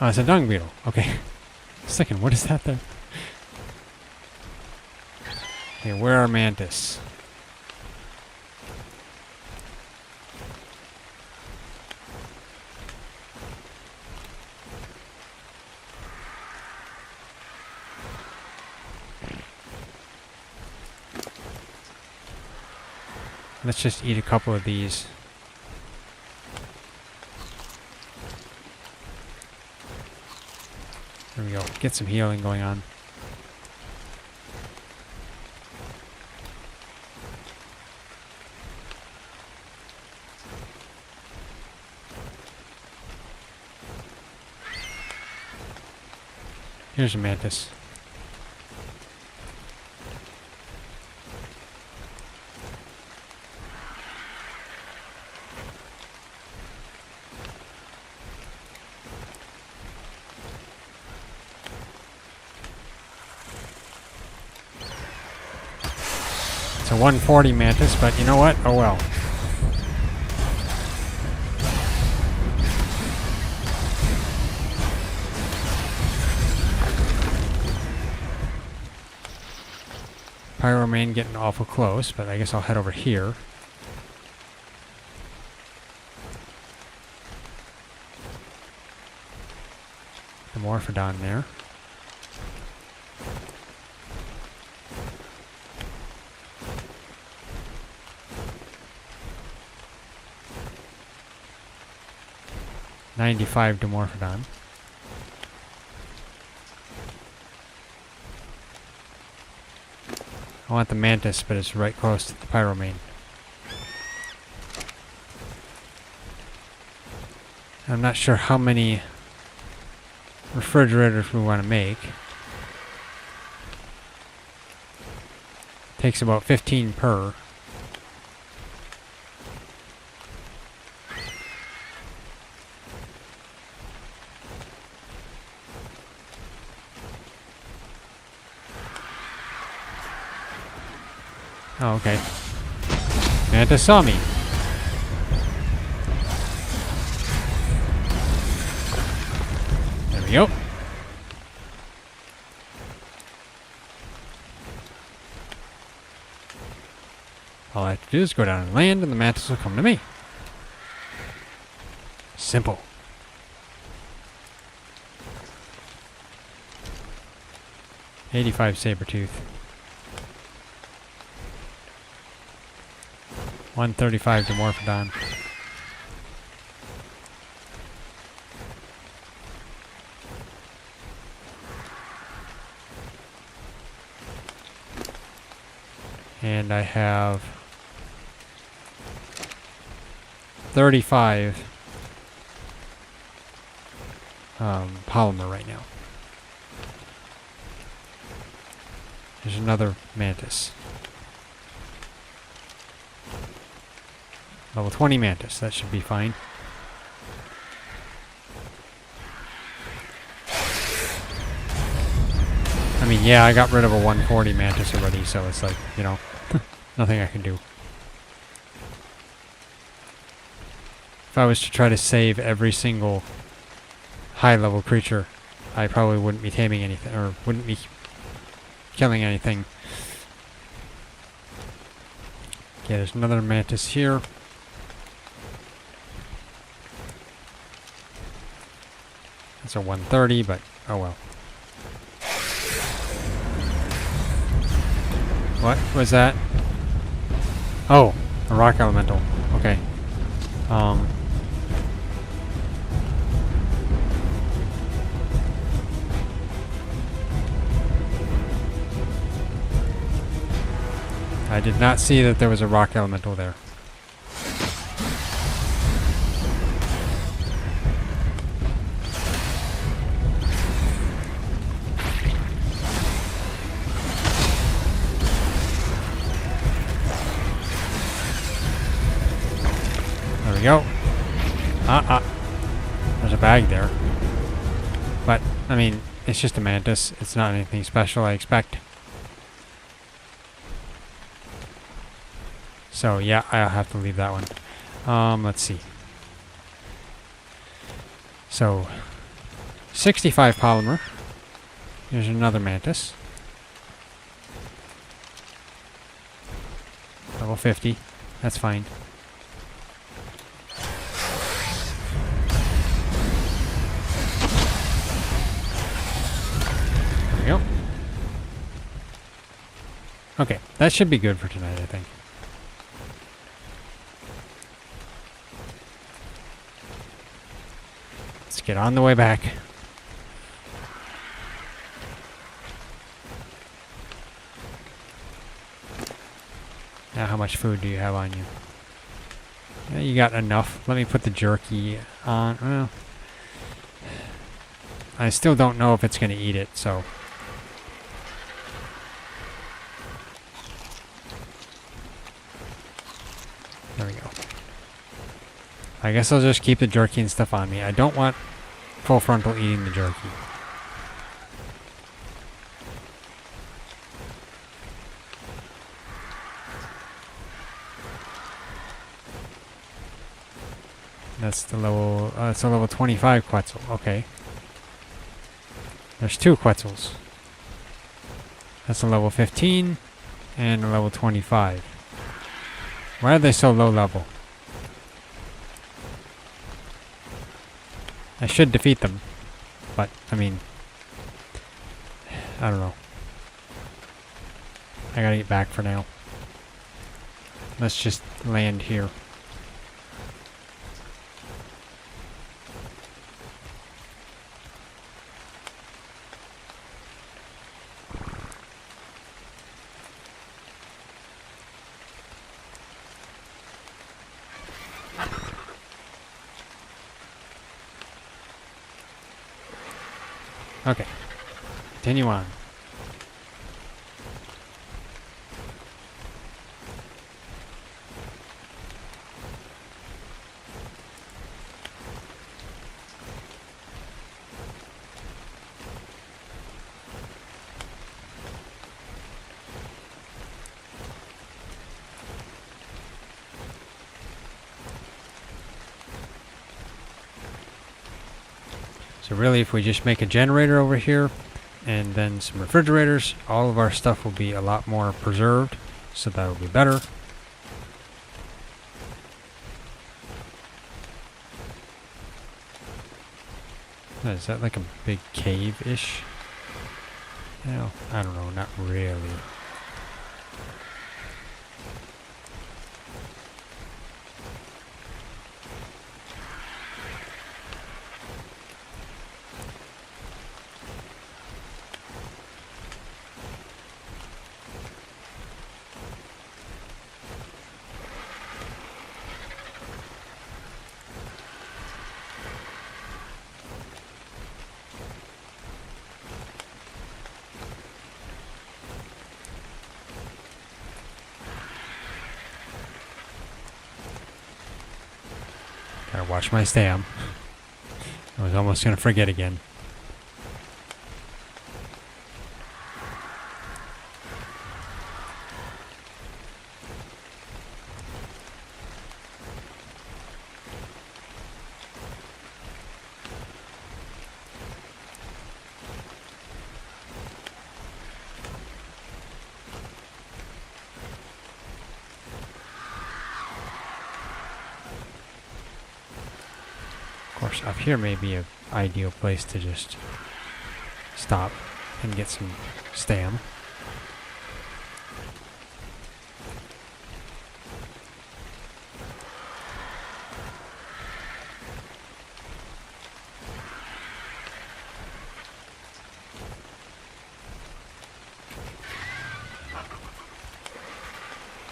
Oh, it's a dung beetle. Okay. Second, what is that there? Okay, where are mantis? Let's just eat a couple of these. There we go. Get some healing going on. Here's a mantis. It's a 140 mantis, but you know what? Oh well. Pyromain getting awful close, but I guess I'll head over here. The Morphodon there. $95 Dimorphodon. I want the mantis, but it's right close to the pyromain. I'm not sure how many refrigerators we want to make. Takes about 15 per. Oh, okay. Mantis saw me. There we go. All I have to do is go down and land, and the mantis will come to me. Simple. $85 Sabertooth. $135 Dimorphodon. And I have 35 polymer right now. There's another mantis. Level 20 mantis, that should be fine. I mean, yeah, I got rid of a 140 mantis already, so it's like, you know, nothing I can do. If I was to try to save every single high-level creature, I probably wouldn't be taming anything, or wouldn't be killing anything. Okay, there's another mantis here. That's a 130, but oh well. What was that? Oh, a rock elemental. Okay. I did not see that there was a rock elemental there. There we go. There's a bag there. But, I mean, it's just a mantis. It's not anything special, I expect. So, yeah, I'll have to leave that one. Let's see. So, 65 polymer. There's another mantis. Level 50. That's fine. There we go. Okay, that should be good for tonight, I think. Let's get on the way back. Now, how much food do you have on you? Yeah, you got enough. Let me put the jerky on. Well, I still don't know if it's going to eat it, so. There we go. I guess I'll just keep the jerky and stuff on me. I don't want full frontal eating the jerky. That's the level, it's a level 25 Quetzal. Okay. There's two Quetzals. That's a level 15 and a level 25. Why are they so low level? I should defeat them, but, I mean, I don't know. I gotta get back for now. Let's just land here. Okay, continue on. So really, if we just make a generator over here and then some refrigerators, all of our stuff will be a lot more preserved, so that will be better. Is that like a big cave-ish? Well, I don't know, not really. Gotta watch my stam. I was almost gonna forget again. Of course, up here may be an ideal place to just stop and get some stam.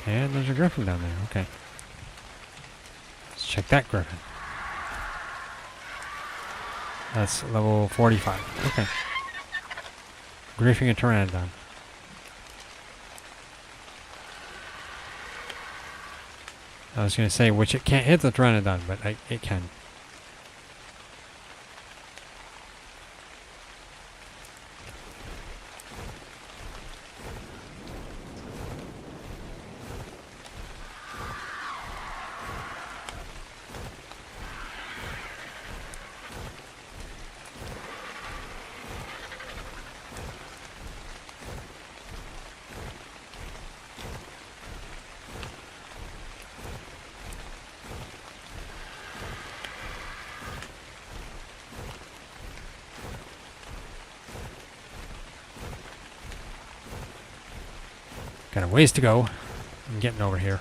And there's a griffin down there, okay. Let's check that griffin. That's level 45. Okay. Griefing a Pteranodon. I was going to say, which it can't hit the Pteranodon, but it can. Got a ways to go. I'm getting over here.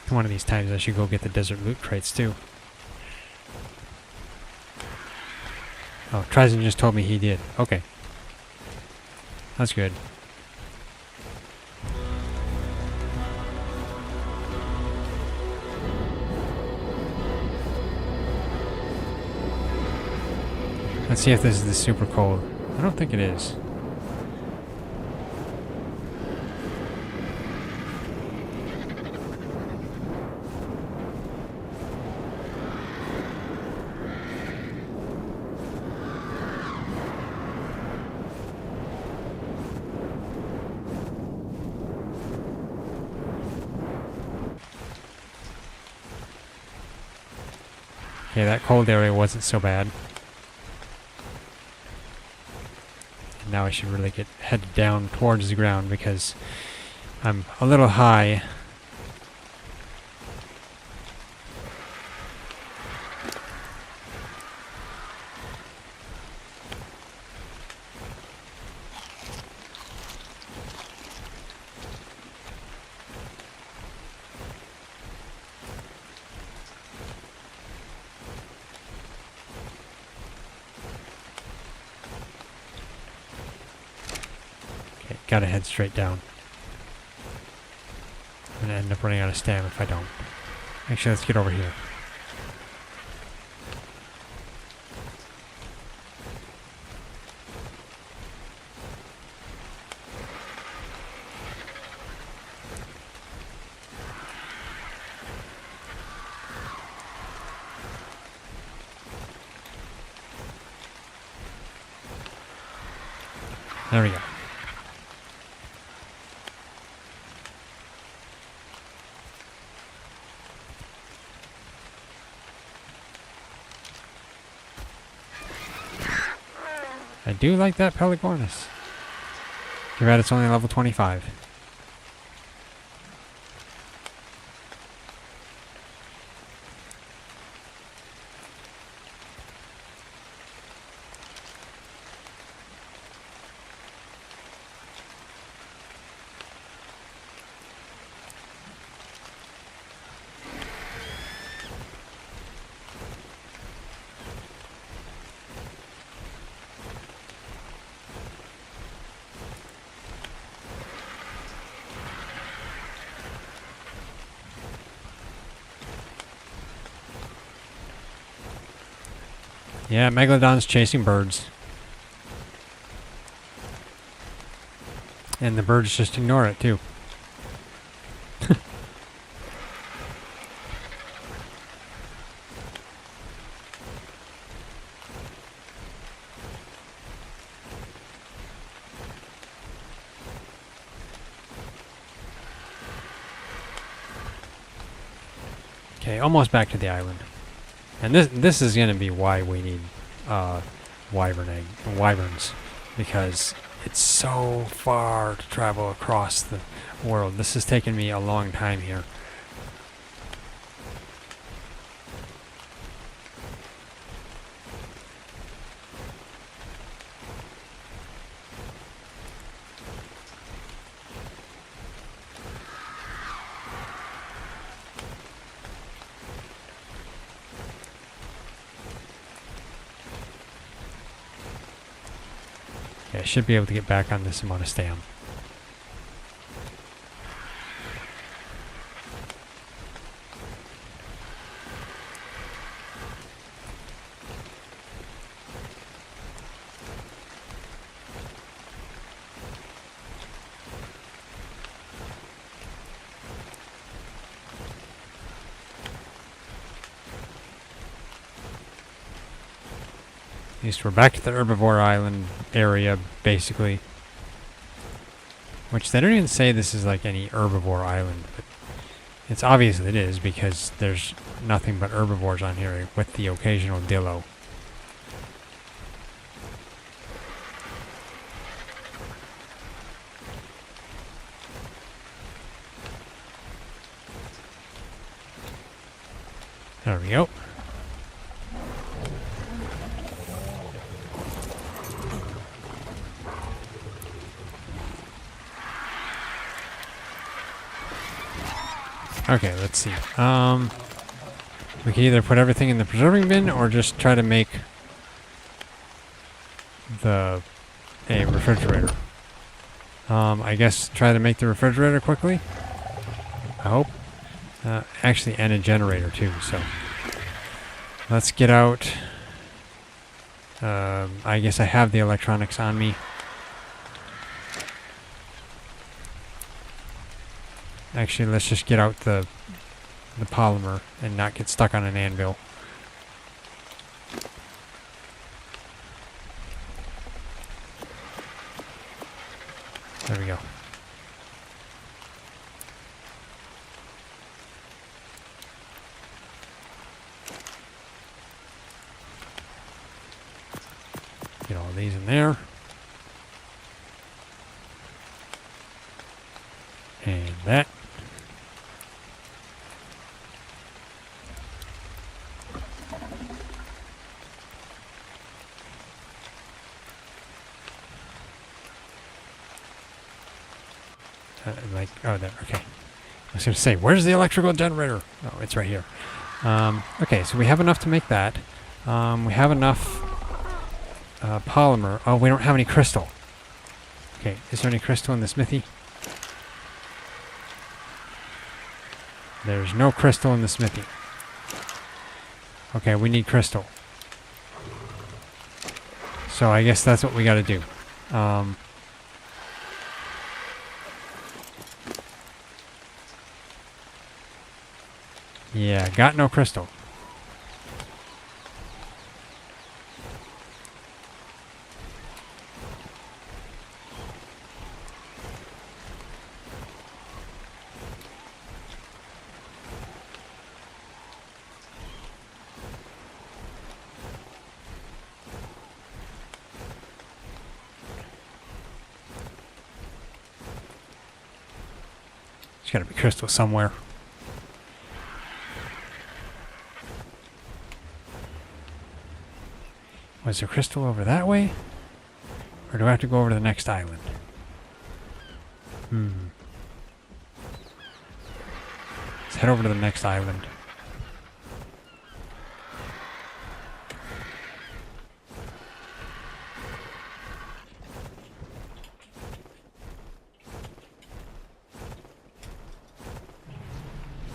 One of these times I should go get the desert loot crates too. Oh, TriZon just told me he did. Okay. That's good. Let's see if this is the super cold. I don't think it is. Okay, that cold area wasn't so bad. And now I should really get headed down towards the ground because I'm a little high. Gotta head straight down. I'm gonna end up running out of stam if I don't. Actually, let's get over here. There we go. I do like that Pelagornis. Too bad it's only level 25. Yeah, Megalodon's chasing birds. And the birds just ignore it, too. Okay, almost back to the island. And this is going to be why we need wyverns, because it's so far to travel across the world. This has taken me a long time here. Yeah, I should be able to get back on this amount of stam. At least we're back to the herbivore island area, basically. Which they don't even say this is like any herbivore island, but it's obvious that it is, because there's nothing but herbivores on here with the occasional dillo. There we go. Okay, let's see. We can either put everything in the preserving bin or just try to make a refrigerator. I guess try to make the refrigerator quickly. I hope. Actually, and a generator too, so. Let's get out. I guess I have the electronics on me. Actually, let's just get out the polymer and not get stuck on an anvil. There we go. Get all these in there. And that. Oh, there, okay. I was going to say, where's the electrical generator? Oh, it's right here. Okay, so we have enough to make that. We have enough polymer. Oh, we don't have any crystal. Okay, is there any crystal in the smithy? There's no crystal in the smithy. Okay, we need crystal. So I guess that's what we got to do. Yeah, got no crystal. There's gotta be crystal somewhere. Was there crystal over that way? Or do I have to go over to the next island? Let's head over to the next island.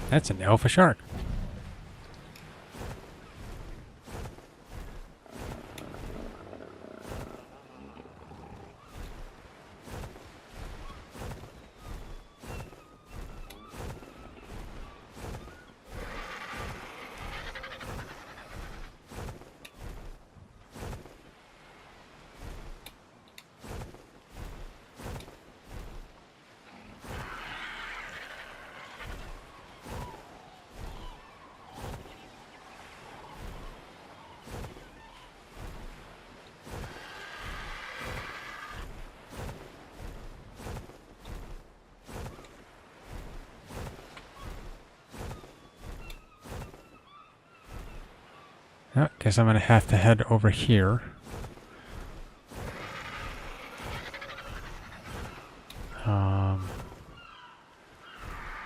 That's an alpha shark. Oh, guess I'm gonna have to head over here.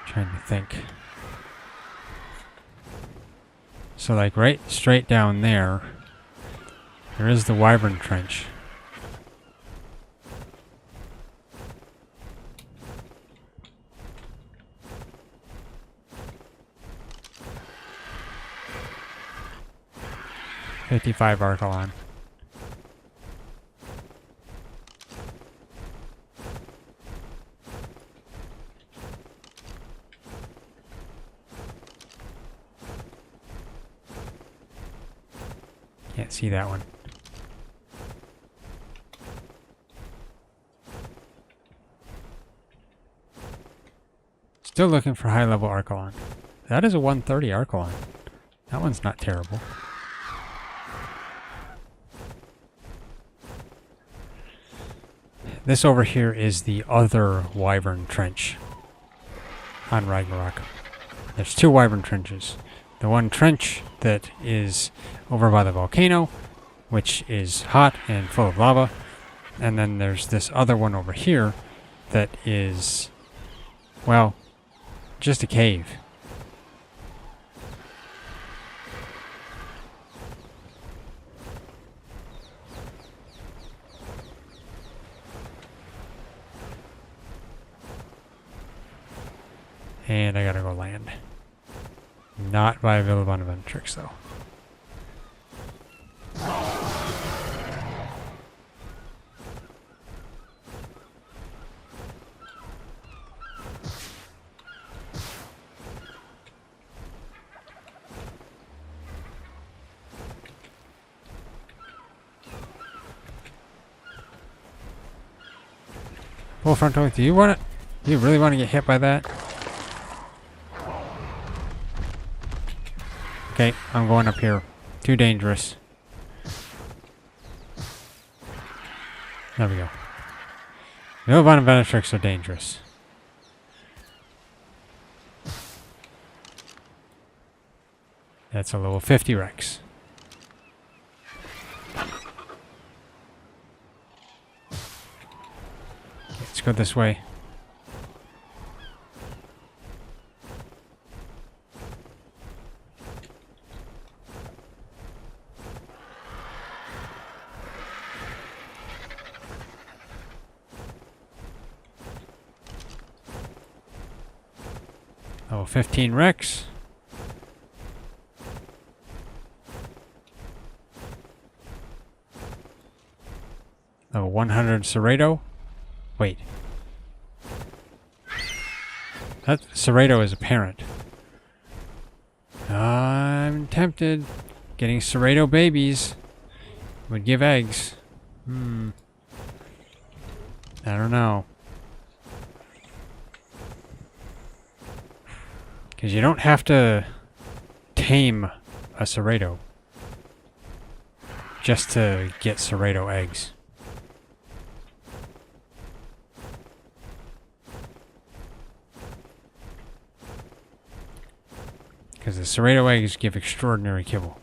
Trying to think. So like right straight down there, there is the Wyvern Trench. $55 Archelon. Can't see that one. Still looking for high level Archelon. That is a 130 Archelon. That one's not terrible. This over here is the other Wyvern Trench on Ragnarok. There's two Wyvern Trenches. The one trench that is over by the volcano, which is hot and full of lava. And then there's this other one over here that is, well, just a cave. And I gotta go land. Not by Villabonaventrix, though. Full frontal, do you want it? Do you really want to get hit by that? Okay, I'm going up here. Too dangerous. There we go. Villabonaventrix are dangerous. That's a level 50 Rex. Let's go this way. Oh, 15 Rex. Oh, 100 Serrato. Wait. That Serrato is a parent. I'm tempted. Getting Serrato babies would give eggs. I don't know. Because you don't have to tame a Serrato just to get Serrato eggs. Because the Serrato eggs give extraordinary kibble.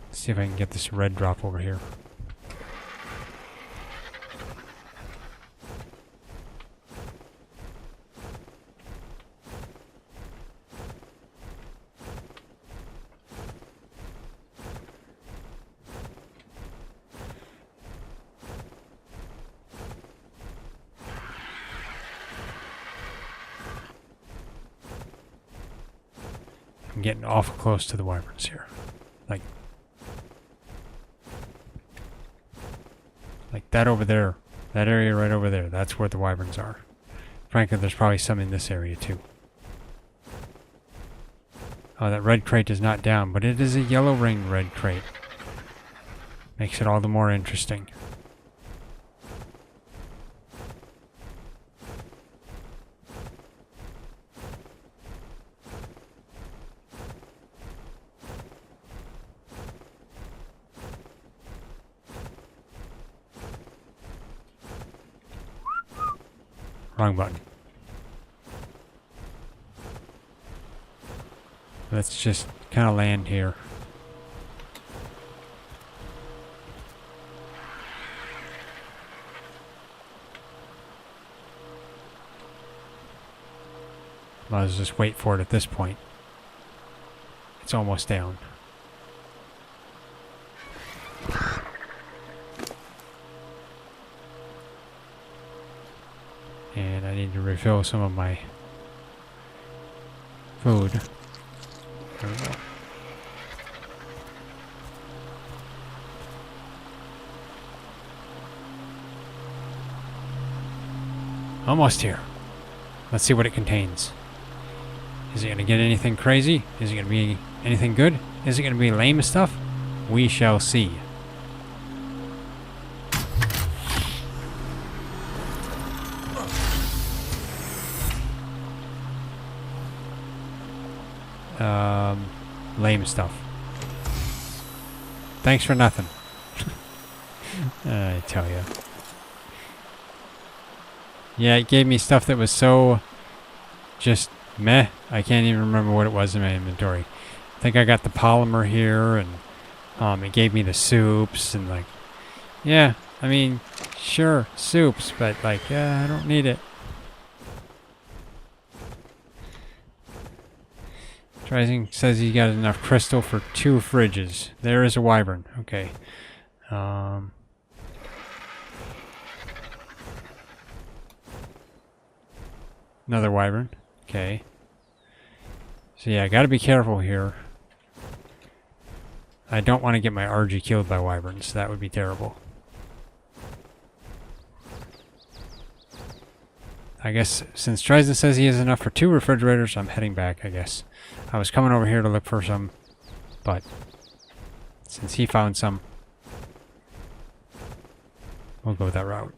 Let's see if I can get this red drop over here. I'm getting awful close to the wyverns here. Like that over there. That area right over there. That's where the wyverns are. Frankly, there's probably some in this area too. Oh, that red crate is not down, but it is a yellow ringed red crate. Makes it all the more interesting. Wrong button. Let's just kind of land here. Might as well just wait for it at this point. It's almost down. And I need to refill some of my food. There we go. Almost here. Let's see what it contains. Is it going to get anything crazy? Is it going to be anything good? Is it going to be lame stuff? We shall see. Lame stuff. Thanks for nothing. I tell you. Yeah, it gave me stuff that was so just meh. I can't even remember what it was in my inventory. I think I got the polymer here, and it gave me the soups, and like, yeah, I mean, sure, soups, but like, I don't need it. TriZon says he got enough crystal for 2 fridges. There is a wyvern. Okay. Another wyvern. Okay. So yeah, I gotta be careful here. I don't want to get my RG killed by wyverns. That would be terrible. I guess since TriZon says he has enough for 2 refrigerators, I'm heading back, I guess. I was coming over here to look for some, but since he found some, we'll go that route.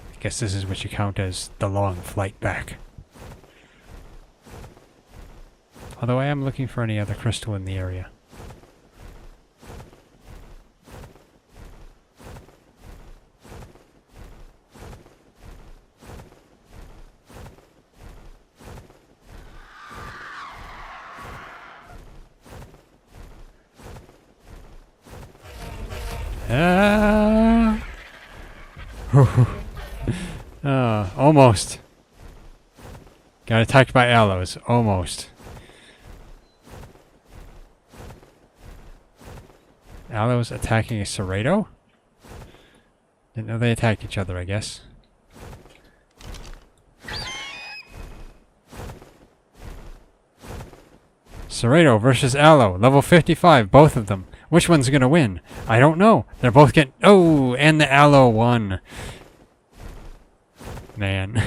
I guess this is what you count as the long flight back. Although I am looking for any other crystal in the area. Almost. Got attacked by aloes. Almost. Aloes attacking a Serrato? Didn't know they attacked each other, I guess. Cerrado versus Aloe, level 55, both of them. Which one's gonna win? I don't know. They're both getting... Oh, and the Aloe won. Man,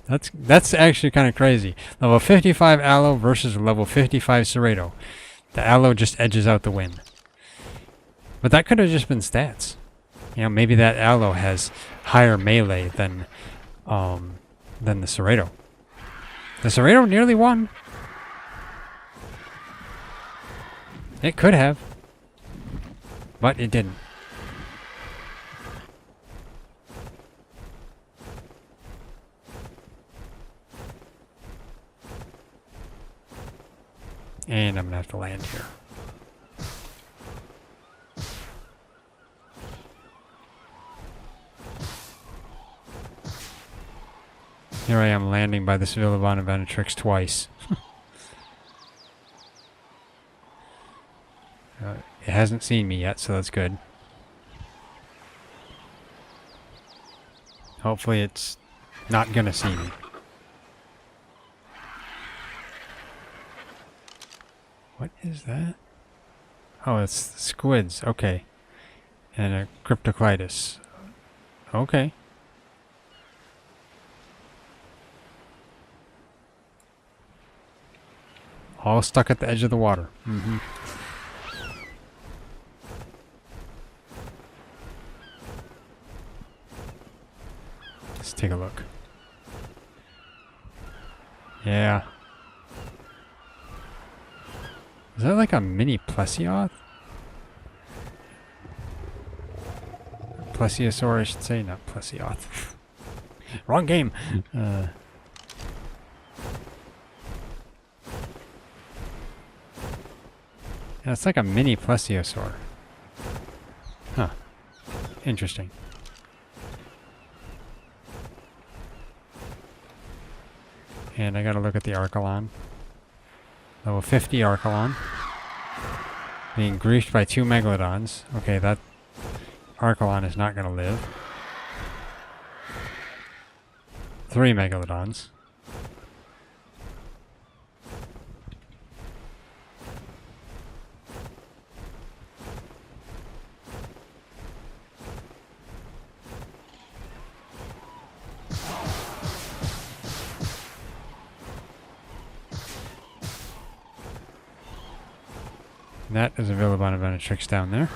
that's actually kind of crazy. Level 55 Aloe versus level 55 Cerrado. The Aloe just edges out the win. But that could have just been stats. You know, maybe that Aloe has higher melee than the Cerrado. The Cerrado nearly won. It could have, but it didn't. And I'm gonna have to land here. Here I am landing by the Civil of Benetrix twice. It hasn't seen me yet, so that's good. Hopefully it's not gonna see me. What is that? Oh, it's squids. Okay. And a cryptoclitus. Okay. All stuck at the edge of the water. Mm-hmm. Let's take a look. Yeah. Is that like a mini plesioth? Plesiosaur, I should say, not plesioth. Wrong game. Yeah, it's like a mini plesiosaur. Huh. Interesting. And I gotta look at the Archelon. Level 50 Archelon. Being griefed by 2 Megalodons. Okay, that Archelon is not gonna live. 3 Megalodons. That is a Villabana Benetrix down there.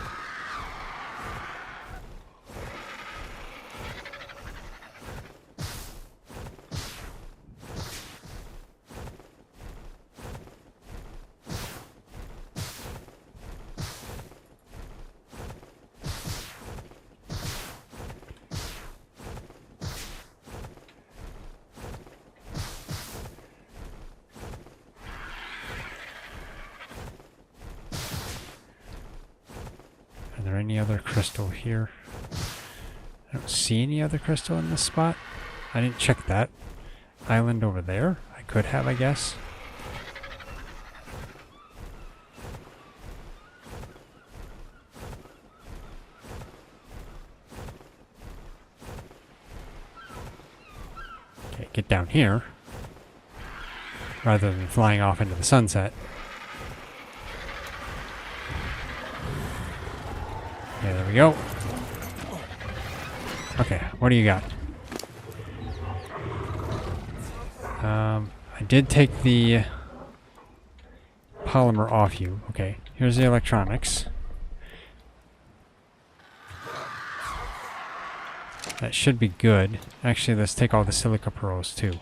Are there any other crystal here? I don't see any other crystal in this spot. I didn't check that island over there. I could have, I guess. Okay, get down here. Rather than flying off into the sunset. Okay, there we go. Okay, what do you got? I did take the polymer off you. Okay, here's the electronics. That should be good. Actually, let's take all the silica pearls too.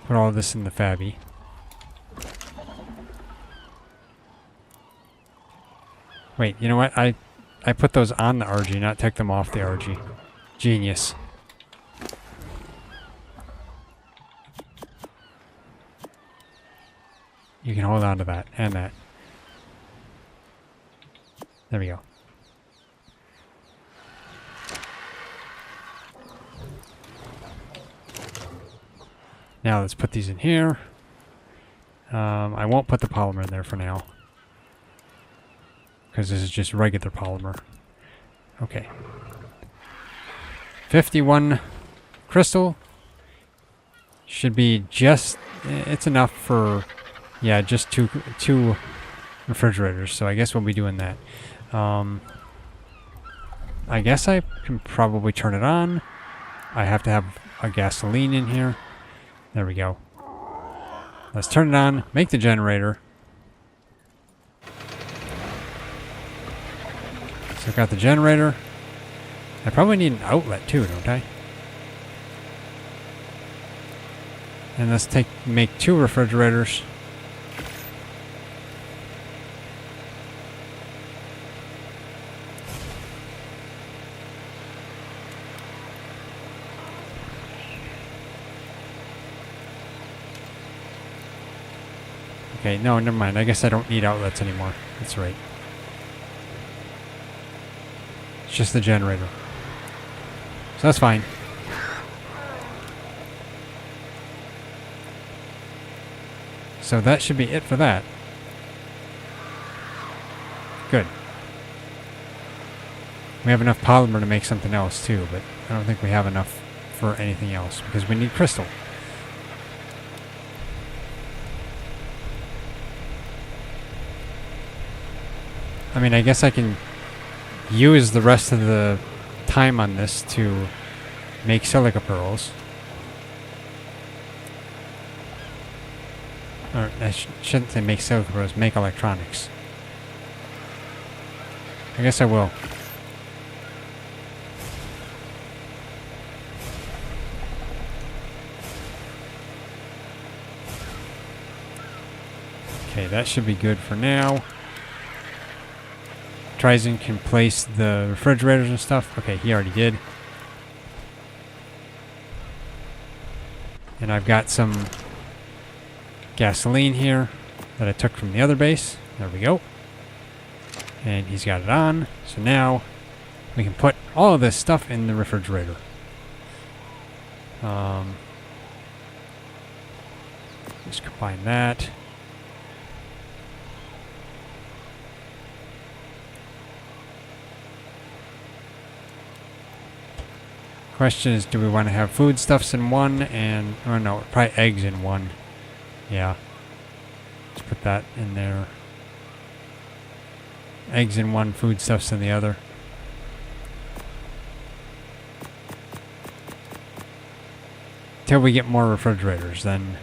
Put all this in the Fabby. Wait, you know what? I put those on the RG, not take them off the RG. Genius. You can hold on to that and that. There we go. Now let's put these in here. I won't put the polymer in there for now. because this is just regular polymer. Okay. 51 crystal should be just, it's enough for, yeah, just two refrigerators. So I guess we'll be doing that. I guess I can probably turn it on. I have to have a gasoline in here. There we go. Let's turn it on, make the generator. So I've got the generator. I probably need an outlet too, don't I? And let's make 2 refrigerators. Okay, no, never mind. I guess I don't need outlets anymore. That's right. It's just the generator. So that's fine. So that should be it for that. Good. We have enough polymer to make something else too, but I don't think we have enough for anything else because we need crystal. I mean, I guess I can use the rest of the time on this to make silica pearls. Or I shouldn't say make silica pearls, make electronics. I guess I will. Okay, that should be good for now. TriZon can place the refrigerators and stuff. Okay, he already did. And I've got some gasoline here that I took from the other base. There we go. And he's got it on. So now we can put all of this stuff in the refrigerator. Just combine that. Question is, do we want to have foodstuffs in one and, oh no, probably eggs in one. Yeah. Let's put that in there. Eggs in one, foodstuffs in the other. Till we get more refrigerators, then.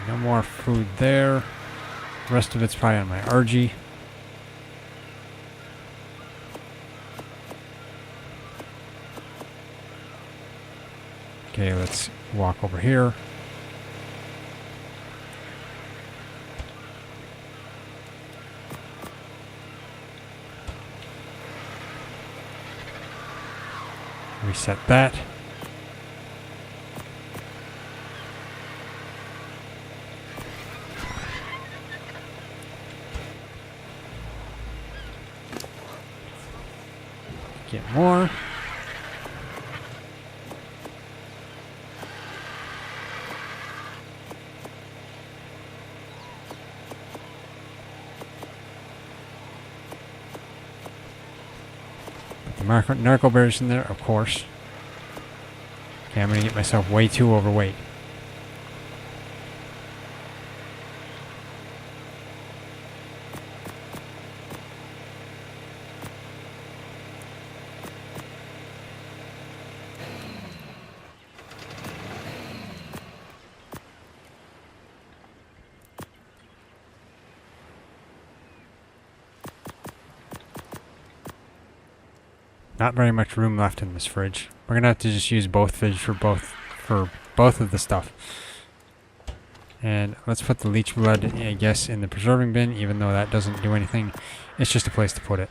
No more food there. The rest of it's probably on my RG. Okay, let's walk over here. Reset that. Get more. Put the narco berries in there, of course. Okay, I'm gonna get myself way too overweight. Not very much room left in this fridge. We're gonna have to just use both fridge for both of the stuff. And let's put the leech blood, I guess, in the preserving bin, even though that doesn't do anything. It's just a place to put it.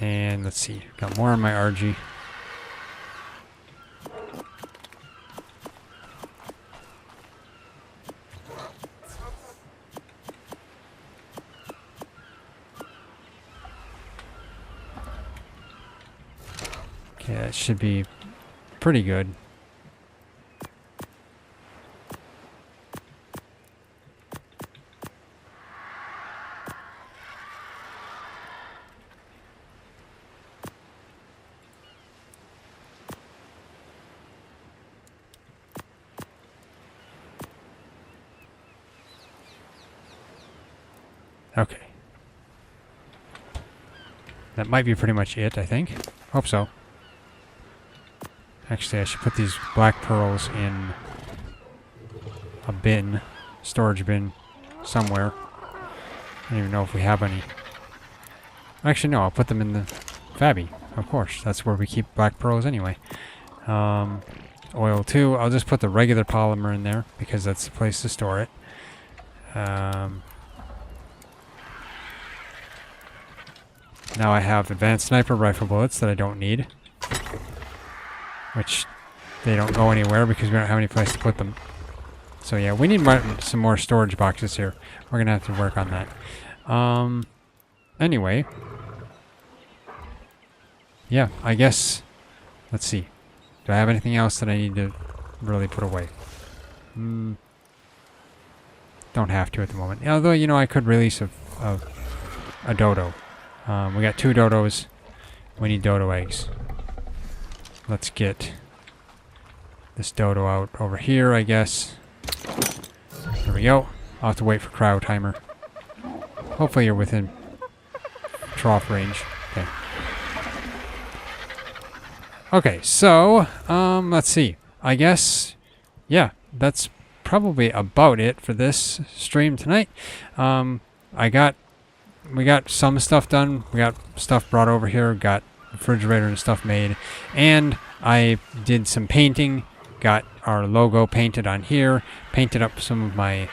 And let's see, got more on my RG. Okay, that should be pretty good. Okay. That might be pretty much it, I think. Hope so. Actually, I should put these black pearls in a bin, storage bin, somewhere. I don't even know if we have any. Actually, no, I'll put them in the Fabby, of course. That's where we keep black pearls anyway. Oil too. I'll just put the regular polymer in there because that's the place to store it. Now I have advanced sniper rifle bullets that I don't need. Which they don't go anywhere because we don't have any place to put them. So yeah, we need some more storage boxes here. We're going to have to work on that. Anyway. Yeah, I guess... Let's see. Do I have anything else that I need to really put away? Don't have to at the moment. Although, you know, I could release a dodo. We got 2 dodos. We need dodo eggs. Let's get this dodo out over here, I guess. There we go. I'll have to wait for cryo timer. Hopefully you're within trough range. Okay. Okay, so, let's see. I guess, yeah, that's probably about it for this stream tonight. We got some stuff done. We got stuff brought over here. Got refrigerator and stuff made. And I did some painting. Got our logo painted on here. Painted up some of my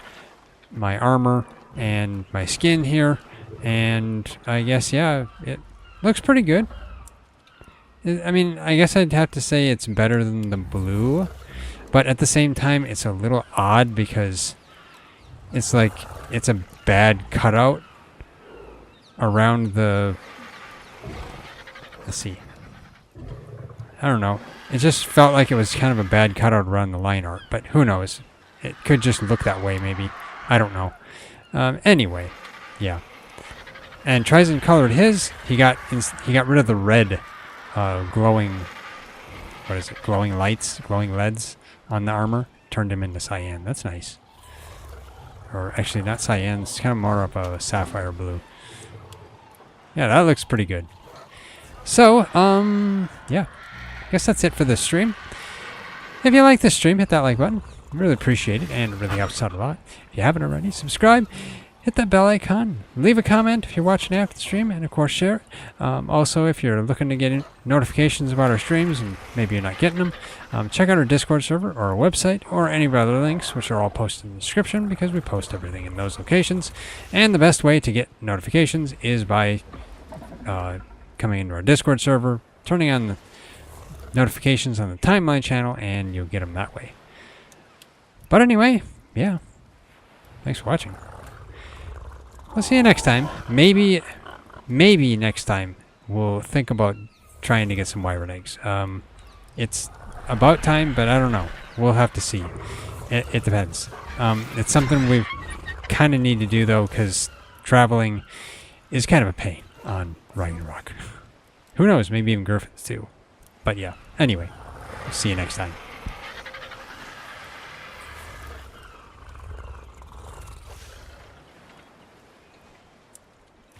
armor and my skin here. And I guess, yeah, it looks pretty good. I mean, I guess I'd have to say it's better than the blue. But at the same time, it's a little odd because it's like it's a bad cutout around the... Let's see. I don't know. It just felt like it was kind of a bad cutout around the line art, but who knows? It could just look that way, maybe. I don't know. Anyway, yeah. And TriZon colored his. He got rid of the red glowing... What is it? Glowing lights? Glowing LEDs on the armor. Turned him into cyan. That's nice. Or actually, not cyan. It's kind of more of a sapphire blue. Yeah, that looks pretty good. So, yeah. I guess that's it for this stream. If you like this stream, hit that like button. Really appreciate it, and it really helps out a lot. If you haven't already, subscribe. Hit that bell icon. Leave a comment if you're watching after the stream, and of course share it. Also, if you're looking to get notifications about our streams, and maybe you're not getting them, check out our Discord server, or our website, or any of our other links, which are all posted in the description, because we post everything in those locations. And the best way to get notifications is by coming into our Discord server, turning on the notifications on the timeline channel, and you'll get them that way. But anyway, yeah. Thanks for watching. We'll see you next time. Maybe next time we'll think about trying to get some wyvern eggs. It's about time, but I don't know. We'll have to see. It depends. It's something we kind of need to do, though, because traveling is kind of a pain on Ragnarok. Who knows? Maybe even Griffins, too. But yeah. Anyway, see you next time.